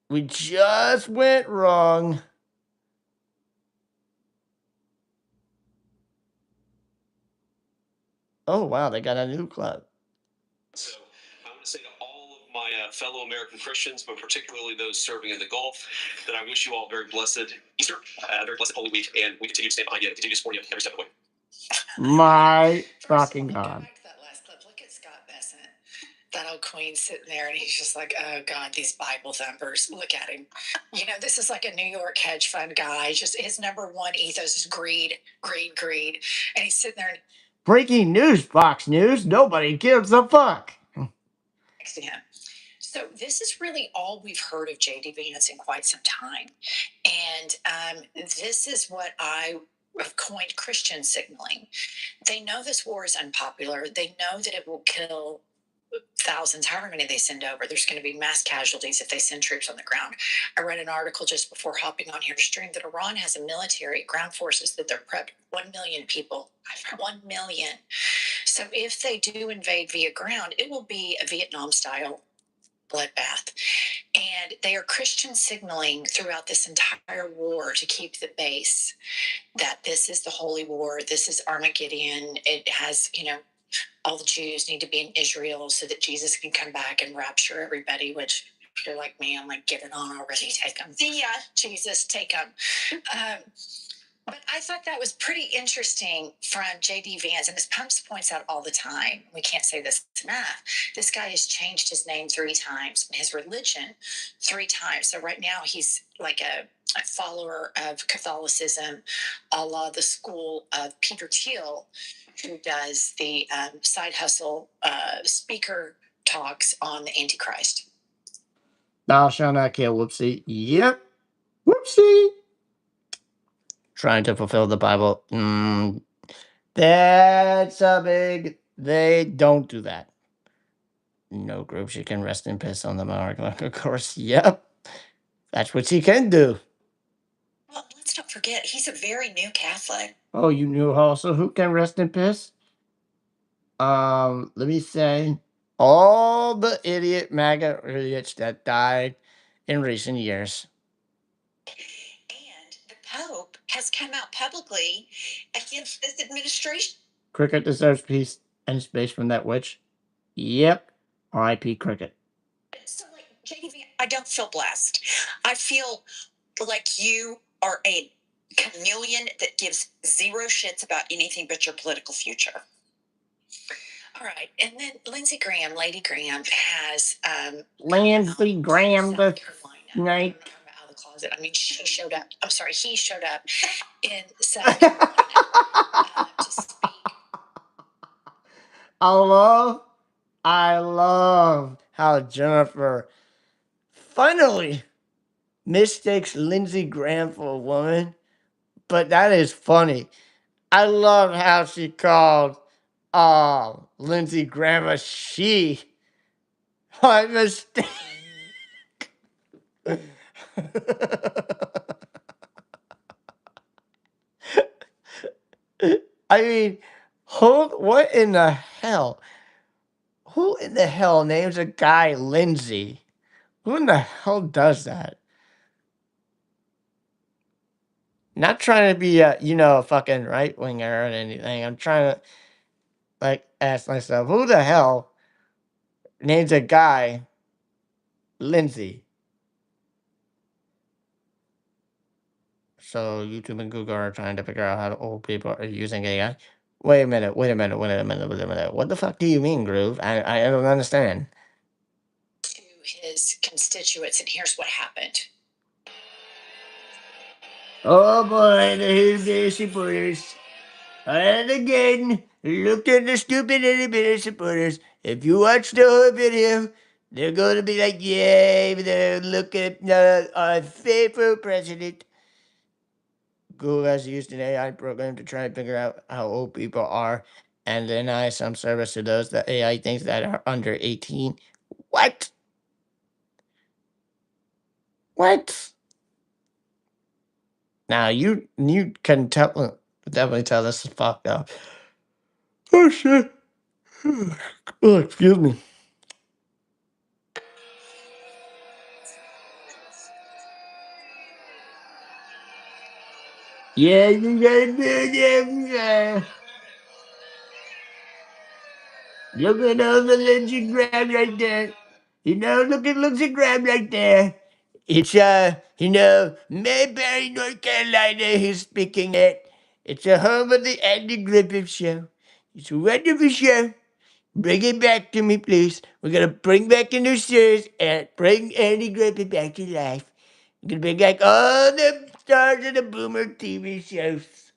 Speaker 1: We just went wrong. Oh, wow, they got a new club.
Speaker 2: So I want to say to all of my fellow American Christians, but particularly those serving in the Gulf, that I wish you all a very blessed Easter, very blessed Holy Week, and we continue to stand behind you, continue to support you every step of the way.
Speaker 1: My fucking God.
Speaker 4: Go back to that last clip. Look at Scott Bessent. That old queen sitting there, and he's just like, oh God, these Bible thumpers. Look at him. You know, this is like a New York hedge fund guy. Just his number one ethos is greed, greed, greed. And he's sitting there and
Speaker 1: Breaking news, Fox News. Nobody gives a fuck.
Speaker 4: next to him. So this is really all we've heard of J.D. Vance in quite some time. And this is what I have coined Christian signaling. They know this war is unpopular. They know that it will kill thousands, however many they send over. There's going to be mass casualties if they send troops on the ground. I read an article just before hopping on here to stream that Iran has a military ground forces that they're prepped 1 million people. 1 million. So if they do invade via ground, it will be a Vietnam style bloodbath. And they are Christian signaling throughout this entire war to keep the base that this is the holy war. This is Armageddon. It has, all the Jews need to be in Israel so that Jesus can come back and rapture everybody, which if you're like me, I'm like, get it on already. Take them. See ya. Jesus, take them. But I thought that was pretty interesting from J.D. Vance, and as Pumps points out all the time, we can't say this enough. This guy has changed his name 3 times, his religion 3 times. So right now he's like a follower of Catholicism, a la the school of Peter Thiel, who does the side hustle speaker talks on the Antichrist.
Speaker 1: Thou shalt not kill. Whoopsie. Yep. Whoopsie. Trying to fulfill the Bible. That's a big. They don't do that. No groups you can rest in piss on the mark. Of course, yep. That's what you can do.
Speaker 4: Well, let's not forget, he's a very new Catholic.
Speaker 1: Oh, you knew also who can rest in piss? Let me say, all the idiot MAGA idiots that died in recent years.
Speaker 4: And the Pope has come out publicly against this administration.
Speaker 1: Cricket deserves peace and space from that witch. Yep. R.I.P. Cricket.
Speaker 4: So, like, JDV, I don't feel blessed. I feel like you are a chameleon that gives 0 shits about anything but your political future. All right, and then Lindsey Graham, Lady Graham, has
Speaker 1: Lindsey Graham
Speaker 4: South
Speaker 1: the
Speaker 4: Carolina.
Speaker 1: snake.
Speaker 4: Out of the closet. I mean, she showed up. I'm sorry, he showed up in South Carolina to speak.
Speaker 1: I love how Jennifer finally mistakes Lindsey Graham for a woman, but that is funny. I love how she called Lindsey Graham a she. My mistake. I mean, what in the hell? Who in the hell names a guy Lindsay? Who in the hell does that? Not trying to be a fucking right winger or anything. I'm trying to like ask myself, who the hell names a guy Lindsay? So YouTube and Google are trying to figure out how old people are using AI. Wait a minute, wait a minute, wait a minute, wait a minute. What the fuck do you mean, Groove? I don't understand.
Speaker 4: To his constituents, and here's what happened.
Speaker 1: Oh boy, the supporters. And again, look at the stupid little bit of supporters. If you watch the whole video, they're going to be like, yay, look at our faithful president. Google has used an AI program to try and figure out how old people are and deny some service to those that AI thinks that are under 18. What? What? Now you can definitely tell this is fucked up. Oh shit. Oh, excuse me. Yeah, you gotta do them. Look at all the legend grab right there. Look at Lindsey Graham right there. It's Mayberry, North Carolina who's speaking it. It's a home of the Andy Griffith Show. It's a wonderful show. Bring it back to me, please. We're gonna bring back the new series and bring Andy Griffith back to life. We're gonna bring back all the stars of the Boomer TV shows.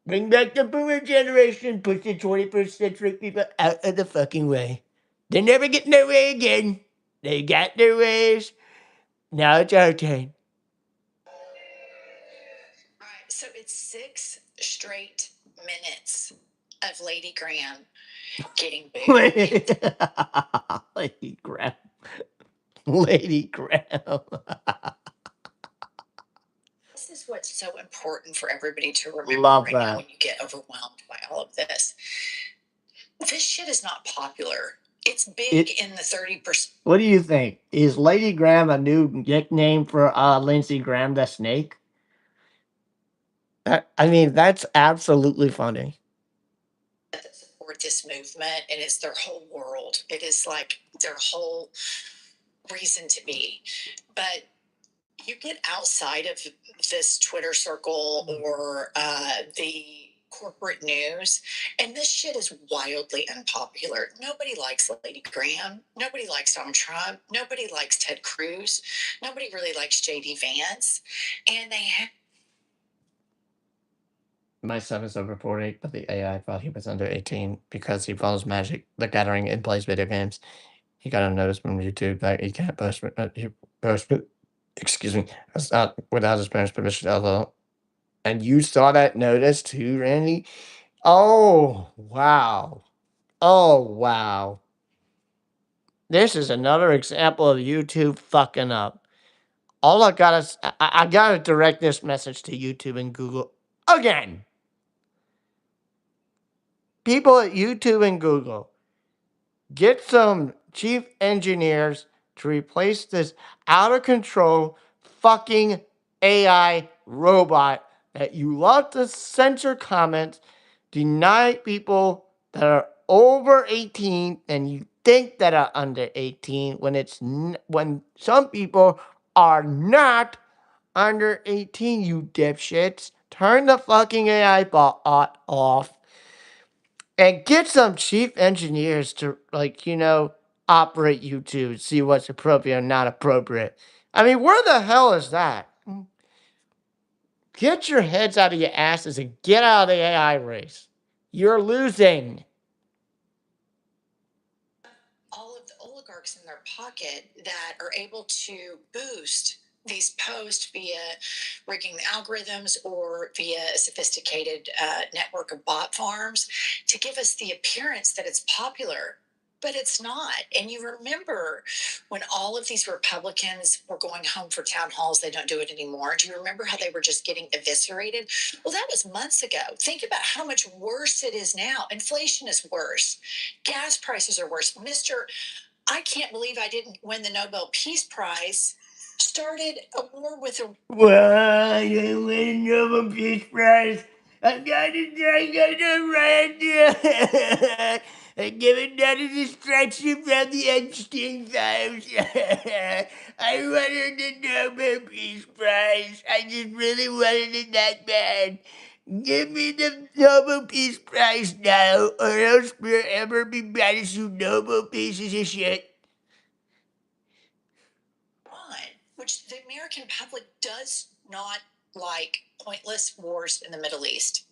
Speaker 1: Bring back the Boomer generation. Push the 21st century people out of the fucking way. They're never getting their way again. They got their ways. Now it's our turn.
Speaker 4: All right, so it's 6 straight minutes of Lady Graham getting booed.
Speaker 1: Lady Graham. Lady Graham.
Speaker 4: This is what's so important for everybody to remember
Speaker 1: Love
Speaker 4: right now
Speaker 1: that.
Speaker 4: when you get overwhelmed by all of this. This shit is not popular. It's big in the 30%.
Speaker 1: What do you think? Is Lady Graham a new nickname for Lindsey Graham the Snake? I mean, that's absolutely funny.
Speaker 4: That support this movement, and it's their whole world. It is like their whole reason to be. But you get outside of this Twitter circle or the corporate news, and this shit is wildly unpopular. Nobody likes Lady Graham. Nobody likes Donald Trump. Nobody likes Ted Cruz. Nobody really likes JD Vance. And
Speaker 1: My son is over 40, but the AI thought he was under 18 because he follows Magic the Gathering and plays video games. He got a notice from YouTube that he can't post excuse me, that's not without his parents' permission. Although, and you saw that notice too, Randy? Oh, wow. Oh, wow. This is another example of YouTube fucking up. All I gotta, I gotta direct this message to YouTube and Google again. People at YouTube and Google, get some chief engineers to replace this out of control fucking AI robot that you love to censor comments, deny people that are over 18 and you think that are under 18 when when some people are not under 18, you dipshits. Turn the fucking AI bot off and get some chief engineers to operate YouTube, see what's appropriate and not appropriate. I mean, where the hell is that? Get your heads out of your asses and get out of the AI race. You're losing.
Speaker 4: all of the oligarchs in their pocket that are able to boost these posts via rigging the algorithms or via a sophisticated network of bot farms to give us the appearance that it's popular. but it's not. And you remember when all of these Republicans were going home for town halls, they don't do it anymore. Do you remember how they were just getting eviscerated? Well, that was months ago. Think about how much worse it is now. Inflation is worse. Gas prices are worse. I can't believe I didn't win the Nobel Peace Prize. Started a war with a. Well, you win the Nobel Peace Prize. I got a right. I give another distraction from the Epstein files. I wanted the Nobel Peace Prize. I just really wanted it that bad. Give me the Nobel Peace Prize now, or else forever be banished, you Nobel pieces of shit. Which the American public does not like pointless wars in the Middle East.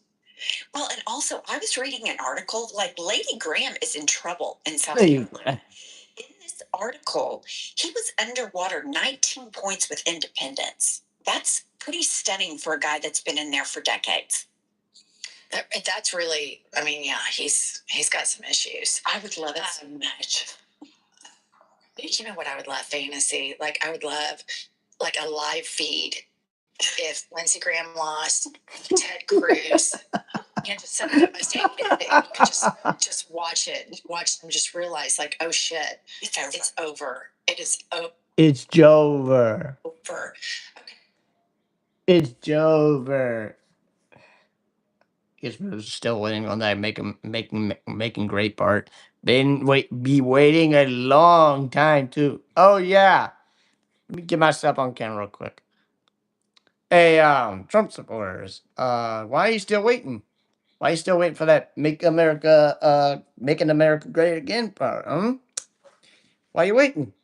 Speaker 4: Well, and also, I was reading an article like Lady Graham is in trouble in South Carolina. In this article, he was underwater 19 points with independence. That's pretty stunning for a guy that's been in there for decades. That's really, I mean, yeah, he's got some issues. I would love it so much. You know what I would love? Fantasy. Like, I would love like a live feed if Lindsey Graham lost, Ted Cruz. You know, just set it up most hated and you can just watch them just realize like, oh shit, it's over. It is over. It's Jover. Over. Okay. It's Jover. Guess we're still waiting on that making great part. Been be waiting a long time too. Oh yeah. Let me get myself on camera real quick. Hey, Trump supporters, why are you still waiting? Why are you still waiting for that making America great again part, Why are you waiting?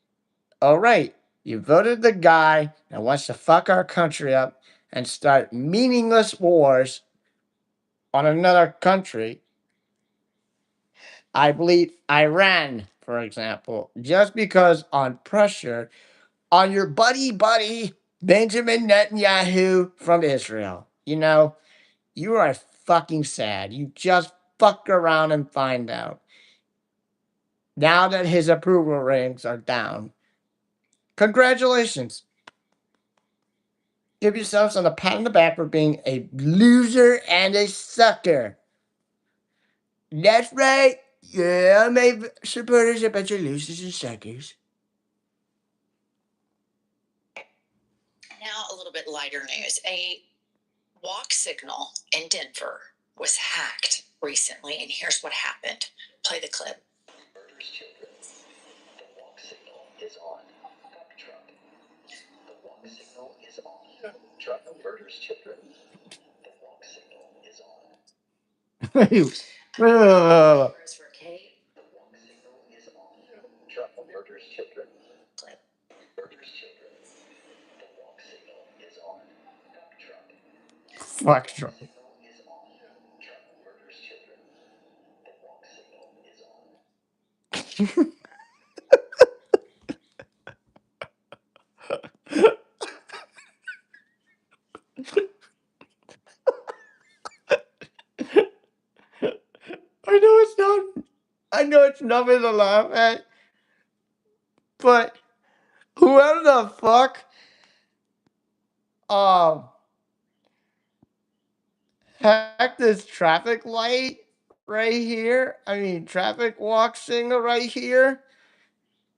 Speaker 4: All right, you voted the guy that wants to fuck our country up and start meaningless wars on another country. I believe Iran, for example, just because on pressure on your buddy Benjamin Netanyahu from Israel. You know, you are fucking sad. You just fuck around and find out. Now that his approval ratings are down, congratulations. Give yourselves a pat on the back for being a loser and a sucker. That's right. Yeah, my supporters are a bunch of losers and suckers. Now, a little bit lighter news. A walk signal in Denver was hacked recently, and here's what happened. Play the clip. Murders children. The walk signal is on. Trump. The walk signal is on. Trump murders children. The walk signal is on. The walk signal is on. Trump murders children. Clip. Murders children. The walk signal is on. Trump. Fuck Trump. I know it's not. I know it's nothing to laugh at, but whoever the fuck um hacked this traffic light right here, I mean traffic walk signal right here,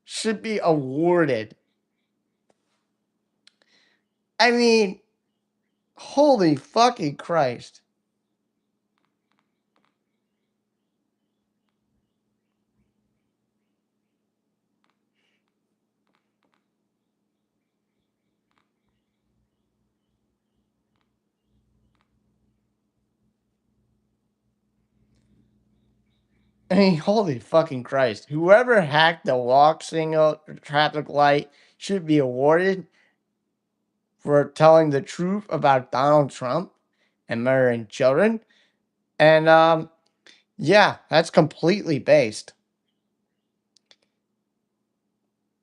Speaker 4: should be awarded. I mean, holy fucking Christ. I mean, holy fucking Christ. Whoever hacked the walk signal traffic light should be awarded for telling the truth about Donald Trump and murdering children. And yeah, that's completely based.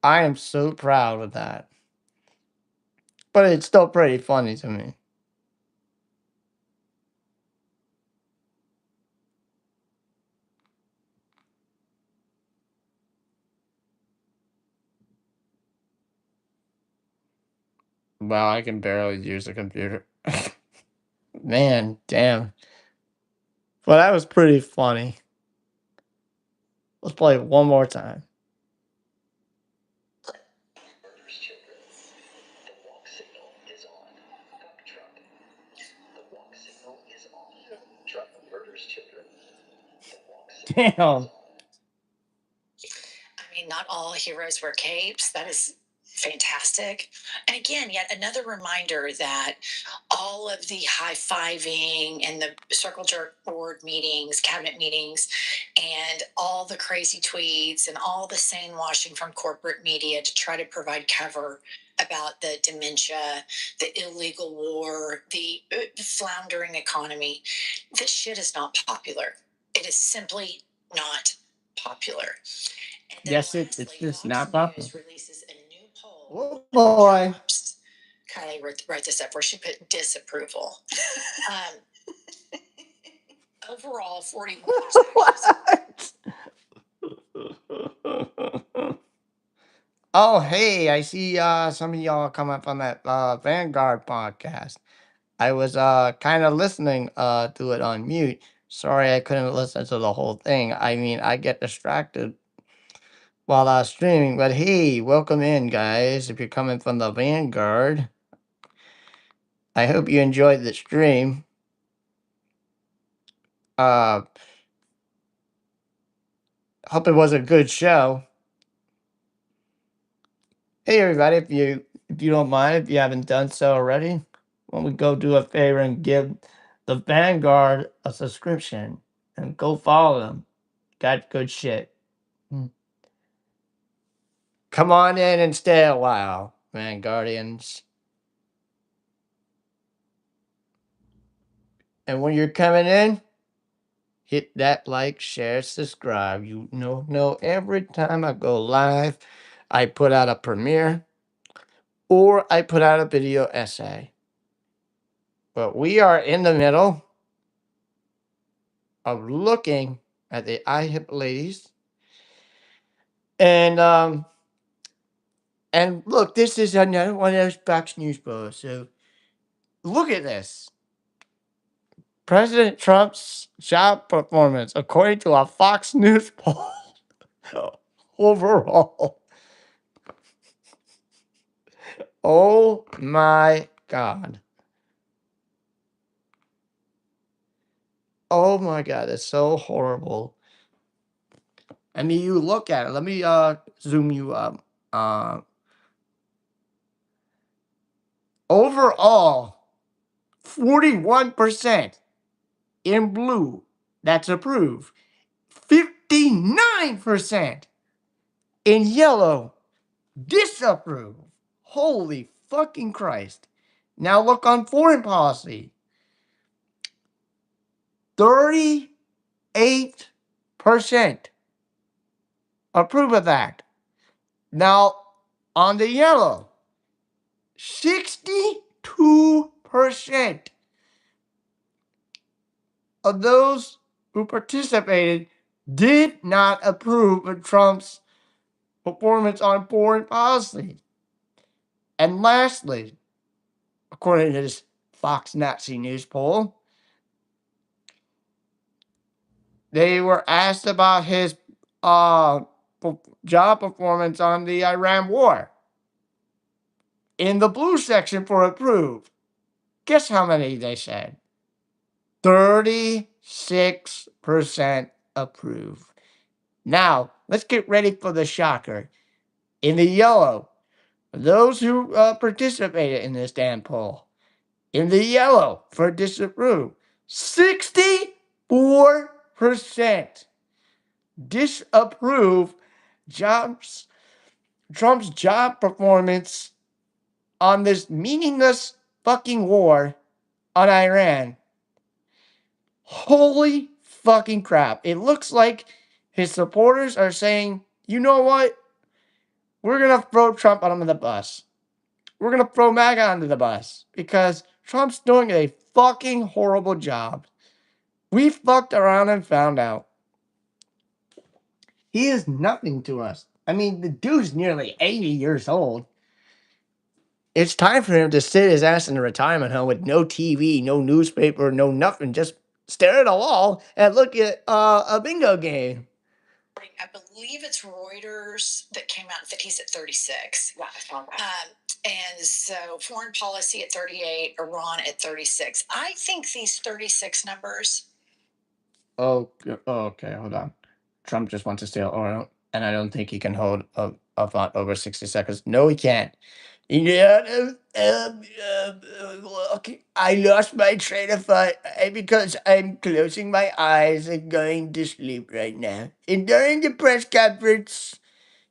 Speaker 4: I am so proud of that. But it's still pretty funny to me.
Speaker 1: Wow, I can barely use a computer. Man, damn. Well, that was pretty funny. Let's play it one more time. Damn.
Speaker 4: I mean, not all heroes wear capes. That is fantastic. And again, yet another reminder that all of the high fiving and the circle jerk board meetings, cabinet meetings, and all the crazy tweets and all the sane washing from corporate media to try to provide cover about the dementia, the illegal war, the floundering economy, this shit is not popular. It is simply not popular. And then
Speaker 1: Yes, it's
Speaker 4: lastly,
Speaker 1: just
Speaker 4: Fox
Speaker 1: not popular.
Speaker 4: News releases a new poll
Speaker 1: Oh
Speaker 4: on
Speaker 1: boy.
Speaker 4: jobs. Kylie wrote this up where she put disapproval. um, overall, 41%.
Speaker 1: What? Oh, hey, I see some of y'all coming from that Vanguard podcast. I was kind of listening to it on mute. Sorry I couldn't listen to the whole thing. I mean, I get distracted while streaming, but hey, welcome in, guys. If you're coming from the Vanguard, I hope you enjoyed the stream. Uh, hope it was a good show. Hey, everybody, if you don't mind, if you haven't done so already, why don't we go do a favor and give the Vanguard a subscription and go follow them. Got good shit. Come on in and stay a while, Vanguardians. And when you're coming in, hit that like, share, subscribe. You know every time I go live, I put out a premiere or I put out a video essay. But we are in the middle of looking at the IHIP ladies. And look, this is another one of those Fox News posts. So look at this. President Trump's job performance, according to a Fox News poll, overall. Oh my God. Oh my God, it's so horrible. I mean, you look at it. Let me zoom you up. Overall, 41% in blue. That's approved. 59% in yellow. Disapprove. Holy fucking Christ. Now look on foreign policy. 38% approve of that. Now on the yellow, 62% of those who participated did not approve of Trump's performance on foreign policy. And lastly, according to this Fox Nazi News poll, they were asked about his job performance on the Iran war. In the blue section for approve, guess how many they said? 36% approve. Now, let's get ready for the shocker. In the yellow, those who participated in this damn poll, in the yellow for disapprove, 64% disapprove Trump's job performance on this meaningless fucking war on Iran. Holy fucking crap. It looks like his supporters are saying, you know what? We're going to throw Trump under the bus. We're going to throw MAGA under the bus because Trump's doing a fucking horrible job. We fucked around and found out. He is nothing to us. I mean, the dude's nearly 80 years old. It's time for him to sit his ass in a retirement home with no TV, no newspaper, no nothing. Just stare at a wall and look at a bingo game.
Speaker 4: I believe it's Reuters that came out that he's at 36. Wow. And so foreign policy at 38, Iran at 36. I think these 36 numbers.
Speaker 1: Oh, okay, hold on. Trump just wants to steal oil, and I don't think he can hold a thought over 60 seconds. No, he can't. Yeah, look, I lost my train of thought because I'm closing my eyes and going to sleep right now. And during the press conference,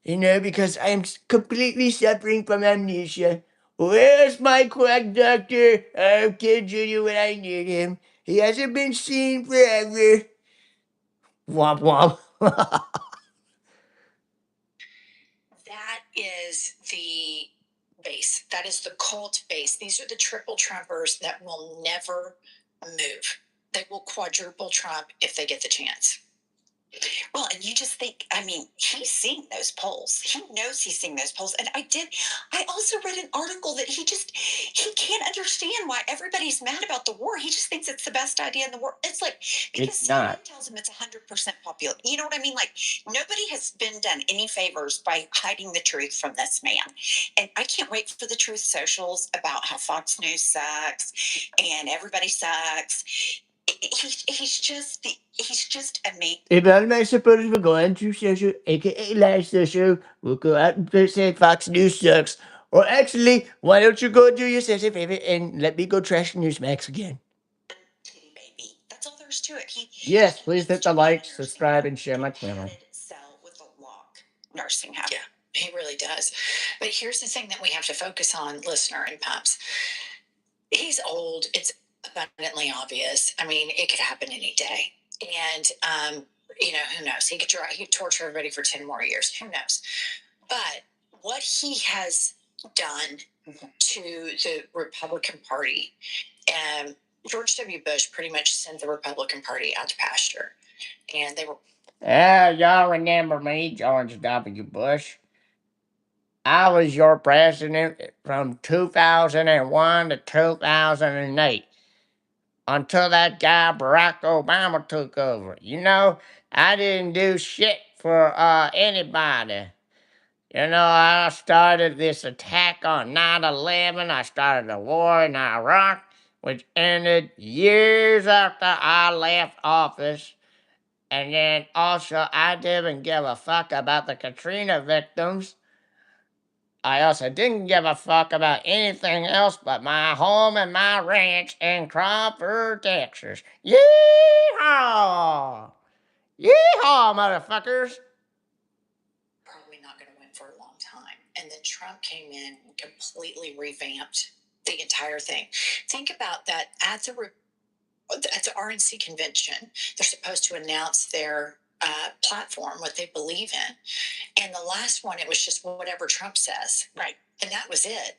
Speaker 1: because I'm completely suffering from amnesia. Where's my quack doctor? I'll kill you when I need him. He hasn't been seen forever. Womp womp.
Speaker 4: That is the base. That is the cult base. These are the triple Trumpers that will never move. They will quadruple Trump if they get the chance. Well, and you just think, I mean, he's seeing those polls. He knows he's seeing those polls. And I also read an article that he can't understand why everybody's mad about the war. He just thinks it's the best idea in the world. It's like, because
Speaker 1: It's
Speaker 4: CNN
Speaker 1: not.
Speaker 4: tells him it's 100% popular. You know what I mean? Like, nobody has been done any favors by hiding the truth from this man. And I can't wait for the truth socials about how Fox News sucks and everybody sucks. He's just amazing.
Speaker 1: If all my supporters were going to social, aka live social, we'll go out and say Fox News sucks. Or actually, why don't you go do yourself a favor and let me go trash Newsmax again?
Speaker 4: Titty baby. That's all there is to it.
Speaker 1: Yes, please hit the like, subscribe, and share my channel.
Speaker 4: Sell with a lock nursing home. Yeah, he really does. But here's the thing that we have to focus on, listener and pups. He's old. It's abundantly obvious. I mean, it could happen any day. And who knows? He could torture everybody for 10 more years. Who knows? But what he has done to the Republican Party, George W. Bush pretty much sent the Republican Party out to pasture. And they were.
Speaker 1: Y'all remember me, George W. Bush. I was your president from 2001 to 2008 until that guy Barack Obama took over. I didn't do shit for anybody. I started this attack on 9/11. I started a war in Iraq, which ended years after I left office. And then also, I didn't give a fuck about the Katrina victims. I also didn't give a fuck about anything else but my home and my ranch in Crawford, Texas. Yeehaw! Yeehaw, motherfuckers!
Speaker 4: Probably not going to win for a long time. And then Trump came in and completely revamped the entire thing. Think about that at the RNC convention. They're supposed to announce their platform, what they believe in. And the last one, it was just whatever Trump says. Right. And that was it.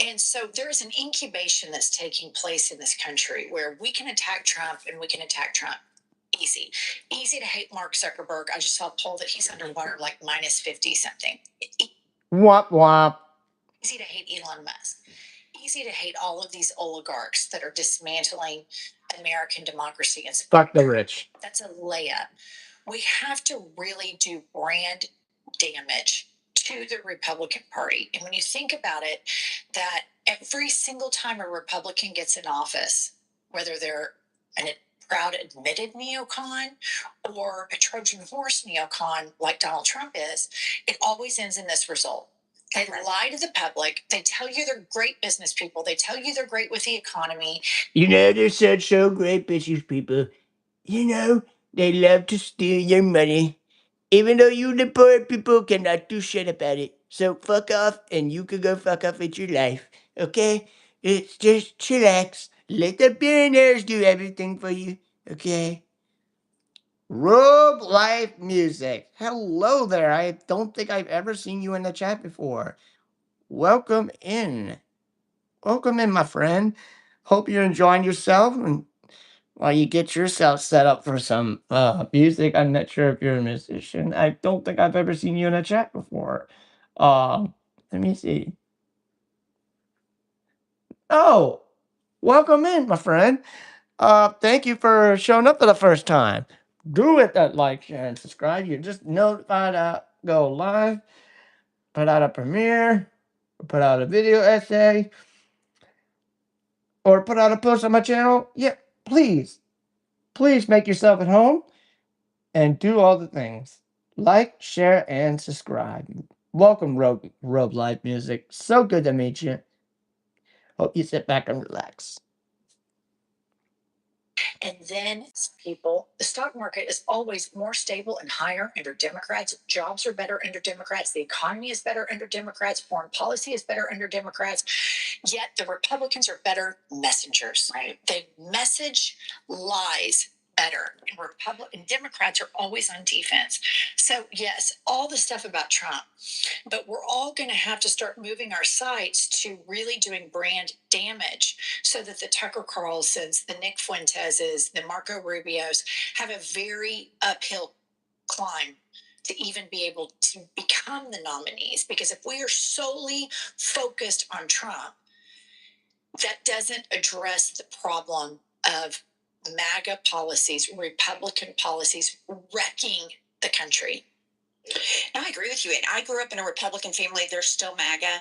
Speaker 4: And so there is an incubation that's taking place in this country where we can attack Trump and we can attack Trump. Easy to hate Mark Zuckerberg. I just saw a poll that he's underwater like minus 50 something.
Speaker 1: Womp womp.
Speaker 4: Easy to hate Elon Musk. Easy to hate all of these oligarchs that are dismantling American democracy and
Speaker 1: fuck the rich.
Speaker 4: That's a layup. We have to really do brand damage to the Republican Party. And when you think about it, that every single time a Republican gets in office, whether they're a proud admitted neocon or a Trojan horse neocon like Donald Trump is, it always ends in this result. They lie to the public. They tell you they're great business people. They tell you they're great with the economy.
Speaker 1: They're such so great business people. They love to steal your money. Even though you, the poor people, cannot do shit about it. So fuck off, and you can go fuck off with your life. Okay? It's just chillax. Let the billionaires do everything for you. Okay? Robe Life Music. Hello there. I don't think I've ever seen you in the chat before. Welcome in. Welcome in, my friend. Hope you're enjoying yourself. And while you get yourself set up for some music, I'm not sure if you're a musician. I don't think I've ever seen you in a chat before. Let me see. Oh, welcome in, my friend. Thank you for showing up for the first time. Do hit that like, share, and subscribe. You're just notified I go live, put out a premiere, put out a video essay, or put out a post on my channel. Yeah, please make yourself at home and do all the things. Like, share, and subscribe. Welcome, Robe Live Music. So good to meet you. Hope you sit back and relax.
Speaker 4: And then people, the stock market is always more stable and higher under Democrats. Jobs are better under Democrats. The economy is better under Democrats. Foreign policy is better under Democrats. Yet the Republicans are better messengers. Right. They message lies better. And Democrats are always on defense. So yes, all the stuff about Trump, but we're all going to have to start moving our sights to really doing brand damage so that the Tucker Carlsons, the Nick Fuenteses, the Marco Rubios have a very uphill climb to even be able to become the nominees. Because if we are solely focused on Trump, that doesn't address the problem of MAGA policies, Republican policies wrecking the country. No, I agree with you. And I grew up in a Republican family. They're still MAGA.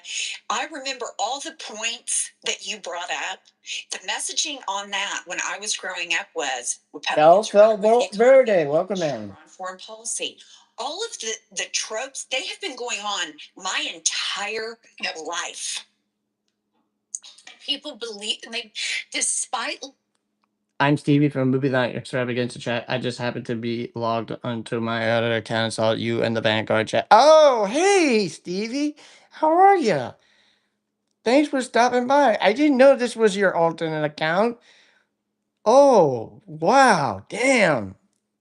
Speaker 4: I remember all the points that you brought up. The messaging on that when I was growing up was Republicans
Speaker 1: Verde, welcome in.
Speaker 4: on foreign policy. All of the tropes, they have been going on my entire life. People believe, and they, despite.
Speaker 1: I'm Stevie from Movie Night Extravaganza Chat. I just happened to be logged onto my other account and saw you in the Vanguard chat. Oh, hey, Stevie. How are you? Thanks for stopping by. I didn't know this was your alternate account. Oh, wow. Damn.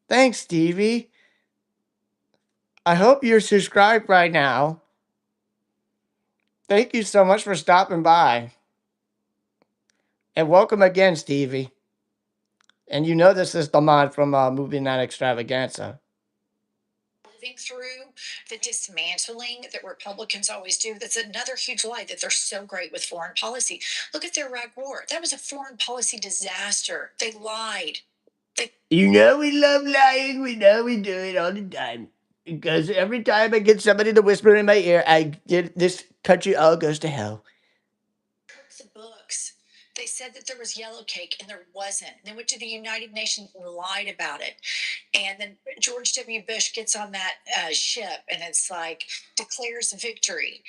Speaker 1: Thanks, Stevie. I hope you're subscribed right now. Thank you so much for stopping by. And welcome again, Stevie. And you know this is the mod from Movie Night Extravaganza.
Speaker 4: Living through the dismantling that Republicans always do. That's another huge lie that they're so great with foreign policy. Look at the Iraq War. That was a foreign policy disaster. They lied.
Speaker 1: You know we love lying. We know we do it all the time. Because every time I get somebody to whisper in my ear, this country all goes to hell.
Speaker 4: The books. They said that there was yellow cake and there wasn't. They went to the United Nations and lied about it. And then George W. Bush gets on that ship and it's like declares victory.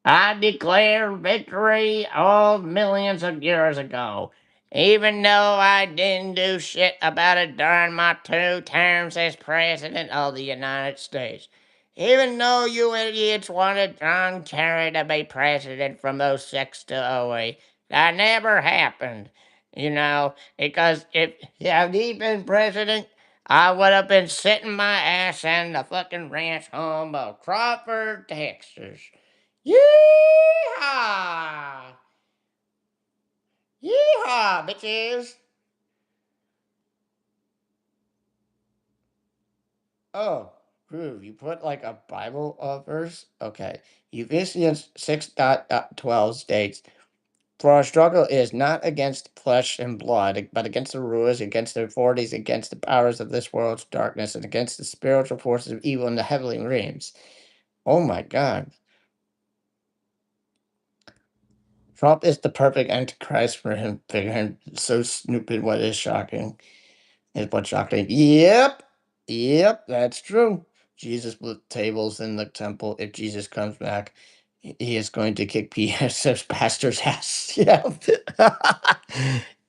Speaker 1: I declare victory all millions of years ago. Even though I didn't do shit about it during my 2 terms as President of the United States. Even though you idiots wanted John Kerry to be president from '06 to '08. That never happened. You know, because if had he been president, I would have been sitting my ass in the fucking ranch home of Crawford, Texas. Yeehaw! Yeehaw, bitches! Oh, groove. You put like a Bible verse? Okay. Ephesians 6:12 states, "For our struggle is not against flesh and blood, but against the rulers, against the authorities, against the powers of this world's darkness, and against the spiritual forces of evil in the heavenly realms." Oh my God. Trump is the perfect antichrist for him. Figuring so stupid. What is shocking is what shocking. Yep, that's true. Jesus flipped tables in the temple. If Jesus comes back, he is going to kick PSF's pastor's ass. Yeah,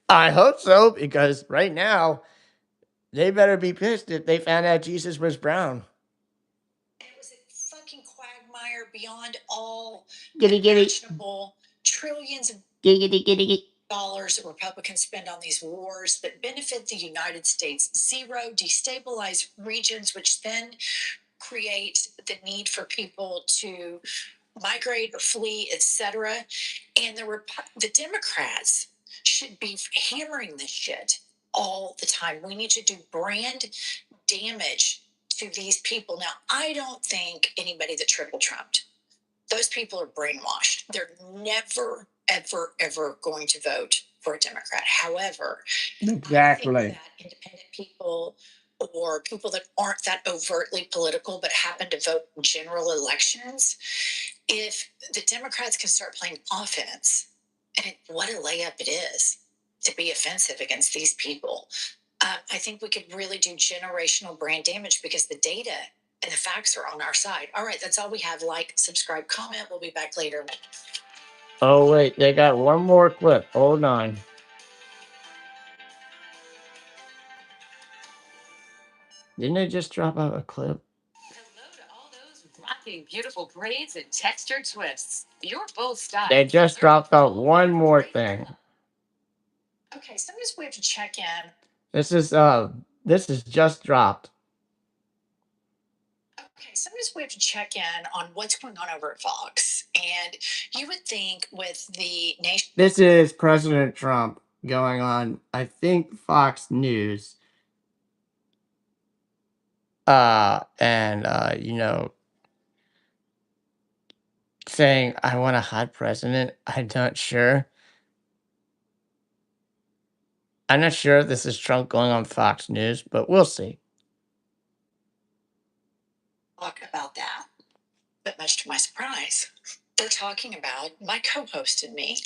Speaker 1: I hope so because right now they better be pissed if they found out Jesus was brown.
Speaker 4: It was a fucking quagmire beyond all
Speaker 1: Giddy, giddy.
Speaker 4: imaginable. Trillions of
Speaker 1: Giggity, giddy.
Speaker 4: dollars that Republicans spend on these wars that benefit the United States. Zero, destabilize regions, which then create the need for people to migrate or flee, etc. And the Democrats should be hammering this shit all the time. We need to do brand damage to these people. Now, I don't think anybody that triple trumped, those people are brainwashed. They're never ever going to vote for a Democrat. However,
Speaker 1: Exactly.
Speaker 4: I think that independent people or people that aren't that overtly political but happen to vote in general elections, if the Democrats can start playing offense, and what a layup it is to be offensive against these people, I think we could really do generational brand damage because the data and the facts are on our side. All right, that's all we have. Like, subscribe, comment. We'll be back later.
Speaker 1: Oh, wait, they got one more clip. Hold on. Didn't they just drop out a clip?
Speaker 4: Hello to all those rocking beautiful braids and textured twists. You're both styles.
Speaker 1: They just dropped out one more thing.
Speaker 4: Okay, sometimes we have to check in.
Speaker 1: This is just dropped.
Speaker 4: Okay, sometimes we have to check in on what's going on over at Fox. And you would think with the nation.
Speaker 1: This is President Trump going on, I think, Fox News. Saying, I want a hot president. I'm not sure. I'm not sure if this is Trump going on Fox News, but we'll see.
Speaker 4: Talk about that. But much to my surprise, they're talking about my co-host and me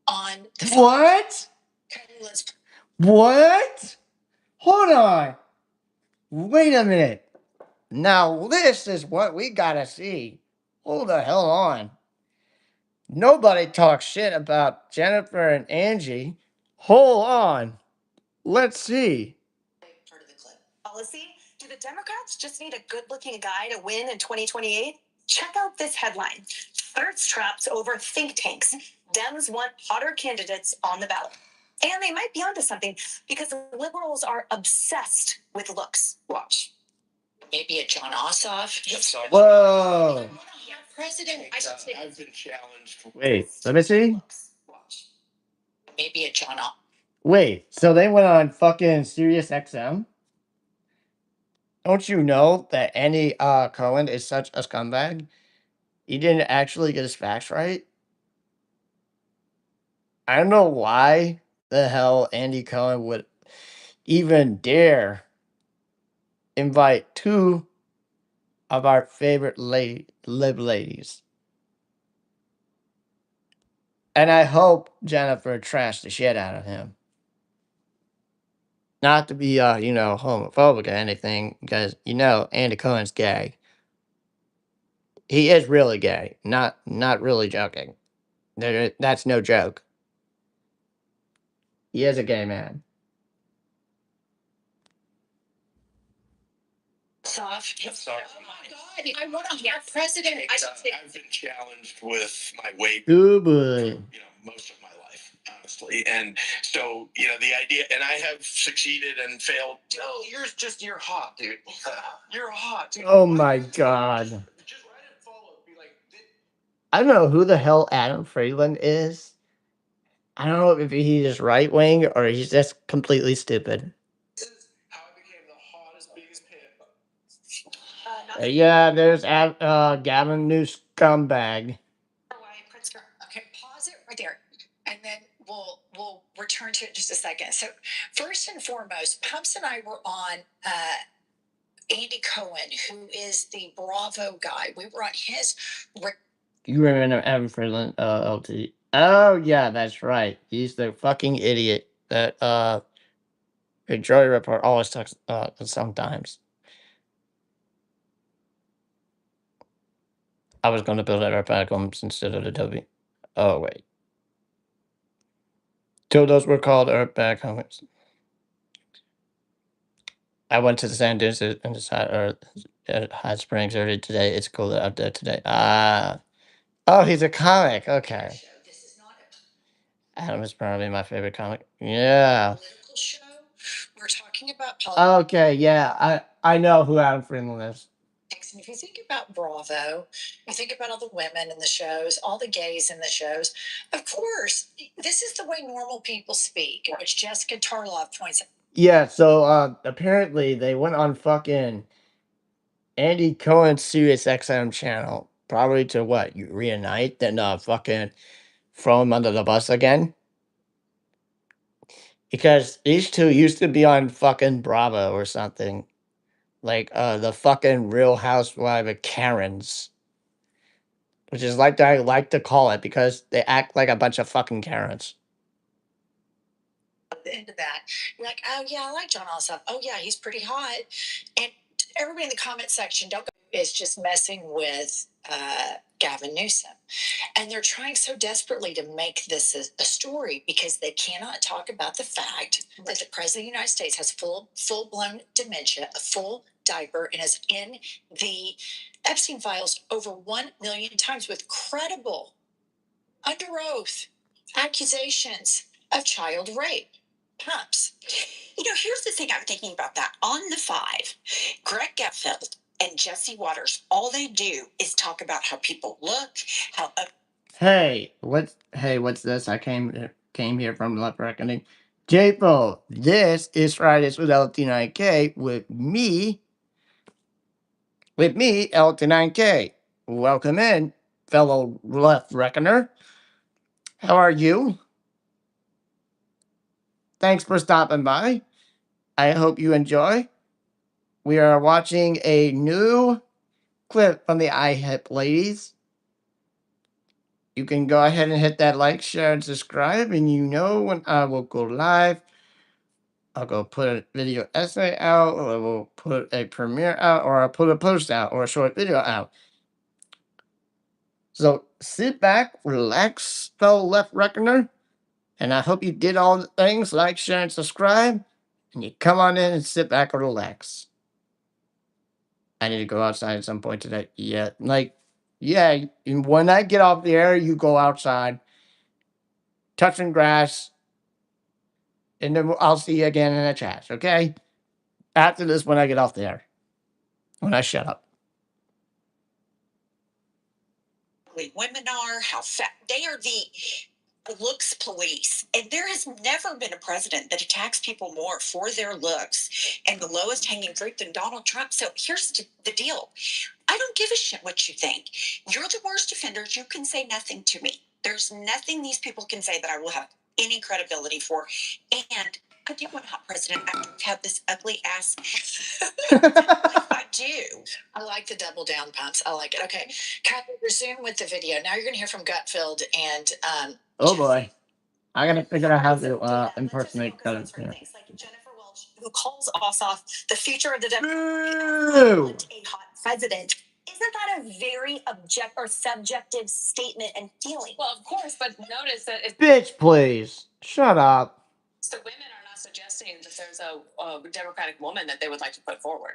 Speaker 4: on the Fox.
Speaker 1: What?
Speaker 4: Okay, let's.
Speaker 1: What? Hold on. Wait a minute. Now this is what we gotta see. Hold the hell on. Nobody talks shit about Jennifer and Angie. Hold on. Let's see.
Speaker 4: Part of the clip. Policy. Do the Democrats just need a good-looking guy to win in 2028? Check out this headline. Thirst traps over think tanks. Dems want hotter candidates on the ballot. And they might be onto something because liberals are obsessed with looks. Watch. Maybe a John Ossoff.
Speaker 2: Yes,
Speaker 1: Whoa.
Speaker 4: President.
Speaker 2: I've been challenged.
Speaker 1: Wait, let me see.
Speaker 4: Watch. Maybe a John Ossoff.
Speaker 1: Wait, so they went on fucking Sirius XM? Don't you know that Andy Cohen is such a scumbag? He didn't actually get his facts right. I don't know why the hell Andy Cohen would even dare invite two of our favorite lib ladies. And I hope Jennifer trashed the shit out of him. Not to be, homophobic or anything, because, Andy Cohen's gay. He is really gay. Not really joking. That's no joke. He is a gay man.
Speaker 4: Soft.
Speaker 2: Yes, sorry.
Speaker 4: Oh my God! I want to hear president.
Speaker 2: I've been challenged with my weight.
Speaker 1: Oh boy.
Speaker 2: Most of my life, honestly, and so the idea, and I have succeeded and failed. No, you're hot, dude. You're hot, dude.
Speaker 1: Oh my God.
Speaker 2: Just write and follow. Be like,
Speaker 1: I don't know who the hell Adam Freeland is. I don't know if he's just right wing or he's just completely stupid.
Speaker 2: this is how I became the hottest, biggest pimp.
Speaker 1: Yeah, there's Gavin New scumbag.
Speaker 4: Okay, pause it right there, and then we'll return to it in just a second. So first and foremost, Pumps and I were on Andy Cohen, who is the Bravo guy. We were on his.
Speaker 1: You remember Adam Freeland, LT? Oh yeah, that's right. He's the fucking idiot that the Joy Report always talks sometimes. I was going to build at our homes instead of the W. Oh wait. So those were called Earthback homes. I went to the San Dunes and at Hot Springs earlier today. It's cool out there today. Oh, he's a comic. Okay.
Speaker 4: This is not
Speaker 1: Adam is probably my favorite comic. Yeah.
Speaker 4: political show. We're talking about politics.
Speaker 1: Okay, yeah. I know who Adam Freeland is.
Speaker 4: And if you think about Bravo, you think about all the women in the shows, all the gays in the shows. Of course, this is the way normal people speak, which Jessica Tarlov points out.
Speaker 1: Yeah, so apparently they went on fucking Andy Cohen's Sirius XM channel, probably to what, you reunite, then fucking throw him under the bus again. Because these two used to be on fucking Bravo or something. Like the fucking Real Housewife of Karens. Which is like I like to call it because they act like a bunch of fucking Karens.
Speaker 4: Into that, you're like, oh yeah, I like John Ossoff. Oh yeah, he's pretty hot. And everybody in the comment section don't go is just messing with Gavin Newsom. And they're trying so desperately to make this a story because they cannot talk about the fact that the president of the United States has full blown dementia, a full diaper, and is in the Epstein files over 1 million times with credible, under oath accusations of child rape. Pups. You know, here's the thing I'm thinking about that. On the five, Greg Gutfeld and Jesse Waters, all they do is talk about how people look, how
Speaker 1: Hey, what's this? I came here from Left Reckoning. Japo, this is Fridays with LT9K with me, LT9K. Welcome in, fellow Left Reckoner. How are you? Thanks for stopping by. I hope you enjoy. We are watching a new clip from the iHip ladies. You can go ahead and hit that like, share, and subscribe, and you know when I will go live. I'll go put a video essay out, or I will put a premiere out, or I'll put a post out, or a short video out. So sit back, relax, fellow Left Reckoner, and I hope you did all the things, like, share, and subscribe, and you come on in and sit back and relax. I need to go outside at some point today. Yeah, when I get off the air, you go outside, touching grass, and then I'll see you again in the chat, okay? After this, when I get off the air, when I shut up.
Speaker 4: women are, how fat they are, the looks police. And there has never been a president that attacks people more for their looks and the lowest hanging fruit than Donald Trump. So here's the deal. I don't give a shit what you think. You're the worst offenders. You can say nothing to me. There's nothing these people can say that I will have any credibility for. And I do want a hot president after we've had this ugly ass. I do. I like the double down pumps. I like it. Okay. Can we resume with the video? Now you're going to hear from Gutfeld and
Speaker 1: Oh boy. I gotta figure out how to impersonate Kevin Smith.
Speaker 4: Like Jennifer Welch, who calls Ossoff the future of the
Speaker 1: Democratic
Speaker 4: a hot president. Isn't that a very subjective statement and feeling? Well, of course, but notice that it's
Speaker 1: Bitch, please. Shut up.
Speaker 4: the women are not suggesting that there's a Democratic woman that they would like to put forward.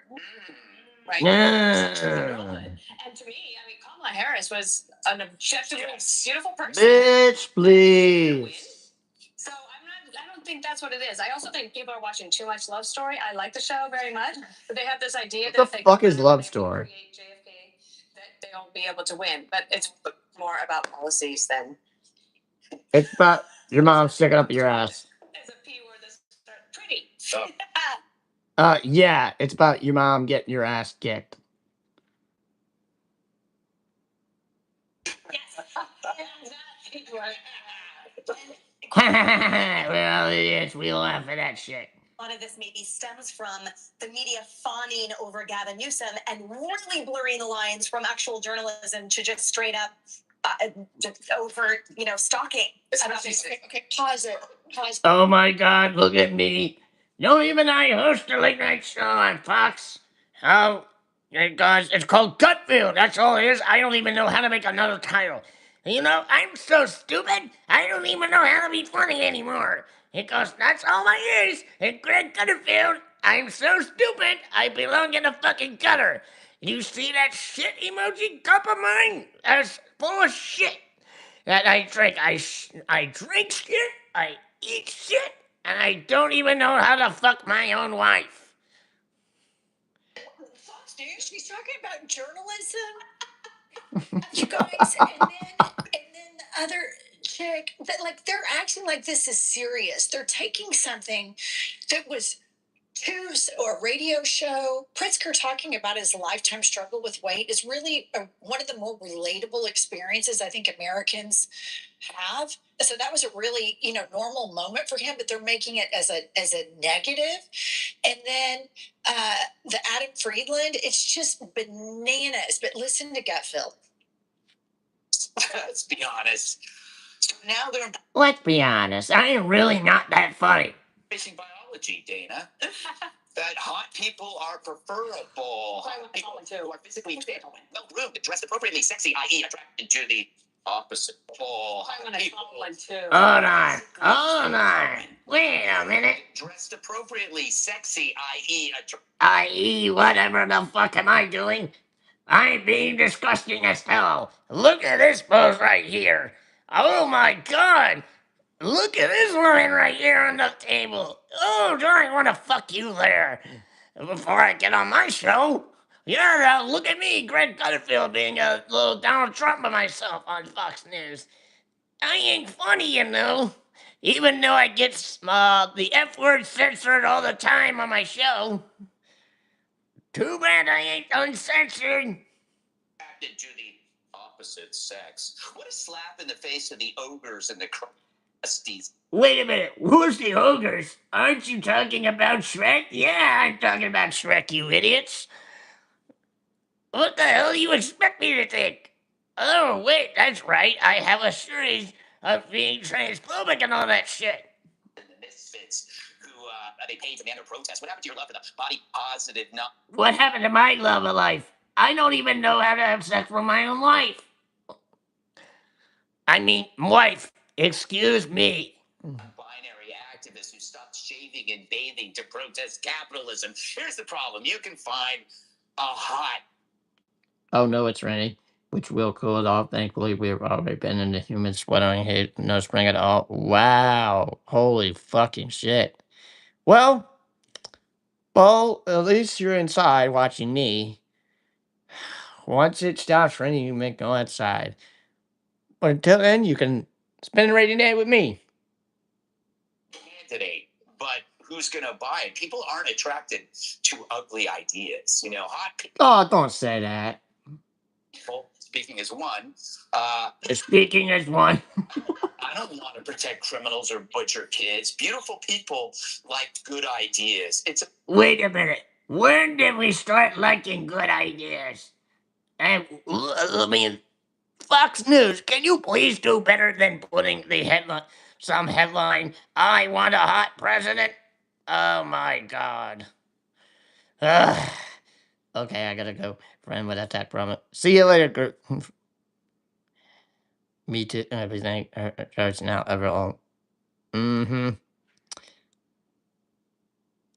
Speaker 4: Right.
Speaker 1: Yeah.
Speaker 4: And to me, I mean, Kamala Harris was an objectively beautiful person.
Speaker 1: Bitch, please.
Speaker 4: So I don't think that's what it is. I also think people are watching too much Love Story. I like the show very much, but they have this idea
Speaker 1: What
Speaker 4: that
Speaker 1: the
Speaker 4: if they
Speaker 1: fuck is Love Story?
Speaker 4: JFK, that they'll be able to win. But it's more about policies than
Speaker 1: It's about your mom sticking up your ass.
Speaker 4: There's a P word that's pretty.
Speaker 1: Yeah, it's about your mom getting your ass kicked. We're all idiots. We laugh at that shit.
Speaker 4: A lot of this maybe stems from the media fawning over Gavin Newsom and really blurring the lines from actual journalism to just straight up just over, stalking. Okay, pause it. Pause.
Speaker 1: Oh my god, look at me. Don't even I host a late night show on Fox. Oh, guys, it's called Gutfield. That's all it is. I don't even know how to make another title. You know, I'm so stupid, I don't even know how to be funny anymore. Because that's all I is. And Greg Gutterfield, I'm so stupid, I belong in a fucking gutter. You see that shit emoji cup of mine? That's full of shit. That I drink. I drink shit, I eat shit, and I don't even know how to fuck my own wife.
Speaker 4: Fox News, she's talking about journalism. You guys, and then the other chick, that like they're acting like this is serious. They're taking something that was or a radio show. Pritzker talking about his lifetime struggle with weight is really one of the more relatable experiences I think Americans have. So that was a really, normal moment for him, but they're making it as a negative. And then the Adam Friedland, it's just bananas. But listen to Gutfeld. Let's be honest. So now they're
Speaker 1: Let's be honest, I ain't really not that funny.
Speaker 4: embracing biology, Dana. That hot people are preferable. People who are physically fit, well groomed, dressed appropriately sexy, i.e., attracted to the opposite pole.
Speaker 1: Hold on. Wait a minute.
Speaker 4: Dressed appropriately sexy, i.e.,
Speaker 1: I.e., whatever the fuck am I doing? I'm being disgusting as hell. Look at this pose right here. Oh my god. Look at this line right here on the table. Oh, do I want to fuck you there? Before I get on my show. Yeah, look at me, Greg Butterfield, being a little Donald Trump of myself on Fox News. I ain't funny, you know. Even though I get the F word censored all the time on my show. Too bad I ain't uncensored.
Speaker 4: attracted to the opposite sex. What a slap in the face of the ogres and the crusties.
Speaker 1: Wait a minute, who's the ogres? Aren't you talking about Shrek? Yeah, I'm talking about Shrek, you idiots. What the hell do you expect me to think? Oh, wait, that's right. I have a series of being transphobic and all that shit.
Speaker 4: And the misfits who they paid to demand a protest. What happened to your love for the body positive?
Speaker 1: What happened to my love of life? I don't even know how to have sex with my own life. I mean, wife. Excuse me.
Speaker 4: Binary activists who stopped shaving and bathing to protest capitalism. Here's the problem: you can find a hot.
Speaker 1: Oh no, it's raining, which will cool it off. Thankfully, we've already been in the humid sweating heat. No spring at all. Wow. Holy fucking shit. Well, at least you're inside watching me. Once it stops raining, you may go outside. But until then, you can spend a rainy day with me.
Speaker 4: Candidate, but who's gonna buy it? People aren't attracted to ugly ideas. Hot people.
Speaker 1: Oh, don't say that.
Speaker 4: Speaking as one.
Speaker 1: Speaking as one.
Speaker 4: I don't want to protect criminals or butcher kids. Beautiful people like good ideas.
Speaker 1: Wait a minute. When did we start liking good ideas? And I mean, Fox News, can you please do better than putting the headline, I want a hot president? Oh my god. Ugh. Okay, I gotta go. Friend with attack from See you later, group. Me too. Everything hurts now. Overall. Mm-hmm.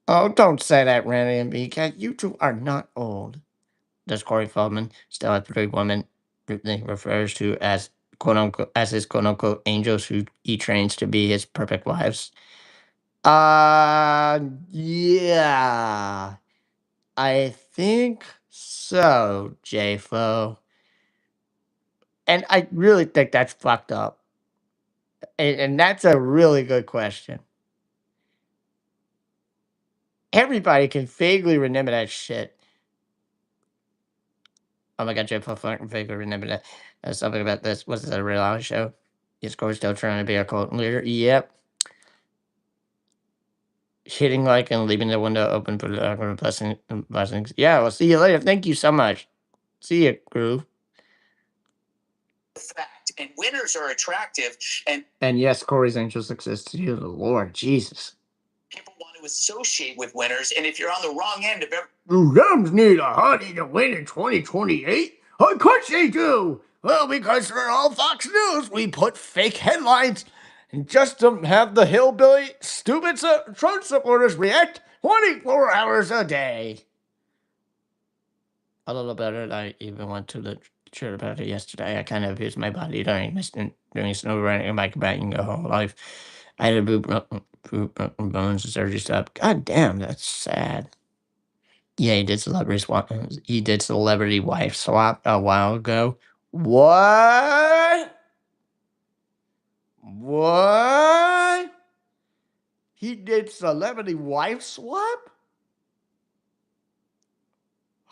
Speaker 1: Oh, don't say that, Randy and BK. You two are not old. Does Corey Feldman still have three women he refers to as quote unquote as his quote unquote angels who he trains to be his perfect wives? Yeah. I think so, J-Fo. And I really think that's fucked up. And that's a really good question. Everybody can vaguely remember that shit. Oh my god, J-Fo fucking vaguely remember that. Something about this. Was this a reality show? Is Corey still trying to be a cult leader? Yep. Hitting like and leaving the window open for the blessings. Yeah, well, see you later. Thank you so much. See you, Groove.
Speaker 4: fact, and winners are attractive, and
Speaker 1: yes, Corey's angels exist. Dear the Lord, Jesus.
Speaker 4: people want to associate with winners. And if you're on the wrong end of
Speaker 1: the Rams need a hottie to win in 2028. Of course they do. Well, because we're all Fox News, we put fake headlines and just to have the hillbilly stupid Trump supporters react 24 hours a day. A little better. I even went to the church about it yesterday. I kind of abused my body during snowboarding and biking the whole life. I had a boot broken bones and surgery stuff. God damn, that's sad. Yeah, he did celebrity swap. He did celebrity wife swap a while ago. What? What? He did celebrity wife swap?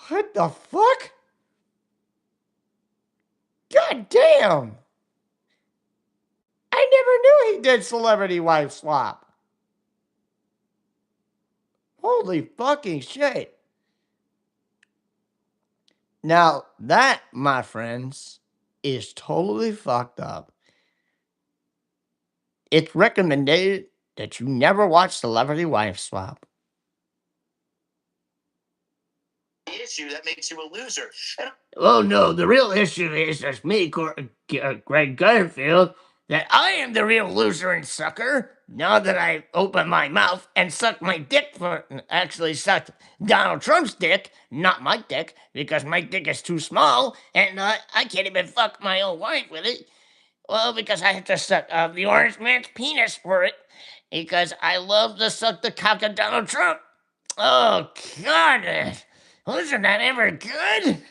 Speaker 1: What the fuck? God damn! I never knew he did celebrity wife swap. Holy fucking shit. Now, that, my friends, is totally fucked up. It's recommended that you never watch Celebrity Wife Swap.
Speaker 2: Issue that makes you a loser.
Speaker 1: Oh no, the real issue is there's me, Greg Garfield, that I am the real loser and sucker. Now that I open my mouth and suck my dick actually sucked Donald Trump's dick, not my dick, because my dick is too small and I can't even fuck my own wife with it. Well, because I have to suck the orange man's penis for it, because I love to suck the cock of Donald Trump. Oh God, wasn't that ever good?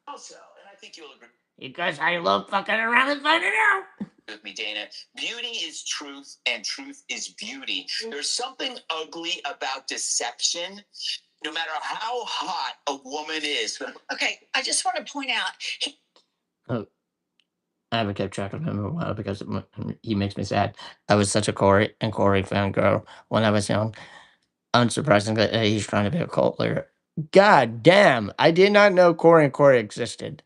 Speaker 2: Also, and I think you'll agree
Speaker 1: Because I love fucking around and finding out.
Speaker 2: with me, Dana. Beauty is truth, and truth is beauty. There's something ugly about deception, no matter how hot a woman is.
Speaker 4: Okay, I just want to point out.
Speaker 1: Oh, I haven't kept track of him in a while because he makes me sad. I was such a Corey and Corey fan girl when I was young. Unsurprisingly, he's trying to be a cult leader. God damn, I did not know Corey and Corey existed.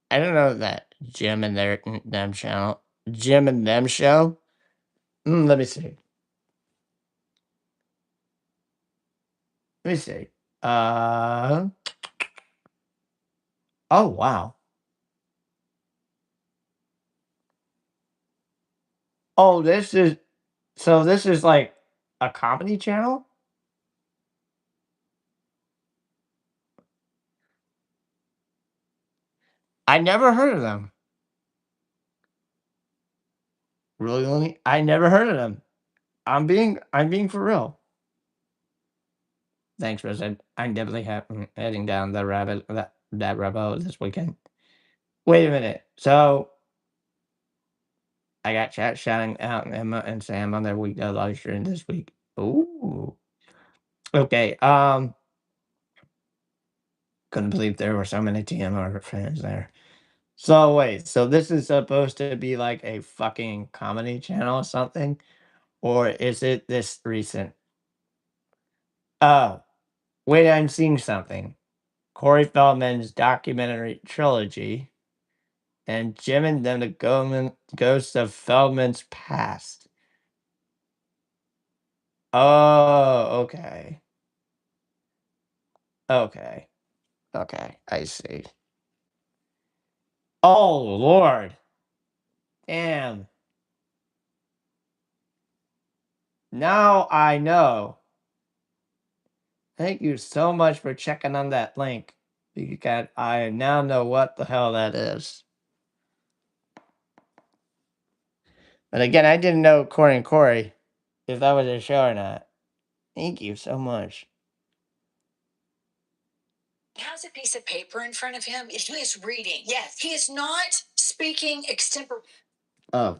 Speaker 1: I don't know that Jim and them channel. Jim and them show? Let me see. Let me see. Oh, wow. Oh, this is like a comedy channel? I never heard of them. Really, Looney? I never heard of them. I'm being for real. Thanks, President. I'm definitely heading down that rabbit hole this weekend. Wait a minute. So I got chat shouting out Emma and Sam on their weekday live stream this week. Ooh. Okay. Couldn't believe there were so many TMR fans there. So wait, so this is supposed to be like a fucking comedy channel or something? Or is it this recent? Oh, wait, I'm seeing something. Corey Feldman's documentary trilogy, and Jim and them, the Ghosts of Feldman's Past. Oh, okay. Okay. Okay, I see. Oh, Lord. Damn. Now I know. Thank you so much for checking on that link. Because I now know what the hell that is. But again, I didn't know Corey and Corey, if that was a show or not. Thank you so much.
Speaker 4: He has a piece of paper in front of him. He is reading. Yes. He is not speaking extempore.
Speaker 1: Oh,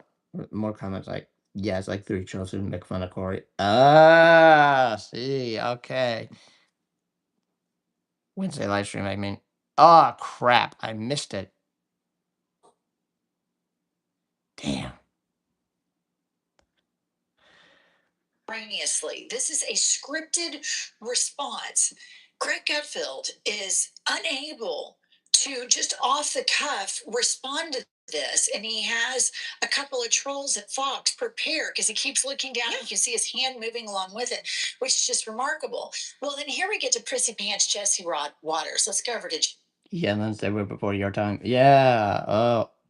Speaker 1: more comments like, yeah, it's like 3 children make fun of Corey. Ah, see, okay. Wednesday live stream, I mean. Oh, crap, I missed it. Damn.
Speaker 4: Extraneously. This is a scripted response. Greg Gutfeld is unable to just off the cuff respond to this, and he has a couple of trolls at Fox prepared because he keeps looking down and you can see his hand moving along with it, which is just remarkable. Well, then here we get to Prissy Pants Jesse Waters. Let's go over to
Speaker 1: Yeah, then they were before your time. Yeah.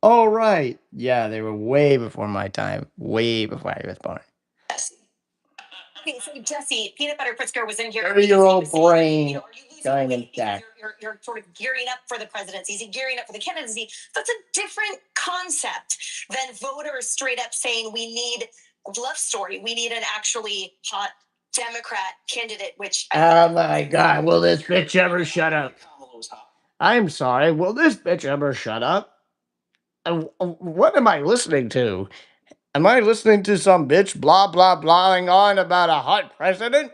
Speaker 1: Oh, right. Yeah, they were way before my time. Way before I was born.
Speaker 4: Jesse. Okay, so Jesse, Peanut Butter Pritzker was in here.
Speaker 1: 30-year-old brain going in deck.
Speaker 4: You're sort of gearing up for the presidency. Is he gearing up for the candidacy? That's a different concept than voters straight up saying we need a love story. We need an actually hot Democrat candidate, which
Speaker 1: Oh my God, will this bitch ever shut up? I'm sorry, will this bitch ever shut up? What am I listening to? Am I listening to some bitch blah blah blahing on about a hot president?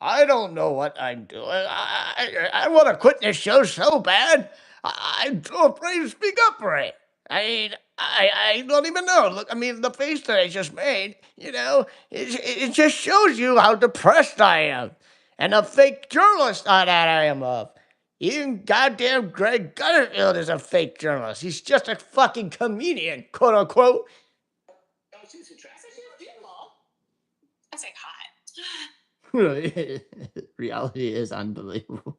Speaker 1: I don't know what I'm doing. I want to quit this show so bad. I'm too afraid to speak up for it. I mean, I don't even know. Look, I mean, the face that I just made, it just shows you how depressed I am and a fake journalist that I am of. Even goddamn Greg Gutterfield is a fake journalist. He's just a fucking comedian, quote unquote.
Speaker 4: I say hot.
Speaker 1: Reality is unbelievable.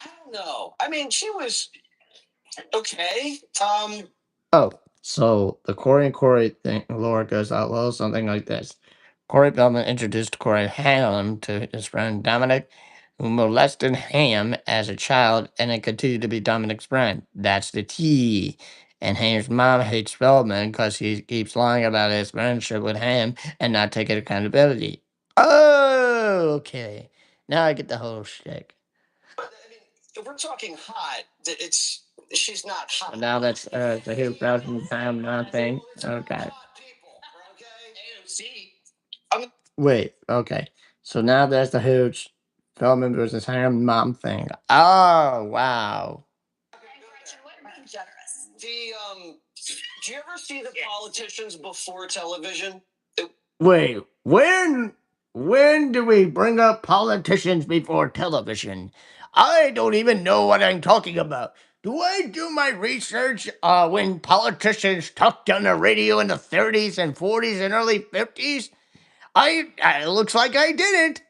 Speaker 2: I don't know. I mean, she was okay.
Speaker 1: Oh, so the Corey and Corey thing, Laura goes out well, something like this. Corey Feldman introduced Corey Haim to his friend Dominic, who molested Ham as a child and then continued to be Dominic's friend. That's the T. And Ham's mom hates Feldman because he keeps lying about his friendship with Ham and not taking accountability. Oh, okay. Now I get the whole shtick.
Speaker 2: But I mean, if we're talking hot, she's not hot.
Speaker 1: Now that's the Hugh Feldman Ham thing. Okay.
Speaker 2: Hot people, okay? AMC.
Speaker 1: Wait, okay. So now there's the huge Feldman versus Ham mom thing. Oh, wow.
Speaker 4: Generous.
Speaker 2: Do you ever see the politicians before television?
Speaker 1: Wait, when do we bring up politicians before television? I don't even know what I'm talking about. Do I do my research when politicians talked on the radio in the 30s and 40s and early 50s? It looks like I didn't.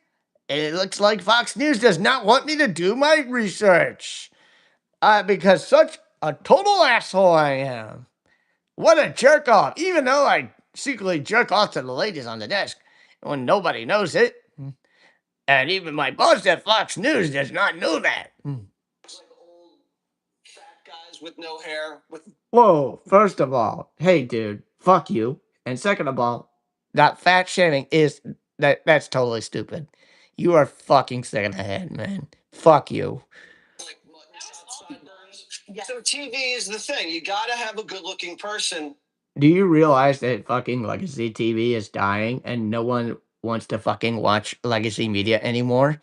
Speaker 1: It looks like Fox News does not want me to do my research. Because such a total asshole I am. What a jerk off. Even though I secretly jerk off to the ladies on the desk when nobody knows it. And even my boss at Fox News does not know that.
Speaker 2: Like old fat guys with no hair.
Speaker 1: Whoa, first of all, hey dude, fuck you. And second of all, that fat shaming that's totally stupid. You are fucking sick in the head, man. Fuck you.
Speaker 2: Like mutton chop sideburns. Yeah. So TV is the thing. You gotta have a good-looking person.
Speaker 1: Do you realize that fucking legacy TV is dying and no one wants to fucking watch legacy media anymore?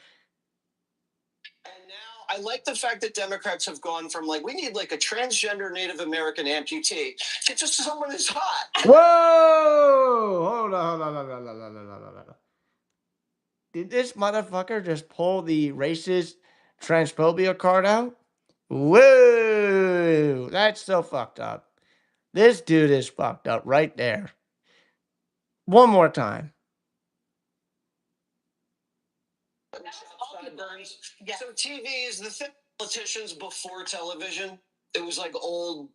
Speaker 2: And now I like the fact that Democrats have gone from like we need like a transgender Native American amputee to just someone who's hot.
Speaker 1: Whoa! Hold on, hold on, hold on, hold on, hold on, hold on. Did this motherfucker just pull the racist transphobia card out? Whoa! That's so fucked up. This dude is fucked up right there. One more time.
Speaker 2: Sideburns. Yeah. So TV is the thing. Politicians before television, it was like old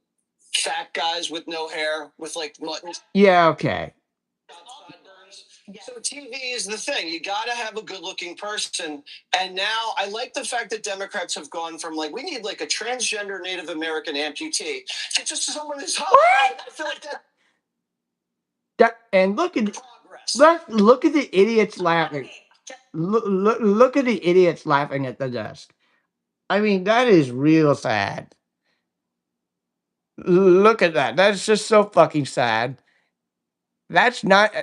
Speaker 2: fat guys with no hair with like mutton.
Speaker 1: Yeah, okay.
Speaker 2: Sideburns. Yeah. So TV is the thing. You gotta have a good-looking person. And now I like the fact that Democrats have gone from like we need like a transgender Native American amputee to just someone who's hot.
Speaker 1: What?
Speaker 2: I feel like that
Speaker 1: And look at
Speaker 2: progress.
Speaker 1: look at the idiots laughing. Look at the idiots laughing at the desk. I mean, that is real sad. Look at that. That's just so fucking sad. That's not.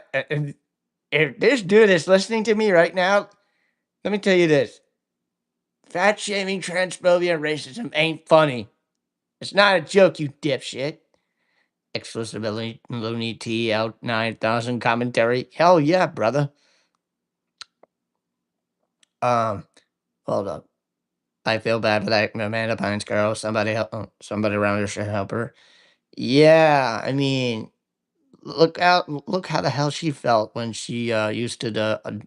Speaker 1: If this dude is listening to me right now, let me tell you this: fat shaming, transphobia, and racism ain't funny. It's not a joke, you dipshit. Exclusively Looney T out 9,000 commentary. Hell yeah, brother. Um, hold up. I feel bad for that Amanda Pines girl. Somebody help. Somebody around her should help her. Yeah, I mean, look out! Look how the hell she felt when she used to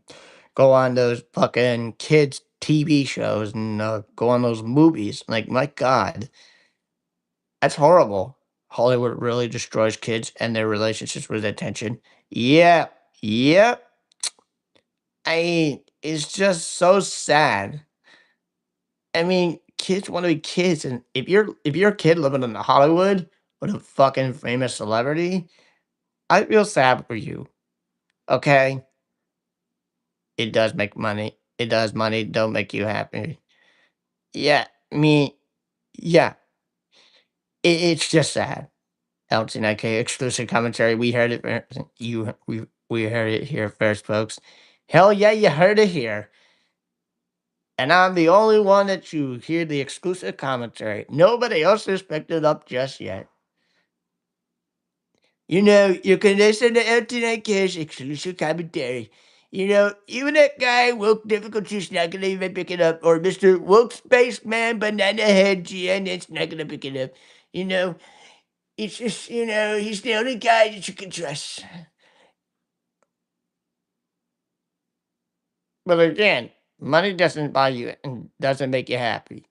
Speaker 1: go on those fucking kids TV shows and go on those movies. Like, my God, that's horrible. Hollywood really destroys kids and their relationships with attention. Yep, yep. I mean, it's just so sad. I mean, kids want to be kids, and if you're a kid living in Hollywood with a fucking famous celebrity, I feel sad for you. Okay, it does make money. It does money. Don't make you happy. Yeah, me. Yeah, it's just sad. LT9K exclusive commentary. We heard it. You we heard it here first, folks. Hell yeah, you heard it here. And I'm the only one that you hear the exclusive commentary. Nobody else has picked it up just yet. You know, you can listen to LT9K's exclusive commentary. You know, even that guy, Woke Difficulty's not gonna even pick it up, or Mr. Woke Spaceman Banana Head GN's not gonna pick it up. You know, it's just, you know, he's the only guy that you can trust. But again, money doesn't buy you and doesn't make you happy.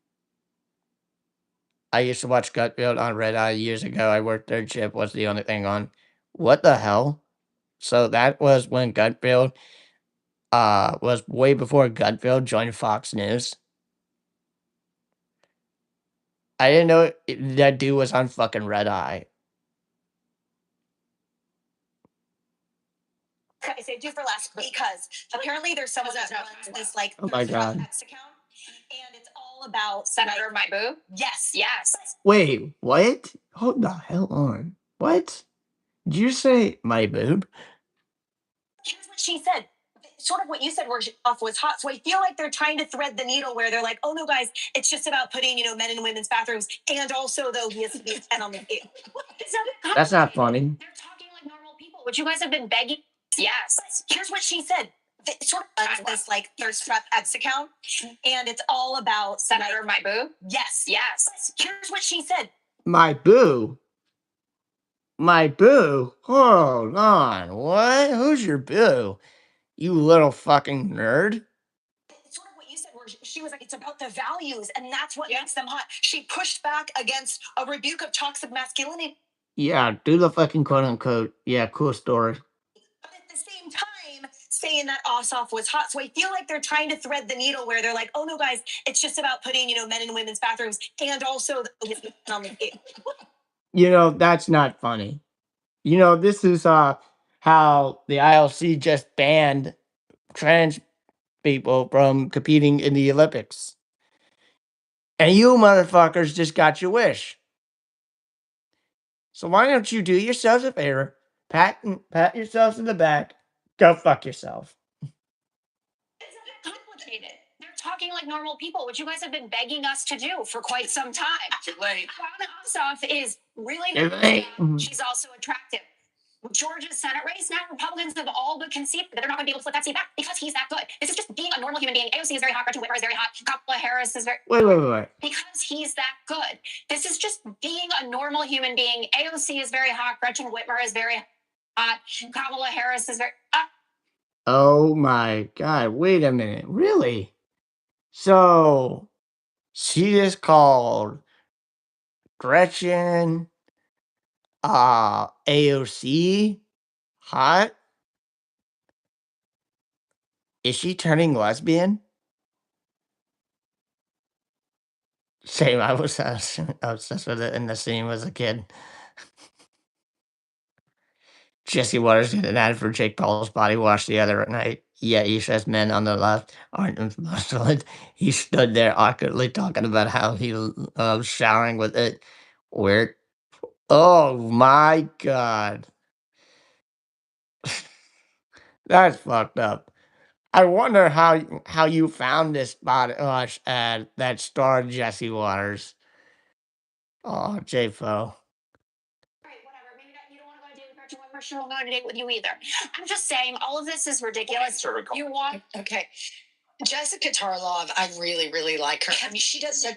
Speaker 1: I used to watch Gutfield on Red Eye years ago. I worked third shift, was the only thing on. What the hell? So that was when Gutfield was way before Gutfield joined Fox News. I didn't know that dude was on fucking Red Eye.
Speaker 4: I saved you for last because apparently there's someone that runs this like
Speaker 1: Oh my God.
Speaker 4: X account, and it's all about Senator My Boo. Yes, yes.
Speaker 1: Wait, what? Hold the hell on. What? Did you say my boob?
Speaker 4: Here's what she said. Sort of what you said off was hot. So I feel like they're trying to thread the needle where they're like, oh no, guys, it's just about putting, you know, men in women's bathrooms. And also, though, he has to be a 10 on the scale.
Speaker 1: That's not funny.
Speaker 4: They're talking like normal people, which you guys have been begging. Yes. Here's what she said. Sort of runs this like thirst trap X account, and it's all about Senator My Boo. Yes, yes. Here's what she said.
Speaker 1: My boo? My boo? Hold on. What? Who's your boo? You little fucking nerd?
Speaker 4: Sort of what you said, where she was like, it's about the values, and that's what makes them hot. She pushed back against a rebuke of toxic masculinity.
Speaker 1: Yeah, do the fucking quote unquote. Yeah, cool story.
Speaker 4: But at the same time, saying that Ossoff was hot. So I feel like they're trying to thread the needle where they're like, oh no, guys, it's just about putting, you know, men in women's bathrooms, and also on the scale.
Speaker 1: You know, that's not funny. You know, this is how the ILC just banned trans people from competing in the Olympics. And you motherfuckers just got your wish. So why don't you do yourselves a favor, pat yourselves in the back, go fuck yourself.
Speaker 4: It's not complicated. They're talking like normal people, which you guys have been begging us to do for quite some time.
Speaker 3: Too late.
Speaker 4: Shauna Ossoff is really
Speaker 1: Too late.
Speaker 4: She's also attractive. Georgia's Senate race now, Republicans have all but conceded that they're not going to be able to flip that seat back because he's that good. This is just being a normal human being. AOC is very hot. Gretchen Whitmer is very hot. Kamala Harris is very...
Speaker 1: Wait.
Speaker 4: Because he's that good. This is just being a normal human being. AOC is very hot. Gretchen Whitmer is very hot. Kamala Harris is very...
Speaker 1: Oh my God, wait a minute. Really? So, she just called Gretchen, AOC hot? Is she turning lesbian? Same, I was obsessed with it in the scene as a kid. Jesse Waters did an ad for Jake Paul's body wash the other night. Yeah, he says men on the left aren't masculine. He stood there awkwardly talking about how he loves showering with it. Weird. Oh my God. That's fucked up. I wonder how you found this body wash ad that starred Jesse Waters. Oh, J-Fo.
Speaker 4: All right, whatever. Maybe you don't want to go on a date with Gretchen Whitmer. She won't go on a date with you either. I'm just saying, all of this is ridiculous. You want... Okay. Jessica Tarlov, I really, really like her. I mean, she does such...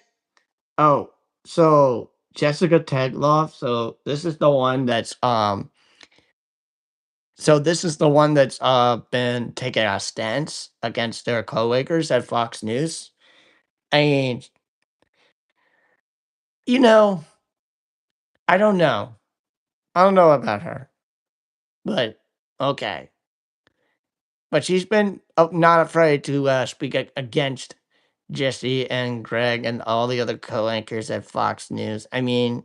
Speaker 1: Oh, so Jessica Tegloff. So this is the one that's been taking a stance against their coworkers at Fox News. I mean, you know, I don't know. I don't know about her, but okay. But she's been not afraid to speak against Jesse and Greg and all the other co-anchors at Fox News. I mean,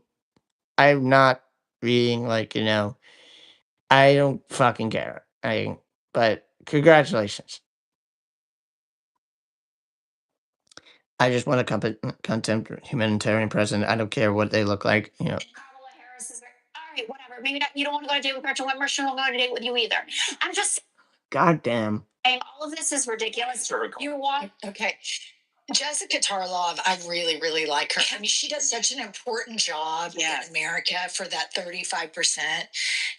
Speaker 1: I'm not reading like, you know, I don't fucking care. But congratulations. I just want a contempt humanitarian president. I don't care what they look like, you know.
Speaker 4: Kamala Harris is very... All right, whatever. Maybe you don't want to go on a date with Gretchen Whitmer. She won't go on a date with you either. I'm just...
Speaker 1: God damn.
Speaker 4: And all of this is ridiculous. You want okay. Jessica Tarlov, I really, really like her. I mean, she does such an important job in America for that 35%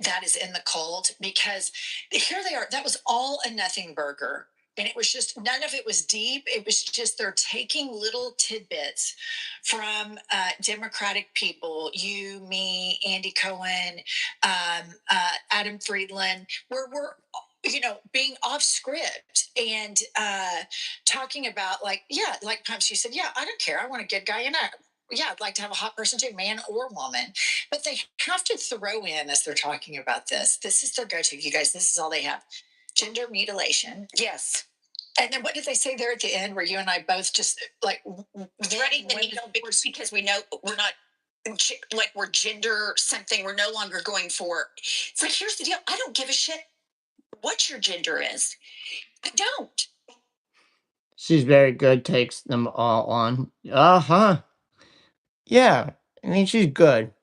Speaker 4: that is in the cult because here they are. That was all a nothing burger. And it was just, none of it was deep. It was just, they're taking little tidbits from Democratic people, you, me, Andy Cohen, Adam Friedland, where we're, being off script and talking about like, yeah, like Pumps, you said, yeah, I don't care. I want a good guy in it. Yeah, I'd like to have a hot person too, man or woman. But they have to throw in as they're talking about this. This is their go-to, you guys. This is all they have. Gender mutilation. Yes. And then what did they say there at the end where you and I both just like threading the needle because we know we're not like we're gender something. We're no longer going for. It's like, here's the deal. I don't give a shit what your gender is. I don't.
Speaker 1: She's very good, takes them all on. Uh-huh. Yeah. I mean, she's good.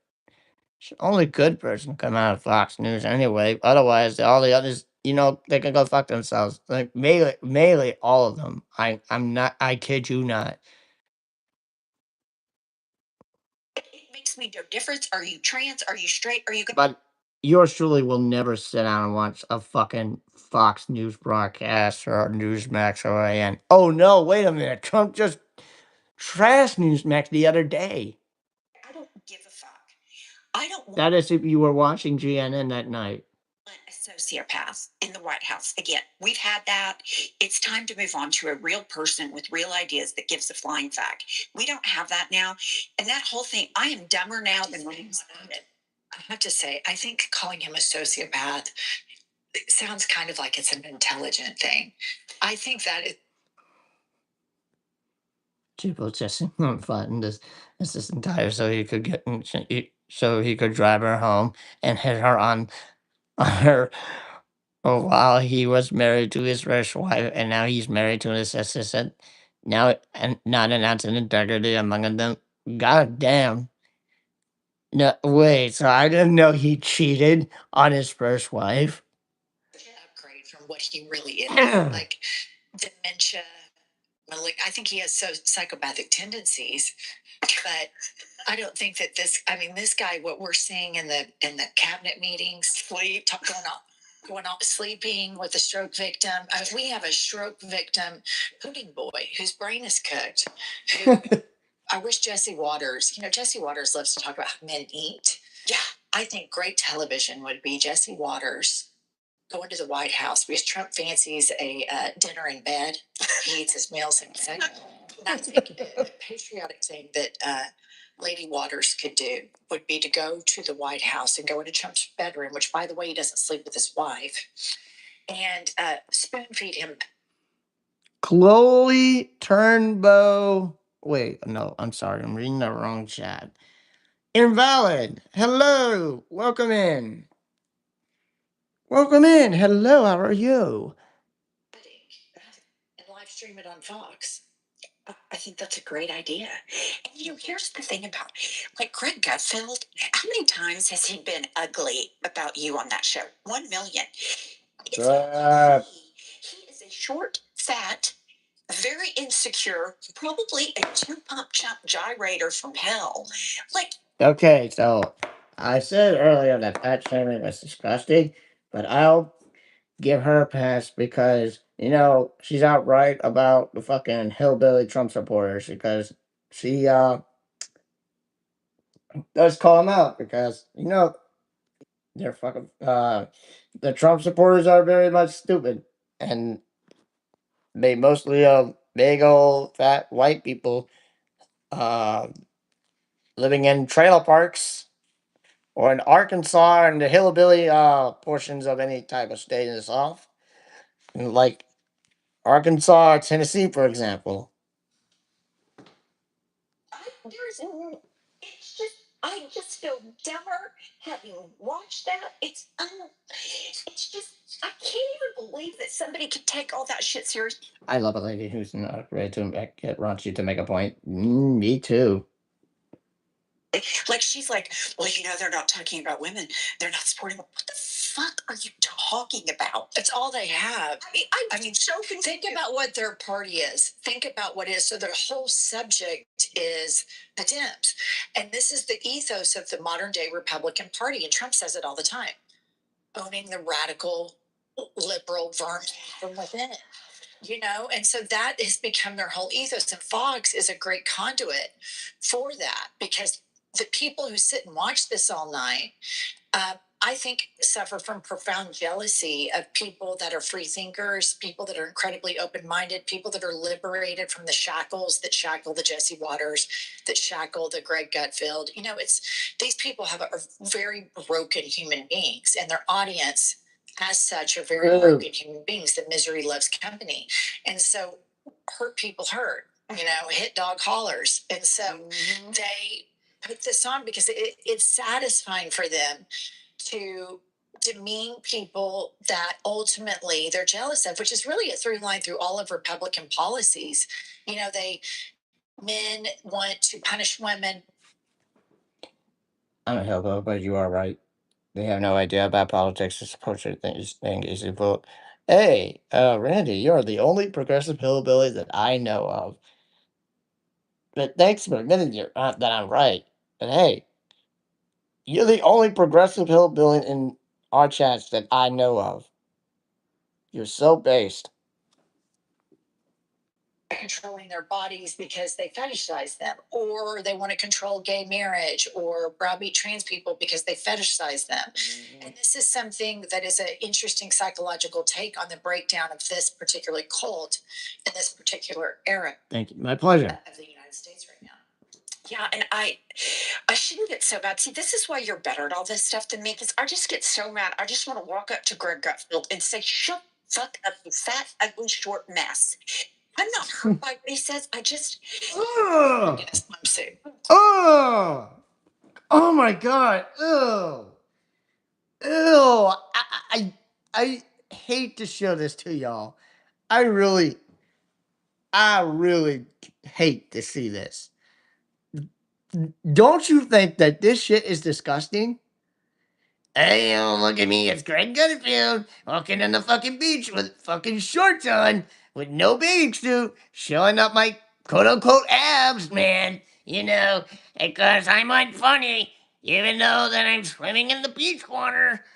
Speaker 1: She's the only good person come out of Fox News anyway. Otherwise, all the others, they can go fuck themselves. Like mainly all of them. I'm not. I kid you not.
Speaker 4: It makes me no difference. Are you trans? Are you straight? Are you?
Speaker 1: But yours truly will never sit down and watch a fucking Fox News broadcast or Newsmax or AN. Oh no! Wait a minute. Trump just trashed Newsmax the other day.
Speaker 4: I don't give a fuck. I don't want
Speaker 1: That is if you were watching GNN that night.
Speaker 4: a sociopath in the White House. Again, we've had that. It's time to move on to a real person with real ideas that gives a flying fuck. We don't have that now. And that whole thing, I am dumber now than when I started. I have to say, I think calling him a sociopath it sounds kind of like it's an intelligent thing. I think that it.
Speaker 1: People just fighting this entire so he could so he could drive her home and hit her on her while he was married to his first wife and now he's married to his assistant now and not announcing integrity among them. God damn. No, wait, so I didn't know he cheated on his first wife.
Speaker 4: Upgrade from what he really is, like dementia. Like I think he has psychopathic tendencies, but I don't think that this. I mean, this guy, what we're seeing in the cabinet meetings, going on, sleeping with a stroke victim. I mean, we have a stroke victim, pudding boy, whose brain is cooked. Who I wish Jesse Waters. Jesse Waters loves to talk about how men eat. Yeah, I think great television would be Jesse Waters going to the White House because Trump fancies a dinner in bed. He eats his meals in bed. And I think a patriotic thing that Lady Waters could do would be to go to the White House and go into Trump's bedroom, which, by the way, he doesn't sleep with his wife, and spoon feed him.
Speaker 1: Chloe Turnbow. Wait, no, I'm sorry. I'm reading the wrong chat. Invalid. Hello. Welcome in. Welcome in. Hello. How are you?
Speaker 4: And live stream it on Fox. I think that's a great idea. And here's the thing about like Greg Gutfeld. How many times has he been ugly about you on that show? 1 million. He is a short, fat, very insecure, probably a two-pump chump gyrator from hell. Like
Speaker 1: Okay, so I said earlier that fat shaming was disgusting, but I'll give her a pass because, she's outright about the fucking hillbilly Trump supporters because she does call them out because, they're fucking the Trump supporters are very much stupid and they mostly big old fat white people uh living in trailer parks or in Arkansas and the hillbilly portions of any type of state in the South. Like Arkansas or Tennessee, for example.
Speaker 4: it's just I just feel dumber having watched that. It's just I can't even believe that somebody could take all that shit seriously.
Speaker 1: I love a lady who's not ready to get raunchy to make a point. Me too.
Speaker 4: Like she's like, well, they're not talking about women. They're not supporting. What the fuck are you talking about? That's all they have. I mean, so think about what their party is. Think about what it is. So their whole subject is the Dems. And this is the ethos of the modern day Republican Party. And Trump says it all the time, owning the radical liberal vermin from within. And so that has become their whole ethos. And Fox is a great conduit for that because the people who sit and watch this all night, I think, suffer from profound jealousy of people that are free thinkers, people that are incredibly open minded, people that are liberated from the shackles that shackle the Jesse Waters, that shackle the Greg Gutfeld. It's these people are very broken human beings, and their audience, as such, are very broken human beings. The misery loves company, and so hurt people hurt. Hit dog hollers, and so they put this on because it's satisfying for them to demean people that ultimately they're jealous of, which is really a through line through all of Republican policies. Men want to punish women.
Speaker 1: I'm a hillbilly, but you are right. They have no idea about politics. It's supposed to think is a vote. Hey, Randy, you're the only progressive hillbilly that I know of. But thanks for admitting that I'm right. But hey, you're the only progressive hillbilly in our chats that I know of. You're so based.
Speaker 4: Controlling their bodies because they fetishize them, or they want to control gay marriage or browbeat trans people because they fetishize them. And this is something that is an interesting psychological take on the breakdown of this particular cult in this particular era.
Speaker 1: Thank you. My pleasure.
Speaker 4: Of the United States right now. Yeah, and I shouldn't get so bad. See, this is why you're better at all this stuff than me, because I just get so mad. I just want to walk up to Greg Gutfeld and say, "Shut the fuck up, you fat, ugly, short mess." I'm not hurt by what he says. I just get a swimsuit.
Speaker 1: Oh, oh my God! Ew, ew! I hate to show this to y'all. I really hate to see this. Don't you think that this shit is disgusting? Hey, look at me, it's Greg Gutfield walking on the fucking beach with fucking shorts on, with no bathing suit, showing up my quote unquote abs, man. Because I'm unfunny, even though that I'm swimming in the beach water.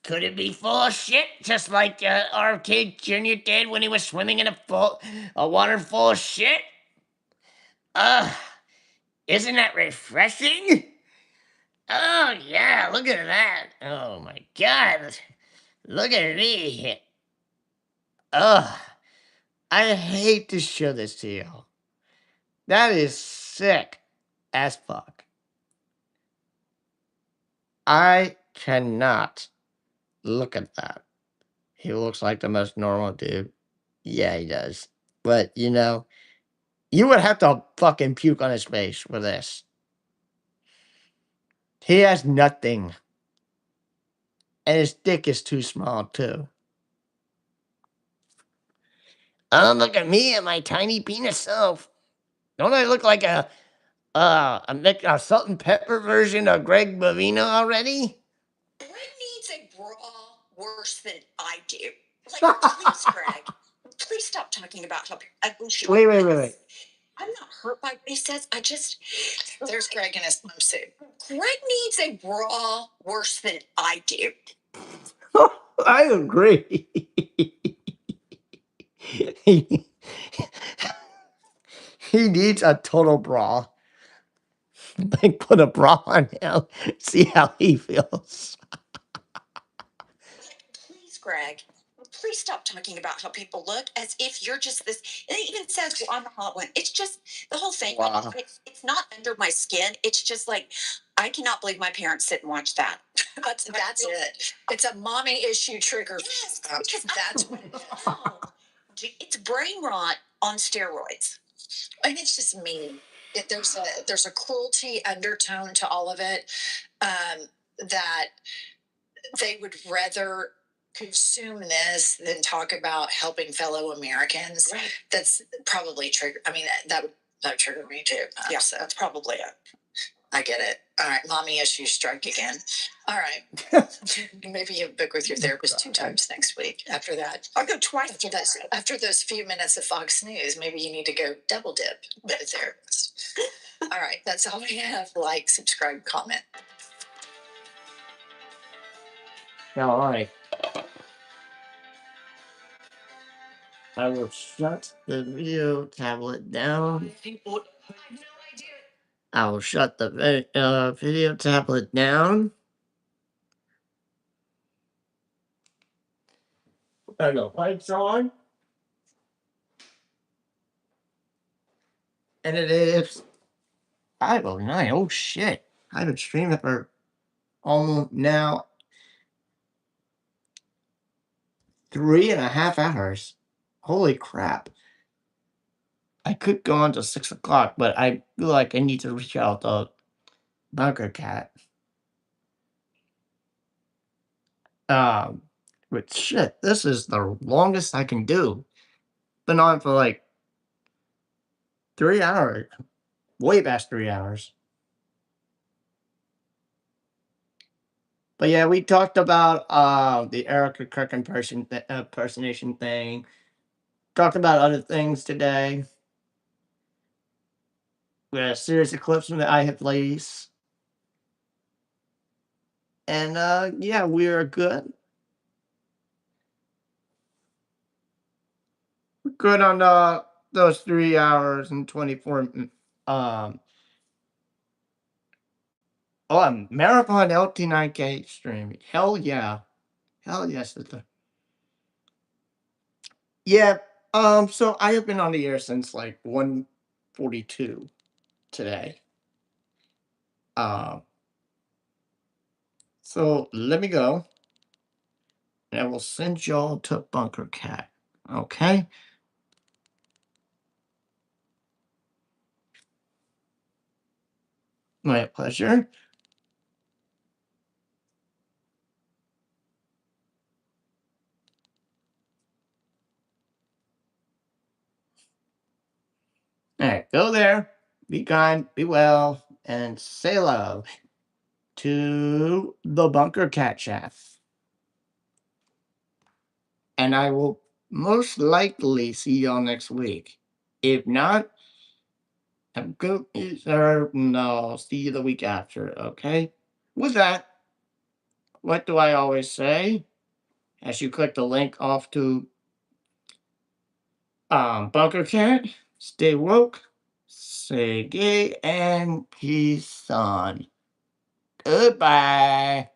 Speaker 1: Could it be full of shit, just like our kid Junior did when he was swimming in a water full of shit? Isn't that refreshing? Oh yeah, look at that. Oh my God. Look at me. Ugh. I hate to show this to you. That is sick as fuck. I cannot look at that. He looks like the most normal dude. Yeah, he does. But, you would have to fucking puke on his face for this. He has nothing. And his dick is too small, too. Oh, look at me and my tiny penis self. Don't I look like a salt and pepper version of Greg Bavino already?
Speaker 4: Greg needs a bra worse than I do. Like, please, Greg, please stop talking about how ugly she is.
Speaker 1: Wait.
Speaker 4: I'm not hurt by what he says. There's Greg in his swimsuit. Greg needs a bra worse than I do.
Speaker 1: I agree. he, he needs a total bra. Like, put a bra on him. See how he feels.
Speaker 4: Please, Greg, please stop talking about how people look as if you're just this. It even says, well, I'm a hot one. It's just the whole thing.
Speaker 1: Wow.
Speaker 4: It's not under my skin. It's just like, I cannot believe my parents sit and watch that. That's it. It's a mommy issue trigger. Yes, because that's what it's brain rot on steroids. And it's just mean. There's a cruelty undertone to all of it, that they would rather consume this than talk about helping fellow Americans. Right. That's probably trigger. I mean, that would trigger me too. Yeah, so that's probably it. I get it. All right, mommy issues strike again. All right. Maybe you book with your therapist 2 times next week. After that, I'll go twice. After those few minutes of Fox News, maybe you need to go double dip with a therapist. All right, that's all we have. Like, subscribe, comment.
Speaker 1: All right. I will shut the video tablet down. I will shut the video tablet down. And the lights on. And it is 5:09. Oh shit. I've been streaming for almost now 3.5 hours. Holy crap. I could go on to 6 o'clock, but I feel like I need to reach out to Bunker Cat. Um, but shit, this is the longest I can do. Been on for like 3 hours. Way past 3 hours. But yeah, we talked about the Erica Kirk impersonation thing. Talked about other things today. We had a series of clips from the I Have Ladies. And yeah, we are good. We're good on those 3 hours and 24 um oh, a marathon LT9K stream. Hell yeah. Hell yes, sister. Yeah, so I have been on the air since like 1:42 today. Um, so let me go, and I will send y'all to Bunker Cat. Okay? My pleasure. All right, go there. Be kind, be well, and say hello to the Bunker Cat Chef. And I will most likely see y'all next week. If not, I'm good. Or no, I'll see you the week after, okay? With that, what do I always say? As you click the link off to Bunker Cat, stay woke, stay gay, and peace on. Goodbye.